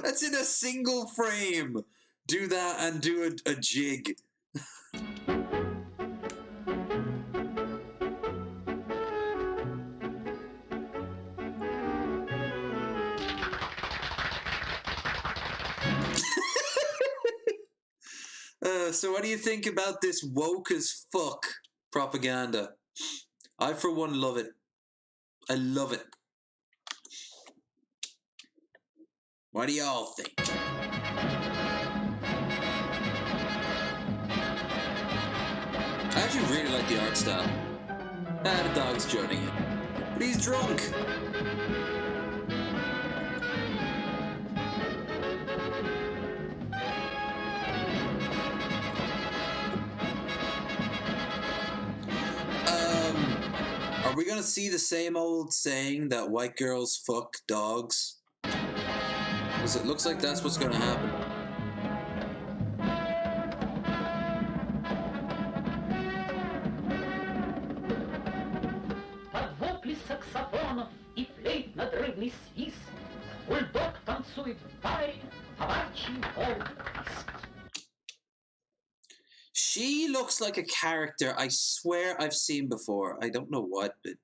That's in a single frame. Do that and do a jig. So what do you think about this woke as fuck propaganda? I, for one, love it. I love it. What do y'all think? I actually really like the art style. Ah, the dog's joining in. But he's drunk. Are we gonna see the same old saying that white girls fuck dogs? Because it looks like that's what's gonna happen. Под вопли саксофонов и флейт-надрывный свист бульдог танцует в баре, собачий волк. She looks like a character I swear I've seen before. I don't know what, but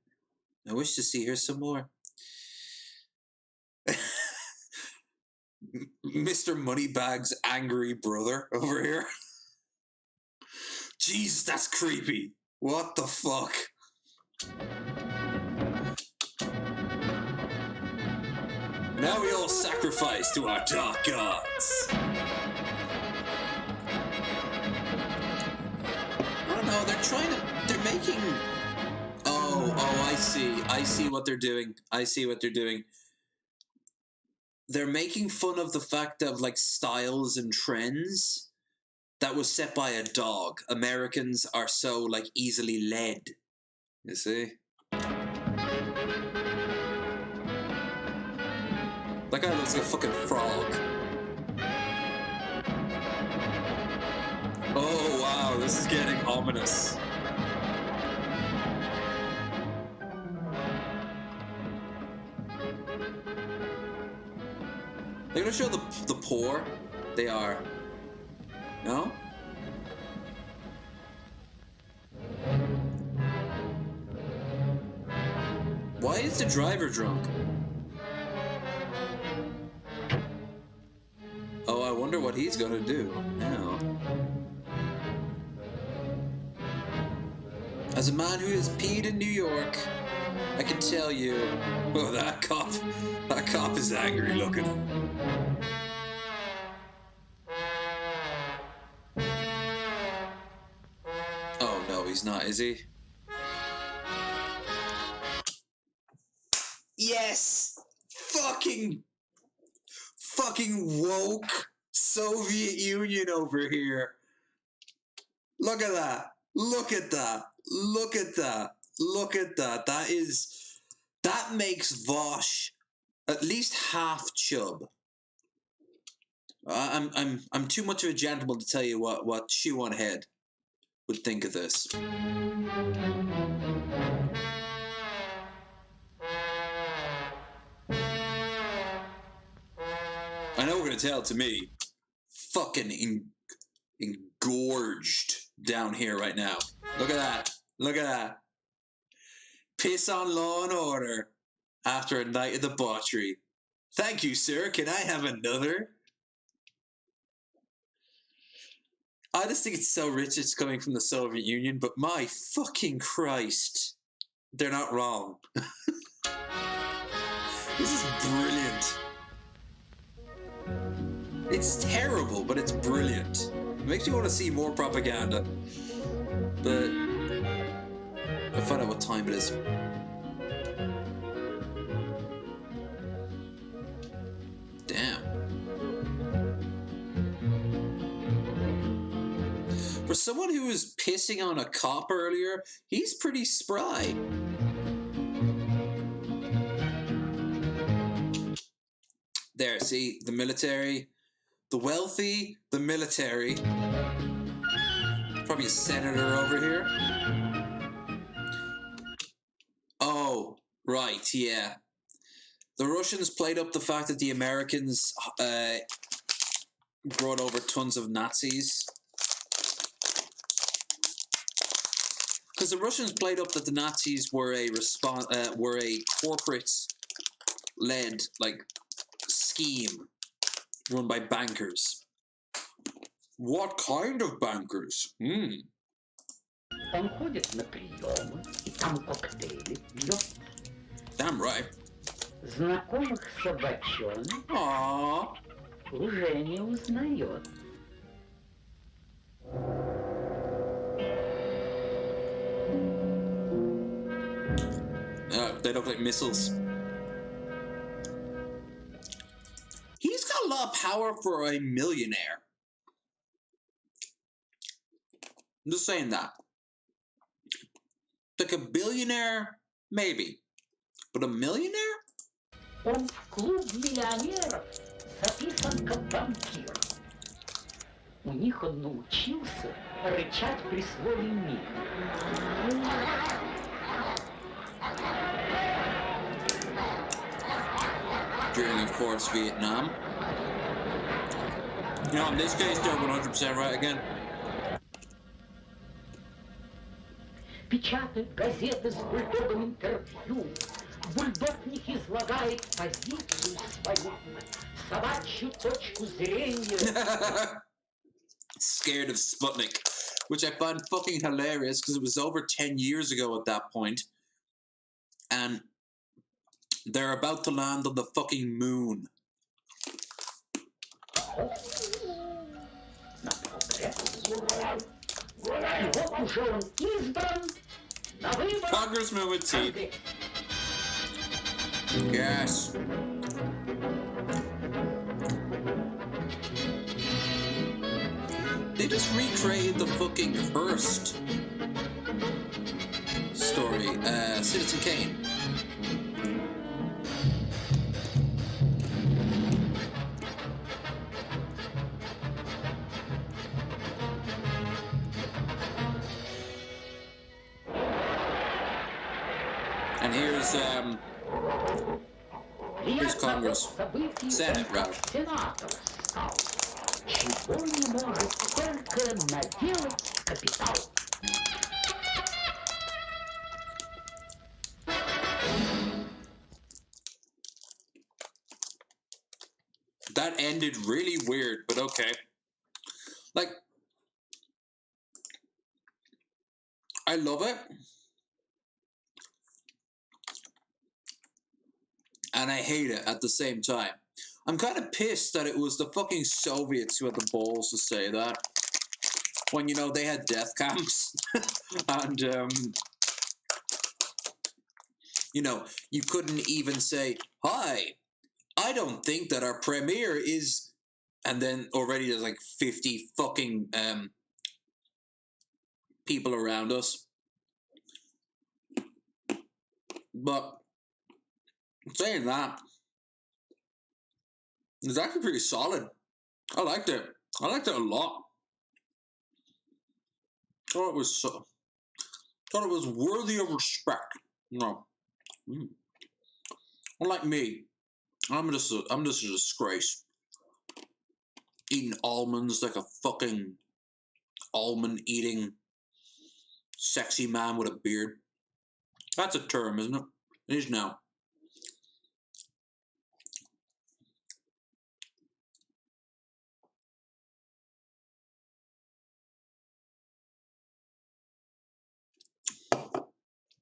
I wish to see her some more. Mr. Moneybags' angry brother over here. Jesus, that's creepy. What the fuck? Now we all sacrifice to our dark gods. I don't know, they're making... Oh, I see what they're doing. I see what they're doing. They're making fun of the fact of, like, styles and trends that was set by a dog. Americans are so, like, easily led. You see? That guy looks like a fucking frog. Oh, wow, this is getting ominous. They're gonna show the poor. They are. No? Why is the driver drunk? Oh, I wonder what he's gonna do now. As a man who has peed in New York, I can tell you, oh, that cop is angry looking. Oh no, he's not, is he? Yes! Fucking woke Soviet Union over here. Look at that. Look at that. Look at that. Look at that. That makes Vosh at least half chub. I'm too much of a gentleman to tell you what Shoe on Head would think of this. I know we're gonna tell it to me. Fucking engorged down here right now. Look at that. Look at that. Piss on Law and Order after a night of debauchery. Thank you, sir. Can I have another? I just think it's so rich it's coming from the Soviet Union, but my fucking Christ. They're not wrong. This is brilliant. It's terrible, but it's brilliant. It makes you want to see more propaganda. But I'll find out what time it is. Damn. For someone who was pissing on a cop earlier, he's pretty spry. There, see, the military, the wealthy, the military. Probably a senator over here. Oh, right, yeah. The Russians played up the fact that the Americans brought over tons of Nazis. Because the Russians played up that the Nazis were a corporate-led, like, scheme run by bankers. What kind of bankers? Он ходит на приемы, и там коктейли пьет. Damn right. Знакомых собачонок уже не узнает. They look like missiles. He's got a lot of power for a millionaire. I'm just saying that. Like a billionaire, maybe. But a millionaire? Он в клуб миллионеров записан как банкир. У них он научился рычать при слове «мир». During, of course, Vietnam. You know, in this case, they're 100% right again. Печатают газеты с бульдогом интервью. Бульдог в них излагает позицию свою, собачью точку зрения. Scared of Sputnik, which I find fucking hilarious because it was over 10 years ago at that point, and they're about to land on the fucking moon. Congressman with teeth. Yes. They just recreated the fucking Hearst story, Citizen Kane. And here's Congress, Senate, rather. Чего не может только наделать капитал. That ended really weird, but okay. Like, I love it. And I hate it at the same time. I'm kind of pissed that it was the fucking Soviets who had the balls to say that. When, you know, they had death camps. And, you know, you couldn't even say, hi, I don't think that our premier is... And then already there's like 50 fucking people around us. But saying that, it's actually pretty solid. I liked it. I liked it a lot. Thought it was worthy of respect. No. Unlike me, I'm just a disgrace. Eating almonds like a fucking almond eating sexy man with a beard. That's a term, isn't it? It is now.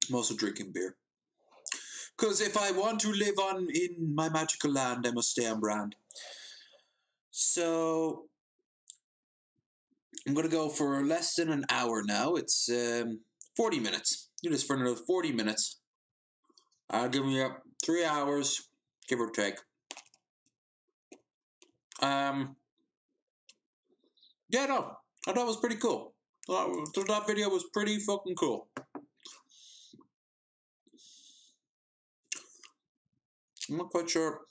I'm also drinking beer. Because if I want to live on in my magical land, I must stay on brand. So I'm going to go for less than an hour now. It's 40 minutes. Do this for another 40 minutes. I'll give me 3 hours, give or take. Yeah, no. I thought it was pretty cool. That video was pretty fucking cool. I'm not quite sure.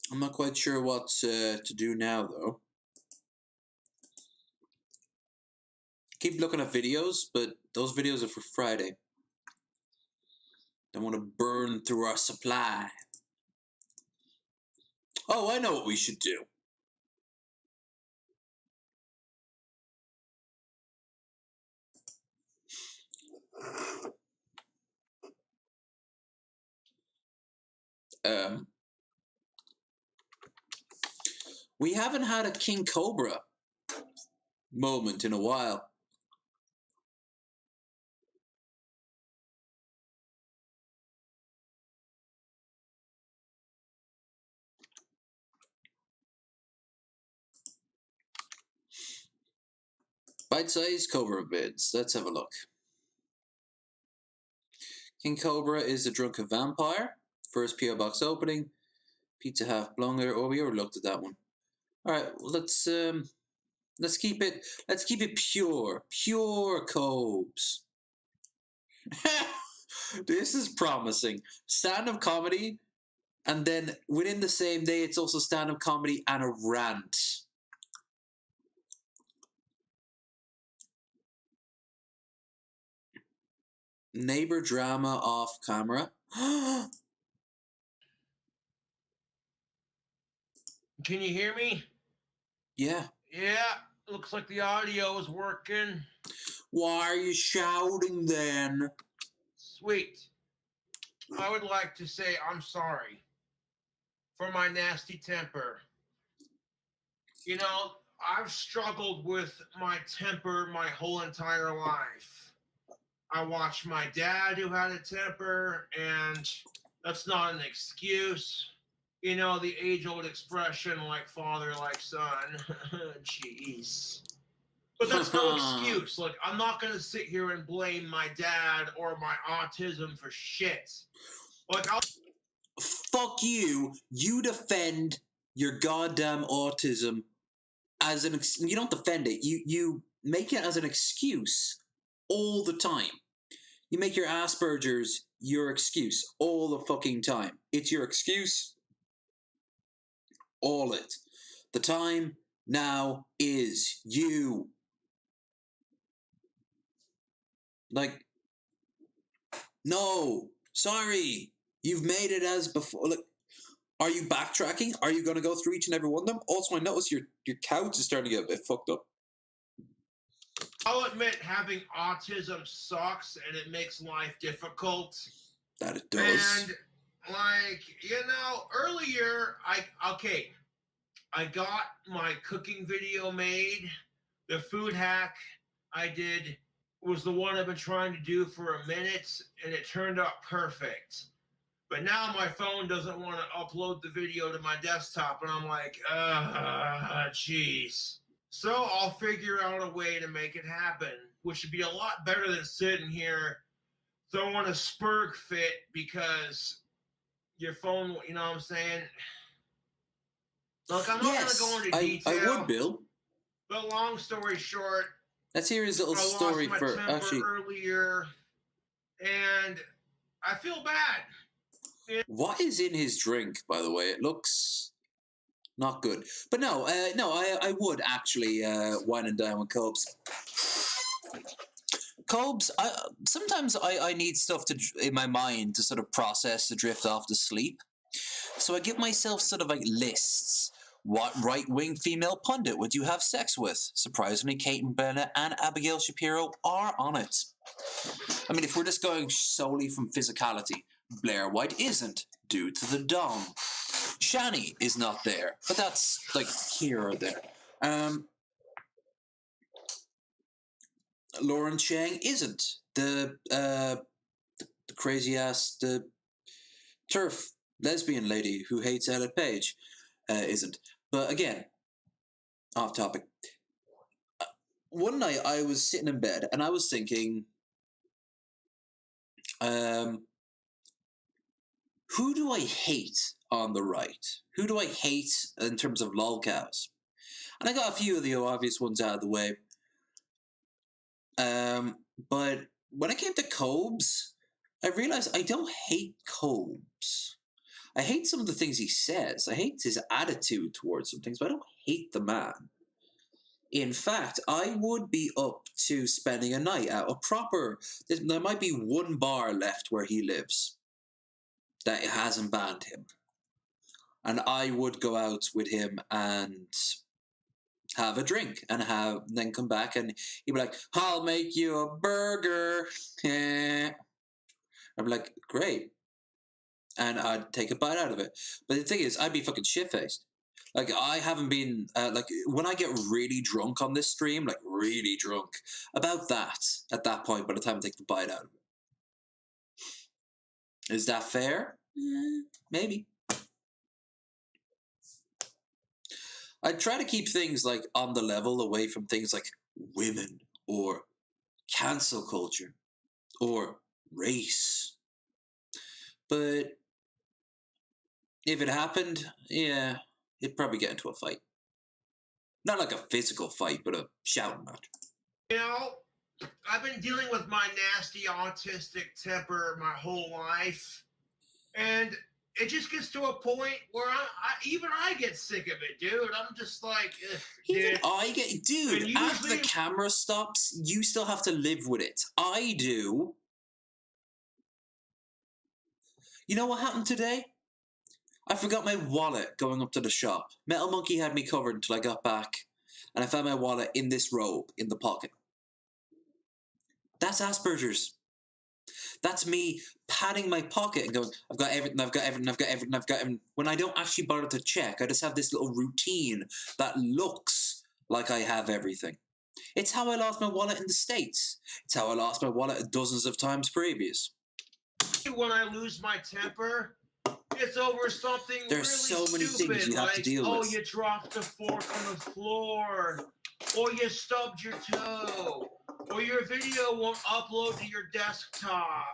I'm not quite sure what to do now, though. Keep looking at videos, but those videos are for Friday. Don't want to burn through our supply. Oh, I know what we should do. We haven't had a King Cobra moment in a while. Bite-sized Cobra vids. Let's have a look. King Cobra is a drunken vampire. First PO box opening. Pizza half blunger. Oh, we already looked at that one. All right, let's keep it pure, pure Cobes. This is promising. Stand-up comedy, and then within the same day, it's also stand-up comedy and a rant. Neighbor drama off camera. Can you hear me? Yeah. Yeah, looks like the audio is working. Why are you shouting then? Sweet. I would like to say I'm sorry for my nasty temper. You know, I've struggled with my temper my whole entire life. I watched my dad who had a temper, and that's not an excuse. You know, the age-old expression, like father, like son. Jeez. But that's no excuse. Like, I'm not going to sit here and blame my dad or my autism for shit. Like, Fuck you. You defend your goddamn autism as an... You don't defend it. You make it as an excuse all the time. You make your Asperger's your excuse all the fucking time. It's your excuse. All it. The time now is you. Like, no, sorry. You've made it as before. Like, are you backtracking? Are you going to go through each and every one of them? Also, I notice your couch is starting to get a bit fucked up. I'll admit having autism sucks and it makes life difficult. That it does. And, like, you know, earlier, I got my cooking video made. The food hack I did was the one I've been trying to do for a minute, and it turned out perfect. But now my phone doesn't want to upload the video to my desktop, and I'm like, jeez. So I'll figure out a way to make it happen, which would be a lot better than sitting here throwing a spurg fit because your phone, you know what I'm saying? Look, I'm not going to go into detail. I would, Bill. But long story short, let's hear his little story for actually earlier, and I feel bad. What is in his drink, by the way? It looks not good. But no, I would actually wine and dine with Cobes. Cobes, sometimes I need stuff in my mind to sort of process to drift off to sleep. So I give myself sort of like lists. What right-wing female pundit would you have sex with? Surprisingly, Kate Bennett and Abigail Shapiro are on it. I mean, if we're just going solely from physicality, Blair White isn't, due to the dong. Shani is not there, but that's like here or there. Lauren Chang isn't. The crazy ass, the TERF lesbian lady who hates Elliot Page isn't. But again, off topic. One night I was sitting in bed and I was thinking, who do I hate on the right? Who do I hate in terms of lolcows? And I got a few of the obvious ones out of the way. But when it came to Cobes, I realized I don't hate Cobes. I hate some of the things he says. I hate his attitude towards some things, but I don't hate the man. In fact, I would be up to spending a night at a proper... There might be one bar left where he lives that hasn't banned him. And I would go out with him and have a drink and then come back and he'd be like, I'll make you a burger. I'd be like, great. And I'd take a bite out of it. But the thing is, I'd be fucking shit-faced. Like, I haven't been, like, when I get really drunk on this stream, like, really drunk, about that, at that point, by the time I take the bite out of it. Is that fair? Maybe. I try to keep things, like, on the level, away from things like women, or cancel culture, or race. But if it happened, yeah, it'd probably get into a fight. Not like a physical fight, but a shouting match. You know, I've been dealing with my nasty autistic temper my whole life, and it just gets to a point where even I get sick of it, dude. I'm just like, even I get, dude. After the camera stops, you still have to live with it. I do. You know what happened today? I forgot my wallet going up to the shop. Metal Monkey had me covered until I got back, and I found my wallet in this robe, in the pocket. That's Asperger's. That's me patting my pocket and going, I've got everything, I've got everything, I've got everything, I've got everything. When I don't actually bother to check, I just have this little routine that looks like I have everything. It's how I lost my wallet in the States. It's how I lost my wallet dozens of times previous. When I lose my temper, it's over something There's really so many stupid, things you have to deal oh, with. you dropped the fork on the floor, or you stubbed your toe, or your video won't upload to your desktop.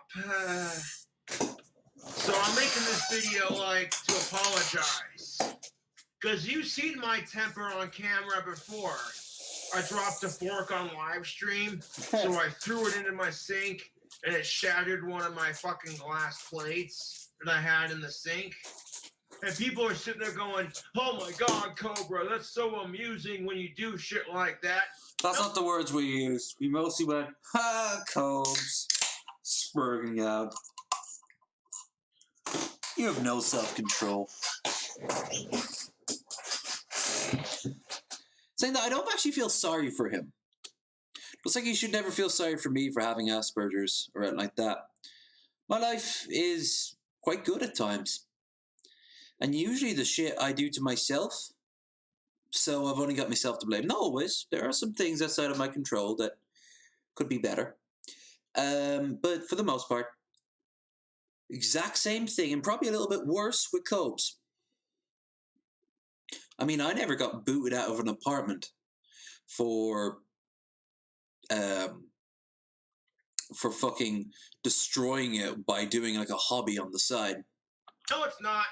So I'm making this video, like, to apologize. Because you've seen my temper on camera before. I dropped a fork on live stream, so I threw it into my sink, and it shattered one of my fucking glass plates that I had in the sink. And people are sitting there going, oh my God, Cobra, that's so amusing when you do shit like that. That's not the words we used. We mostly went, ha, Cobes, spurting out. You have no self-control. Saying that I don't actually feel sorry for him. Looks like you should never feel sorry for me for having Asperger's or anything like that. My life is quite good at times. And usually the shit I do to myself, so I've only got myself to blame. Not always. There are some things outside of my control that could be better. But for the most part, exact same thing, and probably a little bit worse with Cobes. I mean, I never got booted out of an apartment for fucking destroying it by doing like a hobby on the side. No, it's not.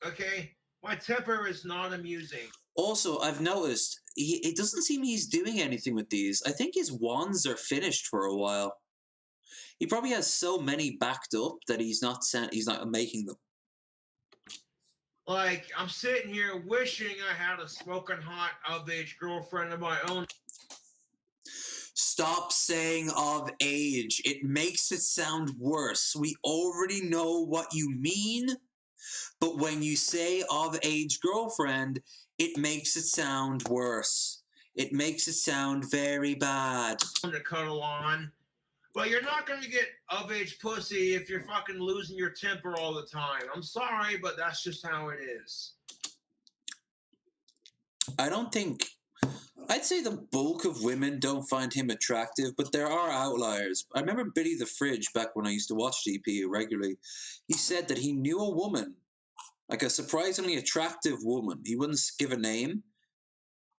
Okay? My temper is not amusing. Also, I've noticed, it doesn't seem he's doing anything with these. I think his wands are finished for a while. He probably has so many backed up that he's not making them. Like, I'm sitting here wishing I had a smoking hot of-age girlfriend of my own. Stop saying of age. It makes it sound worse. We already know what you mean, but when you say of age girlfriend, it makes it sound worse. It makes it sound very bad. To cuddle on. But you're not going to get of-age pussy if you're fucking losing your temper all the time. I'm sorry, but that's just how it is. I'd say the bulk of women don't find him attractive, but there are outliers. I remember Billy the Fridge, back when I used to watch DP regularly, he said that he knew a woman, like a surprisingly attractive woman. He wouldn't give a name,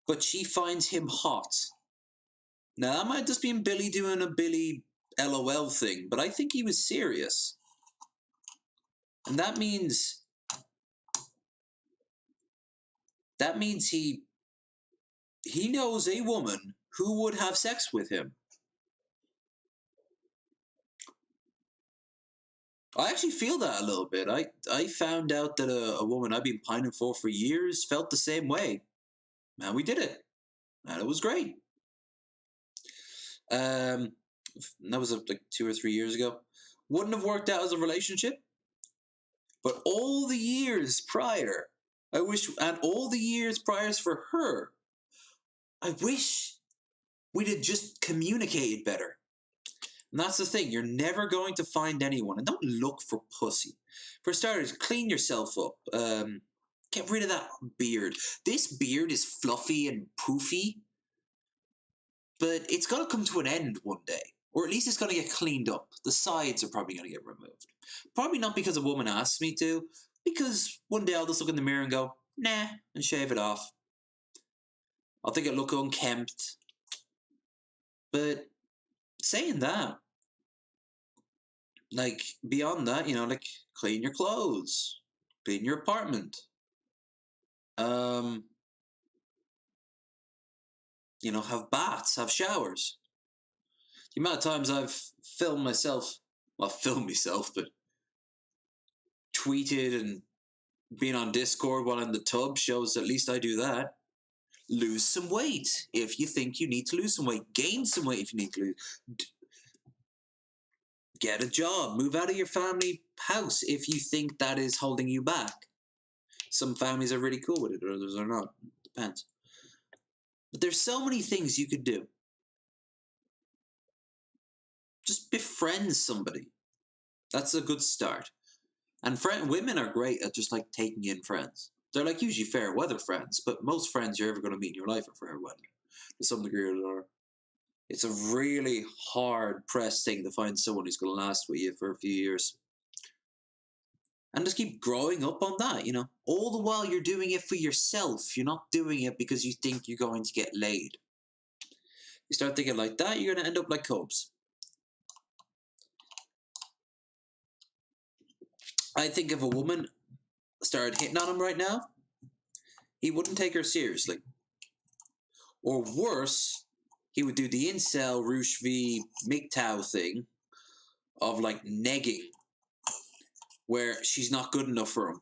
but she finds him hot. Now, that might just been Billy doing a Billy LOL thing, but I think he was serious. And that means he knows a woman who would have sex with him. I actually feel that a little bit. I found out that a woman I've been pining for years felt the same way. And we did it. And it was great. That was like 2 or 3 years ago. Wouldn't have worked out as a relationship. But all the years prior, and all the years prior for her, I wish we'd have just communicated better. And that's the thing. You're never going to find anyone. And don't look for pussy. For starters, clean yourself up. Get rid of that beard. This beard is fluffy and poofy, but it's got to come to an end one day. Or at least it's going to get cleaned up. The sides are probably going to get removed. Probably not because a woman asks me to, because one day I'll just look in the mirror and go, nah, and shave it off. I'll think it look unkempt. But saying that, like, beyond that, you know, like, clean your clothes, clean your apartment. You know, have baths, have showers. The amount of times I've filmed myself, well, filmed myself, but tweeted and been on Discord while in the tub shows at least I do that. Lose some weight if you think you need to lose some weight. Gain some weight if you need to lose. Get a job. Move out of your family house if you think that is holding you back. Some families are really cool with it, others are not. Depends. But there's so many things you could do. Just befriend somebody. That's a good start. And women are great at just like taking in friends. They're like usually fair weather friends, but most friends you're ever going to meet in your life are fair weather to some degree or another. It's a really hard pressed thing to find someone who's going to last with you for a few years. And just keep growing up on that, you know. All the while you're doing it for yourself. You're not doing it because you think you're going to get laid. You start thinking like that, you're going to end up like Cobes. I think if a woman started hitting on him right now, he wouldn't take her seriously. Or worse, he would do the incel Roosh v. MGTOW thing of like negging, where she's not good enough for him.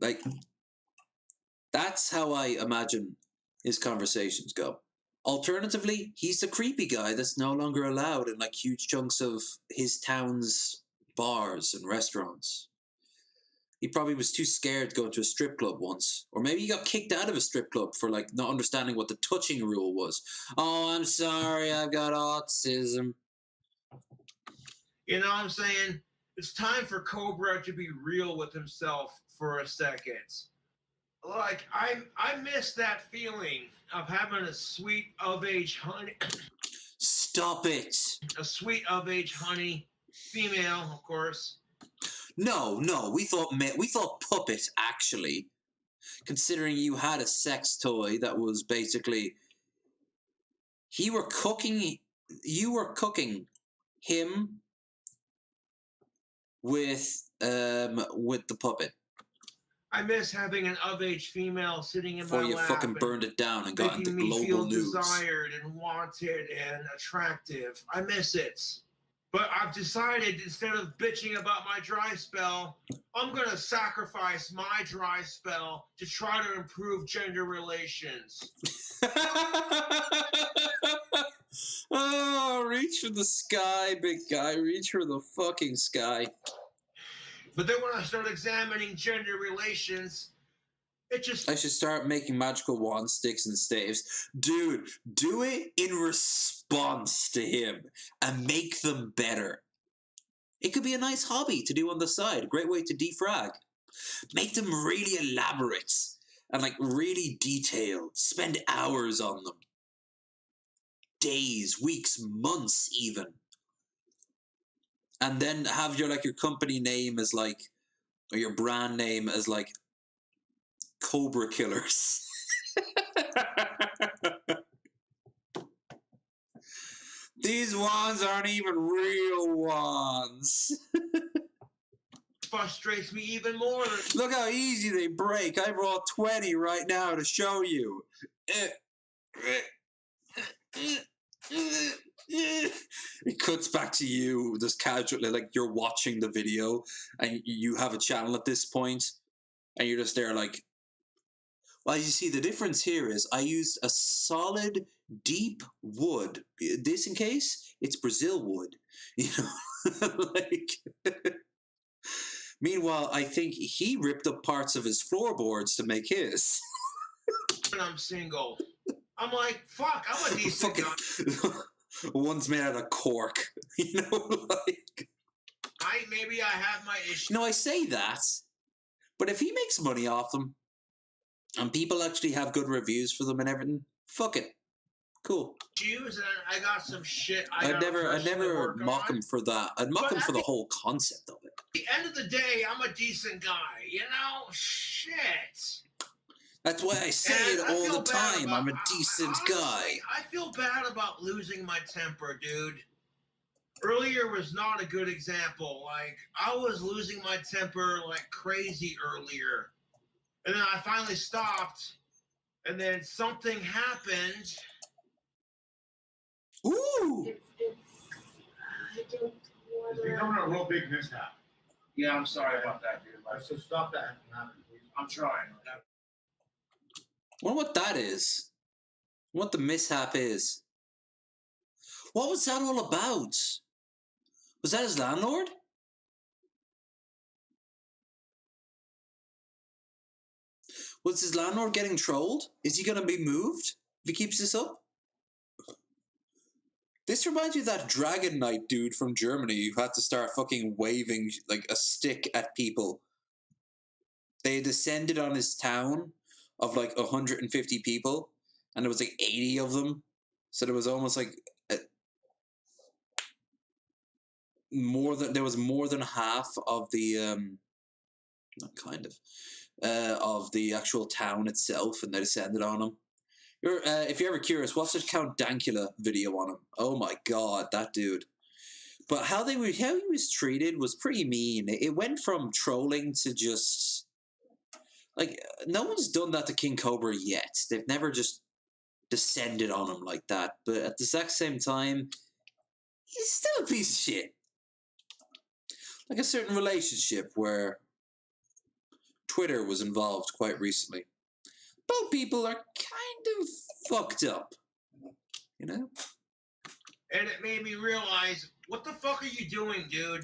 Like, that's how I imagine his conversations go. Alternatively, he's the creepy guy that's no longer allowed in like huge chunks of his town's bars and restaurants. He probably was too scared to go into a strip club once. Or maybe he got kicked out of a strip club for like not understanding what the touching rule was. Oh, I'm sorry, I've got autism. You know what I'm saying? It's time for Cobra to be real with himself for a second. Like, I miss that feeling of having a sweet of-age honey. Stop it. A sweet of-age honey. Female, of course. No, we thought puppet, actually. Considering you had a sex toy that was basically... You were cooking him with the puppet. I miss having an of-age female sitting in my lap. Before you fucking burned it down and got into global news. Making me feel desired and wanted and attractive. I miss it. But I've decided, instead of bitching about my dry spell, I'm going to sacrifice my dry spell to try to improve gender relations. Oh, reach for the sky, big guy. Reach for the fucking sky. But then when I start examining gender relations, it just... I should start making magical wand sticks and staves. Dude, do it in response to him and make them better. It could be a nice hobby to do on the side. A great way to defrag. Make them really elaborate and like really detailed. Spend hours on them. Days, weeks, months even. And then have your company name as like, or your brand name as like Cobra Killers. These wands aren't even real wands. Frustrates me even more. Look how easy they break. I brought 20 right now to show you. It cuts back to you just casually, like you're watching the video and you have a channel at this point and you're just there like, well, you see the difference here is I used a solid deep wood. This in case it's Brazil wood, you know. Like meanwhile I think he ripped up parts of his floorboards to make his. I'm single. I'm like, fuck, I'm a decent guy. One's made out of cork. You know, like... Maybe I have my issues. No, I say that. But if he makes money off them, and people actually have good reviews for them and everything, fuck it. Cool. And I got some shit. I'd never mock him for that. I'd mock him for the whole concept of it. At the end of the day, I'm a decent guy, you know? Shit. That's why I say it all the time. I'm a decent guy. I feel bad about losing my temper, dude. Earlier was not a good example. Like, I was losing my temper like crazy earlier. And then I finally stopped. And then something happened. Ooh! It's becoming a real big mishap. Yeah, I'm sorry about that, dude. So stop that from happening, please. I'm trying. I wonder what that is. What the mishap is. What was that all about? Was that his landlord? Was his landlord getting trolled? Is he going to be moved if he keeps this up? This reminds me of that Dragon Knight dude from Germany who had to start fucking waving like a stick at people. They descended on his town of like 150 people, and there was like 80 of them. So there was almost like more than half of the of the actual town itself, and they descended on him. If you're ever curious, watch the Count Dankula video on him. Oh my god, that dude. But how he was treated was pretty mean. It went from trolling to just like, no one's done that to King Cobra yet. They've never just descended on him like that. But at the exact same time, he's still a piece of shit. Like a certain relationship where Twitter was involved quite recently. Both people are kind of fucked up, you know? And it made me realize, what the fuck are you doing, dude?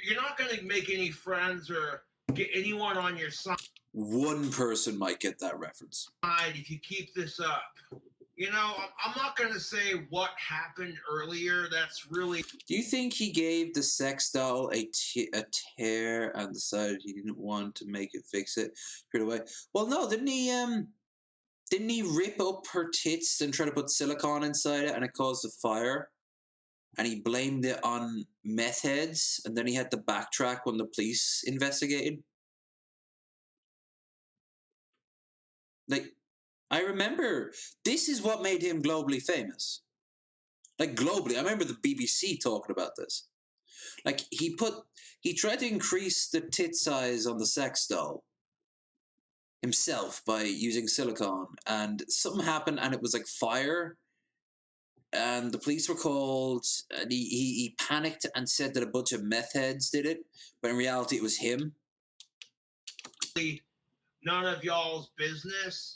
You're not going to make any friends or get anyone on your side. One person might get that reference. If you keep this up. You know, I'm not going to say what happened earlier. That's really... Do you think he gave the sex doll a tear and decided he didn't want to make it fix it straight away? Well, no, didn't he rip up her tits and try to put silicone inside it and it caused a fire? And he blamed it on meth heads, and then he had to backtrack when the police investigated? Like... I remember, this is what made him globally famous. Like, globally. I remember the BBC talking about this. Like, he tried to increase the tit size on the sex doll himself by using silicone, and something happened, and it was like fire, and the police were called, and he panicked and said that a bunch of meth heads did it, but in reality it was him. None of y'all's business.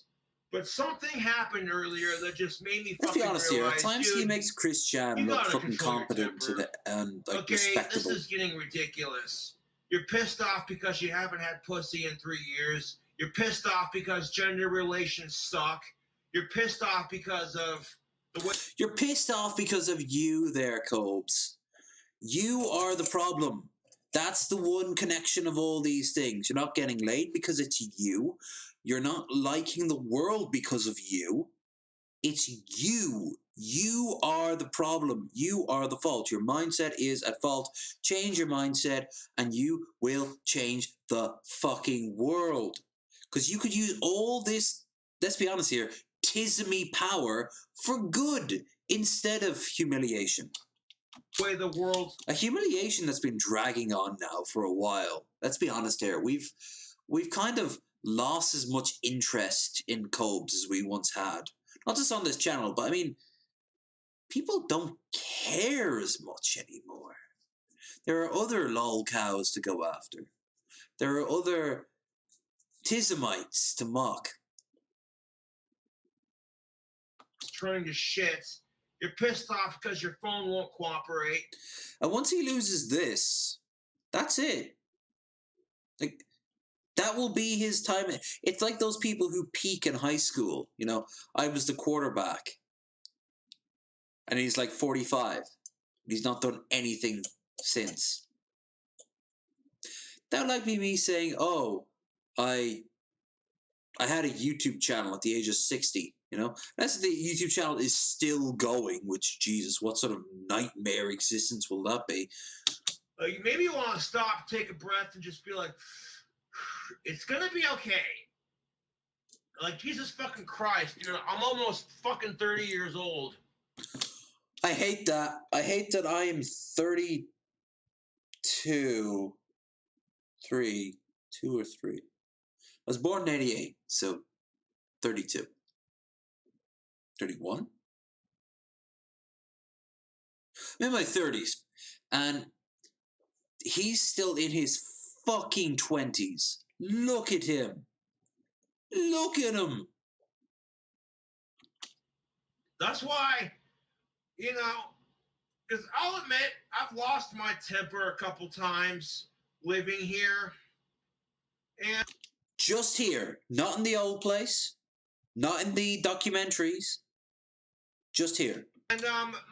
But something happened earlier that just made me fucking realize, here. At times he makes Chris Chan look fucking competent and like respectable. This is getting ridiculous. You're pissed off because you haven't had pussy in 3 years. You're pissed off because gender relations suck. You're pissed off because of the way... You're pissed off because of you there, Cobes. You are the problem. That's the one connection of all these things. You're not getting laid because it's you. You're not liking the world because of you. It's you. You are the problem. You are the fault. Your mindset is at fault. Change your mindset and you will change the fucking world. Because you could use all this, let's be honest here, tismy power for good instead of humiliation. Way the world... A humiliation that's been dragging on now for a while. Let's be honest here. We've kind of lost as much interest in Cobes as we once had. Not just on this channel, but I mean, people don't care as much anymore. There are other lol cows to go after. There are other tismites to mock. Trying to shit. You're pissed off because your phone won't cooperate. And once he loses this, that's it. Like, That will be his time. It's like those people who peak in high school. You know, I was the quarterback. And he's like 45. He's not done anything since. That would like be me saying, oh, I had a YouTube channel at the age of 60, you know? That's the YouTube channel is still going, which, Jesus, what sort of nightmare existence will that be? Maybe you want to stop, take a breath, and just be like, it's going to be okay. Like, Jesus fucking Christ, dude, I'm almost fucking 30 years old. I hate that. I hate that I am 32. 2 or 3. I was born in 88, so 32. 31? I'm in my 30s, and he's still in his fucking 20s. Look at him. Look at him. That's why, you know, because I'll admit, I've lost my temper a couple times living here. And just here, not in the old place, not in the documentaries, just here. And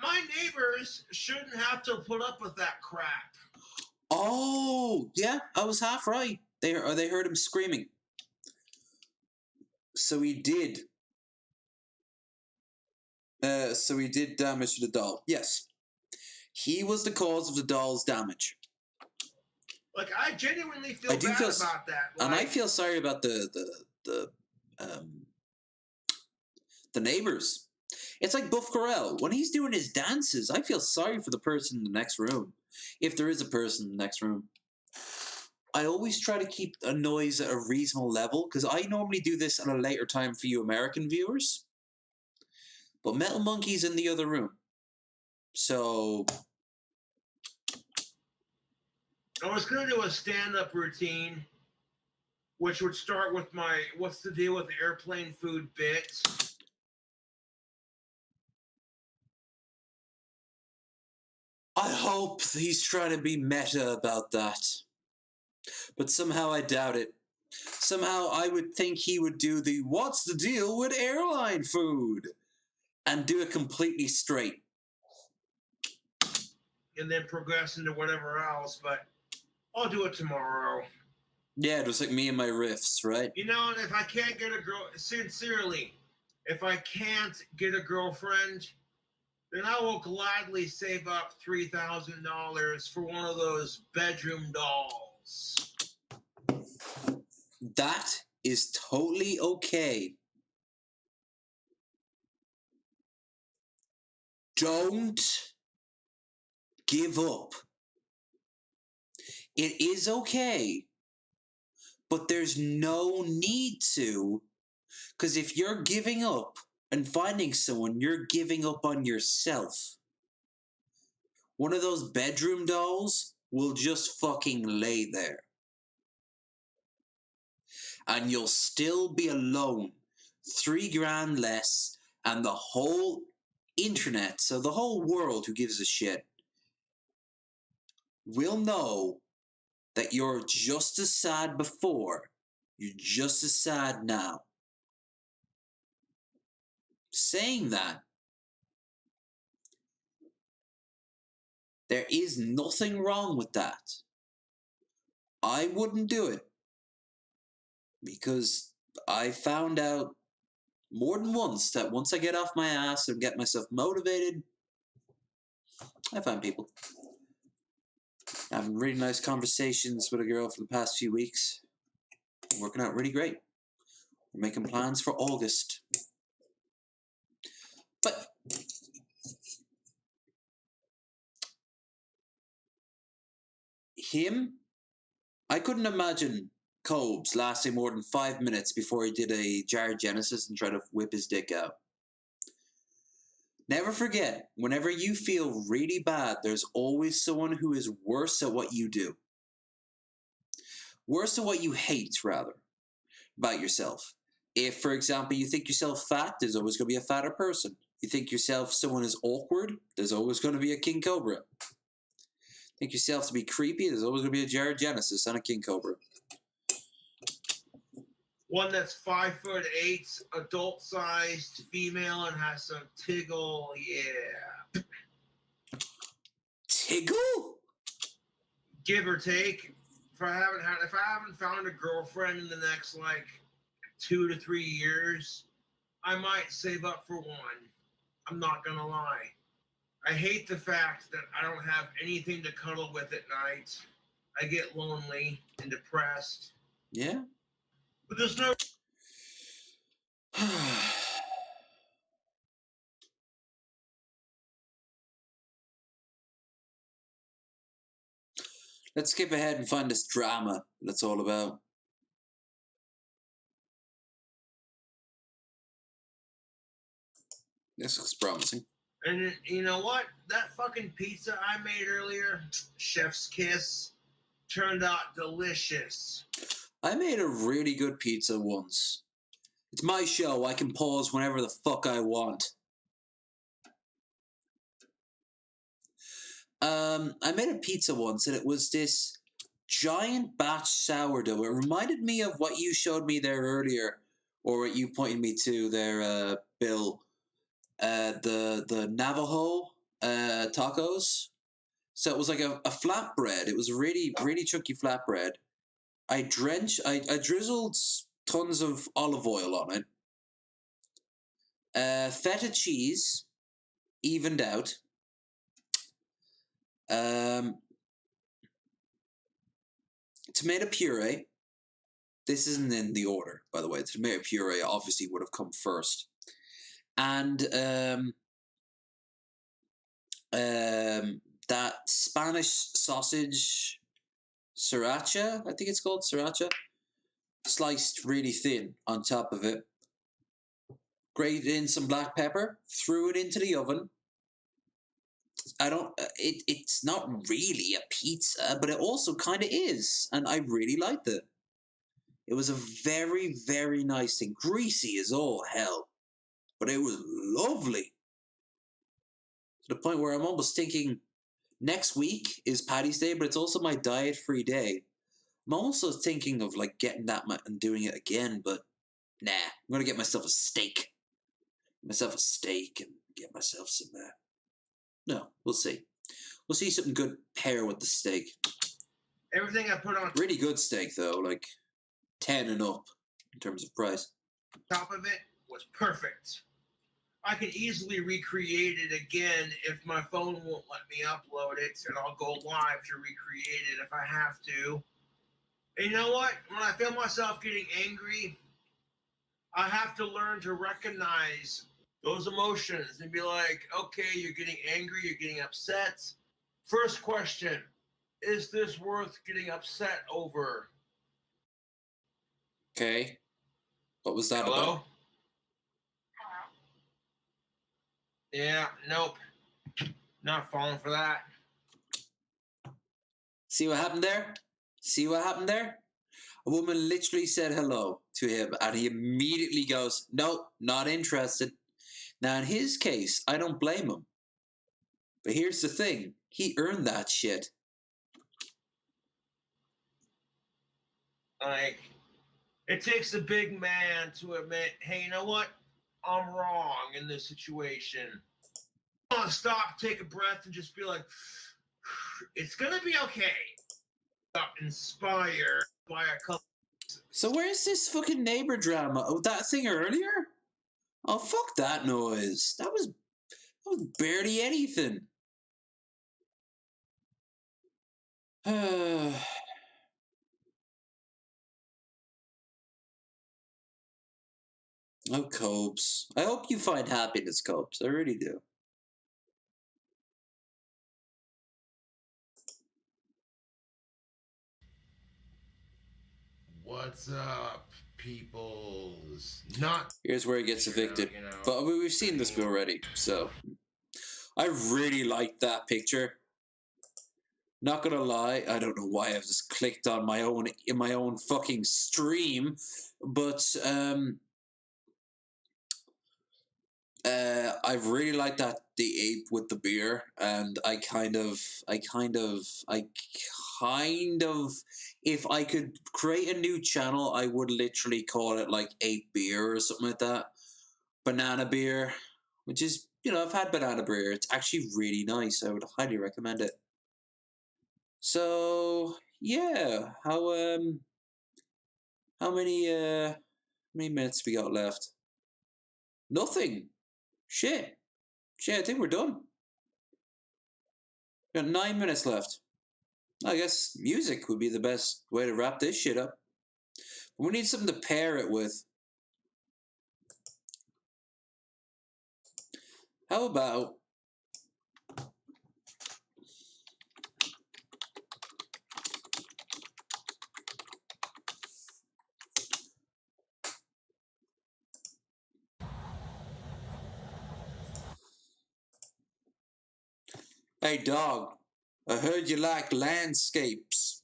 my neighbors shouldn't have to put up with that crap. Oh, yeah, I was half right. They heard him screaming. So he did. So he did damage to the doll. Yes. He was the cause of the doll's damage. Like, I genuinely feel bad about that. Like, and I feel sorry about the neighbors. It's like Buff Corell. When he's doing his dances, I feel sorry for the person in the next room. If there is a person in the next room. I always try to keep a noise at a reasonable level, because I normally do this at a later time for you American viewers. But Metal Monkey's in the other room. So I was going to do a stand-up routine, which would start with my what's the deal with the airplane food bits. I hope he's trying to be meta about that. But somehow I doubt it. Somehow I would think he would do the what's the deal with airline food? And do it completely straight. And then progress into whatever else, but I'll do it tomorrow. Yeah, just like me and my riffs, right? You know, if I can't get a girl, sincerely, if I can't get a girlfriend, then I will gladly save up $3,000 for one of those bedroom dolls. That is totally okay. Don't give up. It is okay, but there's no need to, because if you're giving up and finding someone, you're giving up on yourself. One of those bedroom dolls will just fucking lay there. And you'll still be alone. $3,000 less, and the whole internet, so the whole world who gives a shit, will know that you're just as sad before, you're just as sad now. Saying that, there is nothing wrong with that. I wouldn't do it. Because I found out more than once that once I get off my ass and get myself motivated, I find people. Having really nice conversations with a girl for the past few weeks. Working out really great. We're making plans for August. But him, I couldn't imagine Cobes lasting more than 5 minutes before he did a Jared Genesis and tried to whip his dick out. Never forget, whenever you feel really bad, there's always someone who is worse at what you do. Worse at what you hate, rather, about yourself. If, for example, you think yourself fat, there's always going to be a fatter person. You think yourself someone is awkward, there's always going to be a King Cobra. Think yourself to be creepy, there's always going to be a Jared Genesis and a King Cobra. One that's 5'8", adult-sized female, and has some tiggle. Yeah. Tiggle? Give or take. If I haven't found a girlfriend in the next like 2 to 3 years, I might save up for one. I'm not gonna lie. I hate the fact that I don't have anything to cuddle with at night. I get lonely and depressed. Yeah. But there's no. Let's skip ahead and find this drama that's all about. This looks promising. And you know what? That fucking pizza I made earlier, chef's kiss, turned out delicious. I made a really good pizza once. It's my show. I can pause whenever the fuck I want. I made a pizza once, and it was this giant batch sourdough. It reminded me of what you showed me there earlier, or what you pointed me to there, Bill. The Navajo tacos. So it was like a flatbread. It was a really, really chunky flatbread. I drizzled tons of olive oil on it. Feta cheese, evened out. Tomato puree. This isn't in the order, by the way. The tomato puree obviously would have come first. And that Spanish sausage, sriracha, I think it's called sriracha, sliced really thin on top of it. Grated in some black pepper, threw it into the oven. It's not really a pizza, but it also kind of is, and I really liked it. It was a very, very nice thing. Greasy as all hell, but it was lovely. To the point where I'm almost thinking next week is Paddy's Day, but it's also my diet-free day. I'm also thinking of like getting that and doing it again, but nah, I'm gonna get myself a steak. And get myself some. No, we'll see. We'll see something good pair with the steak. Everything I put on really good steak though, like 10 and up in terms of price. Top of it was perfect. I can easily recreate it again if my phone won't let me upload it, and I'll go live to recreate it if I have to. And you know what? When I feel myself getting angry, I have to learn to recognize those emotions and be like, okay, you're getting angry, you're getting upset. First question, is this worth getting upset over? Okay. What was that Hello? about? Yeah, nope. Not falling for that. See what happened there? See what happened there? A woman literally said hello to him, and he immediately goes, nope, not interested. Now, in his case, I don't blame him. But here's the thing. He earned that shit. Like, it takes a big man to admit, hey, you know what? I'm wrong in this situation. I want to stop, take a breath, and just be like, it's going to be okay. Inspired by a couple. So where's this fucking neighbor drama? Oh, that thing earlier? Oh, fuck that noise. That was barely anything. Oh, Copes. I hope you find happiness, Copes. I really do. What's up, peoples? Not. Here's where he gets evicted. But we've seen this already, so. I really liked that picture. Not gonna lie, I don't know why I've just clicked on my own fucking stream, but I really like the ape with the beer, and I kind of, if I could create a new channel, I would literally call it like Ape Beer or something like that. Banana beer, which is, I've had banana beer. It's actually really nice. I would highly recommend it. So yeah, how many minutes we got left? Nothing. Shit, I think we're done. Got 9 minutes left. I guess music would be the best way to wrap this shit up. But we need something to pair it with. How about hey dog, I heard you like landscapes.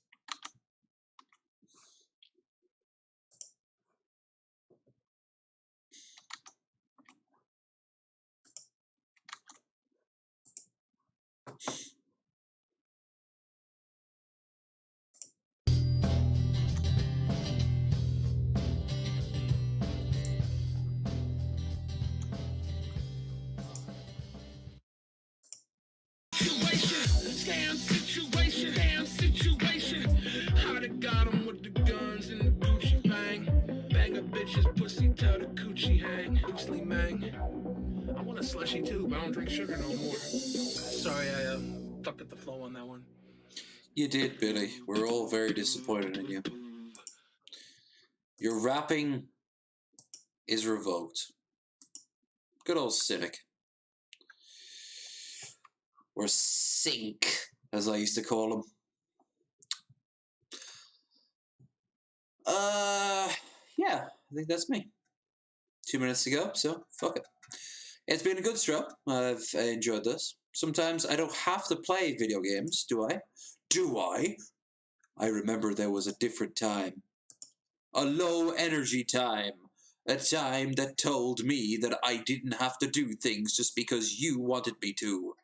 Scam situation. How they got 'em with the guns and the Gucci bang. Bang a bitch's pussy, tell the coochie hang. Loosely mang. I want a slushy too, but I don't drink sugar no more. Sorry, I fucked up the flow on that one. You did, Billy. We're all very disappointed in you. Your rapping is revoked. Good old cynic. Or Sink, as I used to call him. Yeah, I think that's me. 2 minutes to go, so fuck it. It's been a good show. I've enjoyed this. Sometimes I don't have to play video games, do I? Do I? I remember there was a different time. A low energy time. A time that told me that I didn't have to do things just because you wanted me to.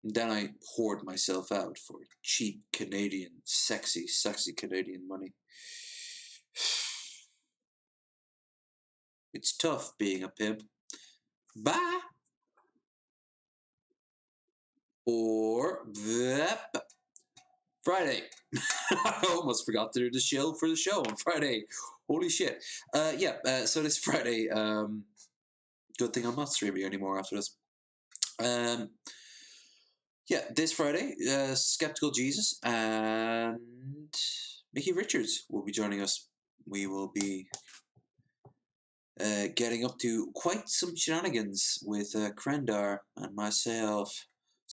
And then I hoard myself out for cheap Canadian, sexy Canadian money. It's tough being a pimp. Bye! Or Friday. I almost forgot to do the show for the show on Friday. Holy shit. So this Friday, good thing I'm not streaming anymore after this. This Friday, Skeptical Jesus and Mickey Richards will be joining us. We will be getting up to quite some shenanigans with Krendar and myself.